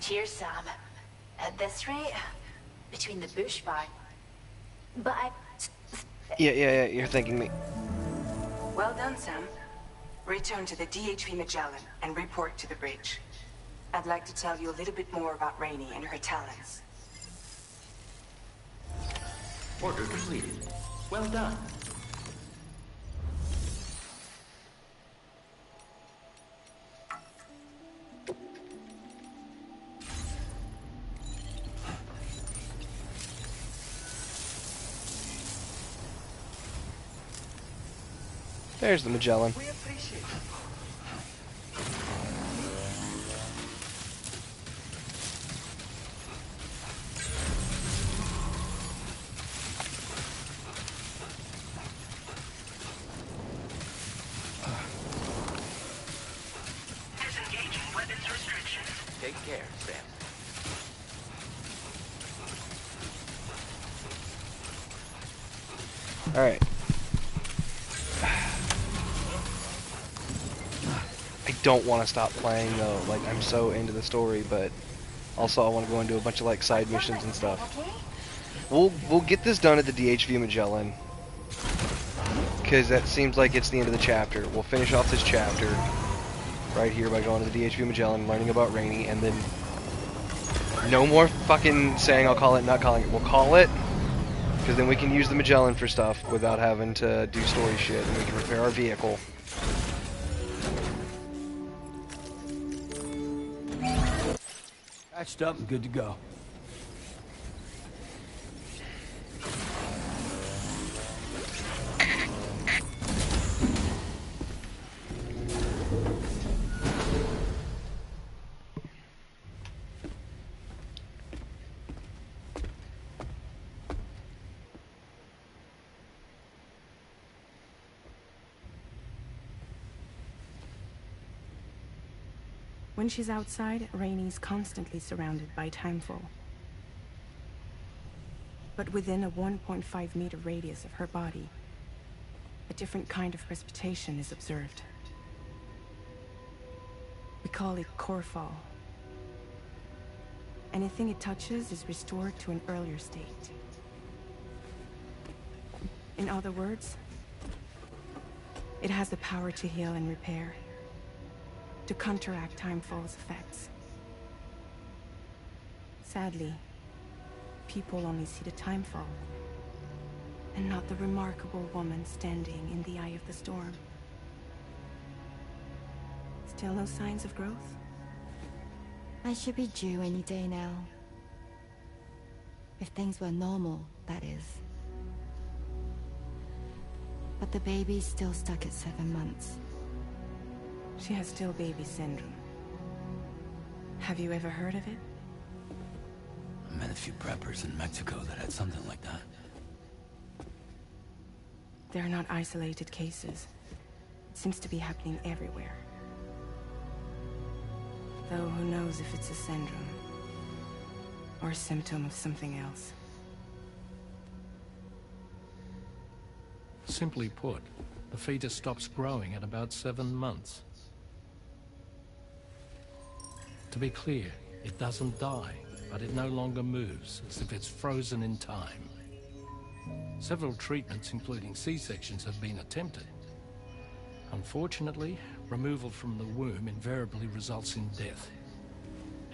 Cheers, Sam. At this rate, between the bush fire. But Yeah, you're thanking me. Well done, Sam. Return to the DHV Magellan and report to the bridge. I'd like to tell you a little bit more about Rainey and her talents. Order completed. Well done. There's the Magellan. We appreciate it. Disengaging weapons restrictions. Take care, Sam. Alright. I don't want to stop playing though, like I'm so into the story, but also I want to go into a bunch of like side missions and stuff. We'll get this done at the DHV Magellan, because that seems like it's the end of the chapter. We'll finish off this chapter right here by going to the DHV Magellan, learning about Rainey, and then no more fucking saying I'll call it, not calling it. We'll call it, because then we can use the Magellan for stuff without having to do story shit, and we can repair our vehicle. Patched up and good to go. When she's outside, Rainey's constantly surrounded by timefall. But within a 1.5 meter radius of her body, a different kind of precipitation is observed. We call it core fall. Anything it touches is restored to an earlier state. In other words, it has the power to heal and repair, to counteract timefall's effects. Sadly, people only see the timefall, and not the remarkable woman standing in the eye of the storm. Still no signs of growth? I should be due any day now. If things were normal, that is. But the baby's still stuck at 7 months. She has still baby syndrome. Have you ever heard of it? I met a few preppers in Mexico that had something like that. They're not isolated cases. It seems to be happening everywhere. Though who knows if it's a syndrome or a symptom of something else. Simply put, the fetus stops growing at about 7 months. To be clear, it doesn't die, but it no longer moves, as if it's frozen in time. Several treatments, including C-sections, have been attempted. Unfortunately, removal from the womb invariably results in death.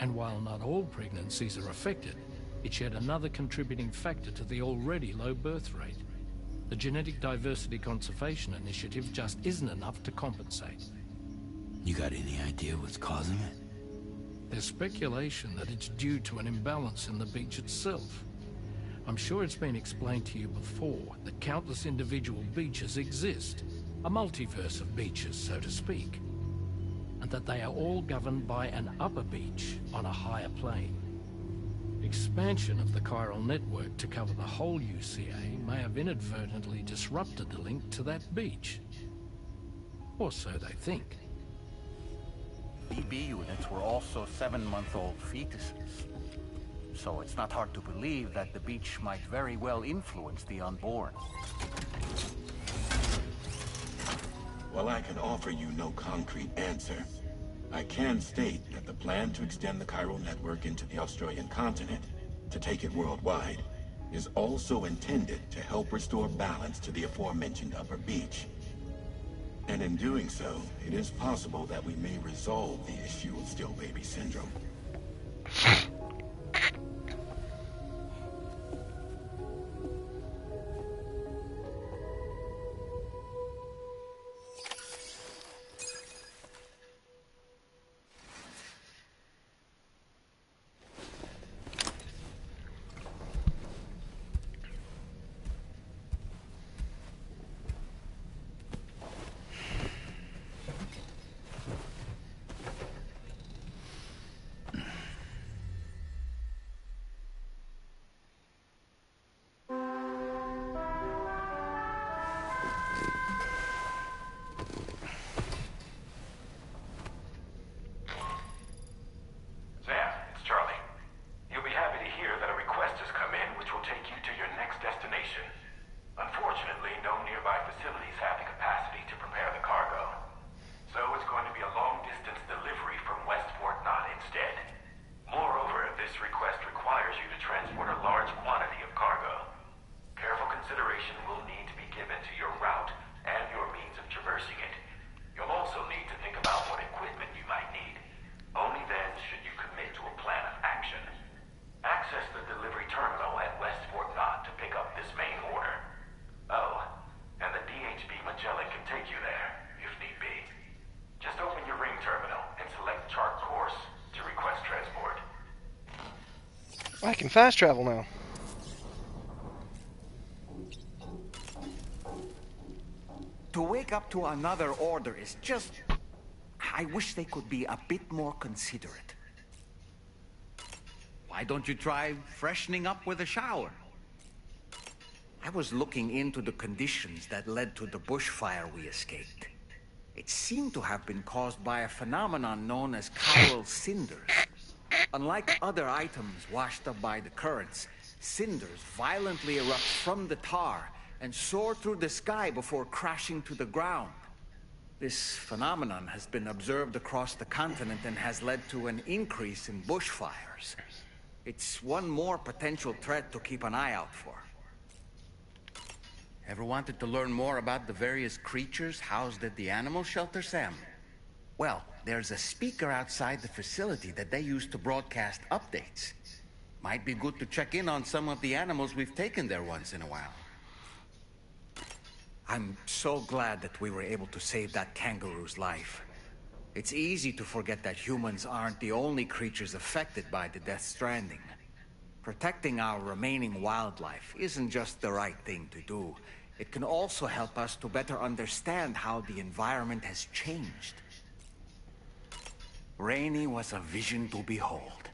And while not all pregnancies are affected, it's yet another contributing factor to the already low birth rate. The Genetic Diversity Conservation Initiative just isn't enough to compensate. You got any idea what's causing it? There's speculation that it's due to an imbalance in the beach itself. I'm sure it's been explained to you before that countless individual beaches exist, a multiverse of beaches, so to speak, and that they are all governed by an upper beach on a higher plane. Expansion of the chiral network to cover the whole UCA may have inadvertently disrupted the link to that beach. Or so they think. BB units were also 7-month-old fetuses. So it's not hard to believe that the beach might very well influence the unborn. While I can offer you no concrete answer, I can state that the plan to extend the chiral network into the Australian continent, to take it worldwide, is also intended to help restore balance to the aforementioned upper beach. And in doing so, it is possible that we may resolve the issue of still baby syndrome. I can fast travel now. To wake up to another order is just... I wish they could be a bit more considerate. Why don't you try freshening up with a shower? I was looking into the conditions that led to the bushfire we escaped. It seemed to have been caused by a phenomenon known as chiral cinders. Unlike other items washed up by the currents, cinders violently erupt from the tar and soar through the sky before crashing to the ground. This phenomenon has been observed across the continent and has led to an increase in bushfires. It's one more potential threat to keep an eye out for. Ever wanted to learn more about the various creatures housed at the animal shelter, Sam? Well, there's a speaker outside the facility that they use to broadcast updates. Might be good to check in on some of the animals we've taken there once in a while. I'm so glad that we were able to save that kangaroo's life. It's easy to forget that humans aren't the only creatures affected by the Death Stranding. Protecting our remaining wildlife isn't just the right thing to do. It can also help us to better understand how the environment has changed. Rainey was a vision to behold.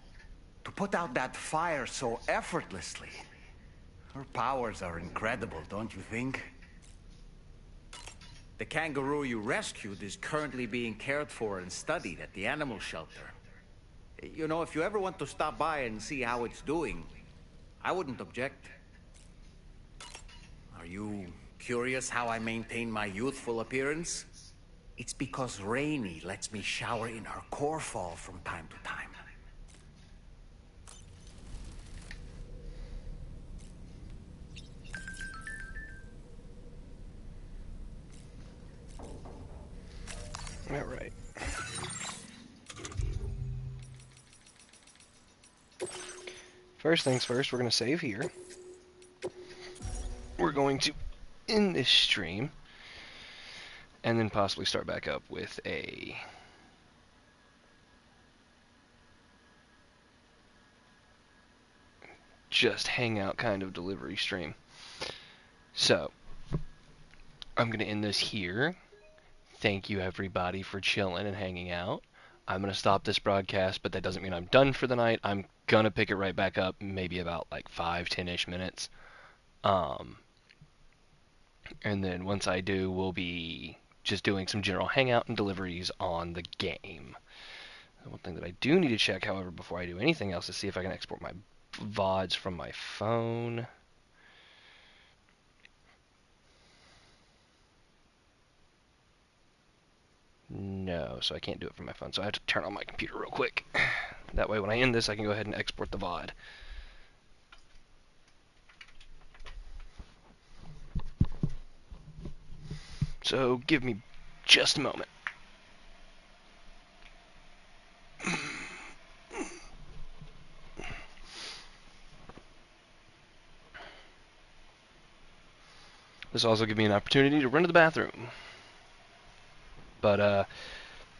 To put out that fire so effortlessly. Her powers are incredible, don't you think? The kangaroo you rescued is currently being cared for and studied at the animal shelter. You know, if you ever want to stop by and see how it's doing, I wouldn't object. Are you curious how I maintain my youthful appearance? It's because Rainey lets me shower in her core fall from time to time. All right. First things first, we're going to save here. We're going to end this stream and then possibly start back up with a just hangout kind of delivery stream. So, I'm going to end this here. Thank you, everybody, for chilling and hanging out. I'm going to stop this broadcast, but that doesn't mean I'm done for the night. I'm going to pick it right back up, maybe about like 5-10-ish minutes. And then once I do, we'll be just doing some general hangout and deliveries on the game. One thing that I do need to check, however, before I do anything else, is see if I can export my VODs from my phone. No, so I can't do it from my phone, so I have to turn on my computer real quick. That way when I end this, I can go ahead and export the VOD. So give me just a moment. This also gives me an opportunity to run to the bathroom. But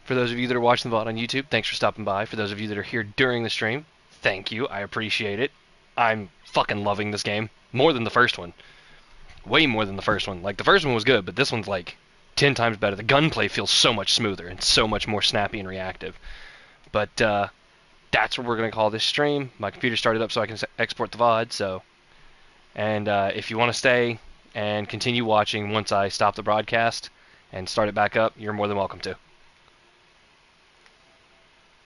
for those of you that are watching the VOD on YouTube, thanks for stopping by. For those of you that are here during the stream, thank you. I appreciate it. I'm fucking loving this game. More than the first one. Way more than the first one. Like, the first one was good, but this one's like 10 times better. The gunplay feels so much smoother and so much more snappy and reactive. But that's what we're going to call this stream. My computer started up so I can export the VOD, so... And if you want to stay and continue watching once I stop the broadcast and start it back up, you're more than welcome to.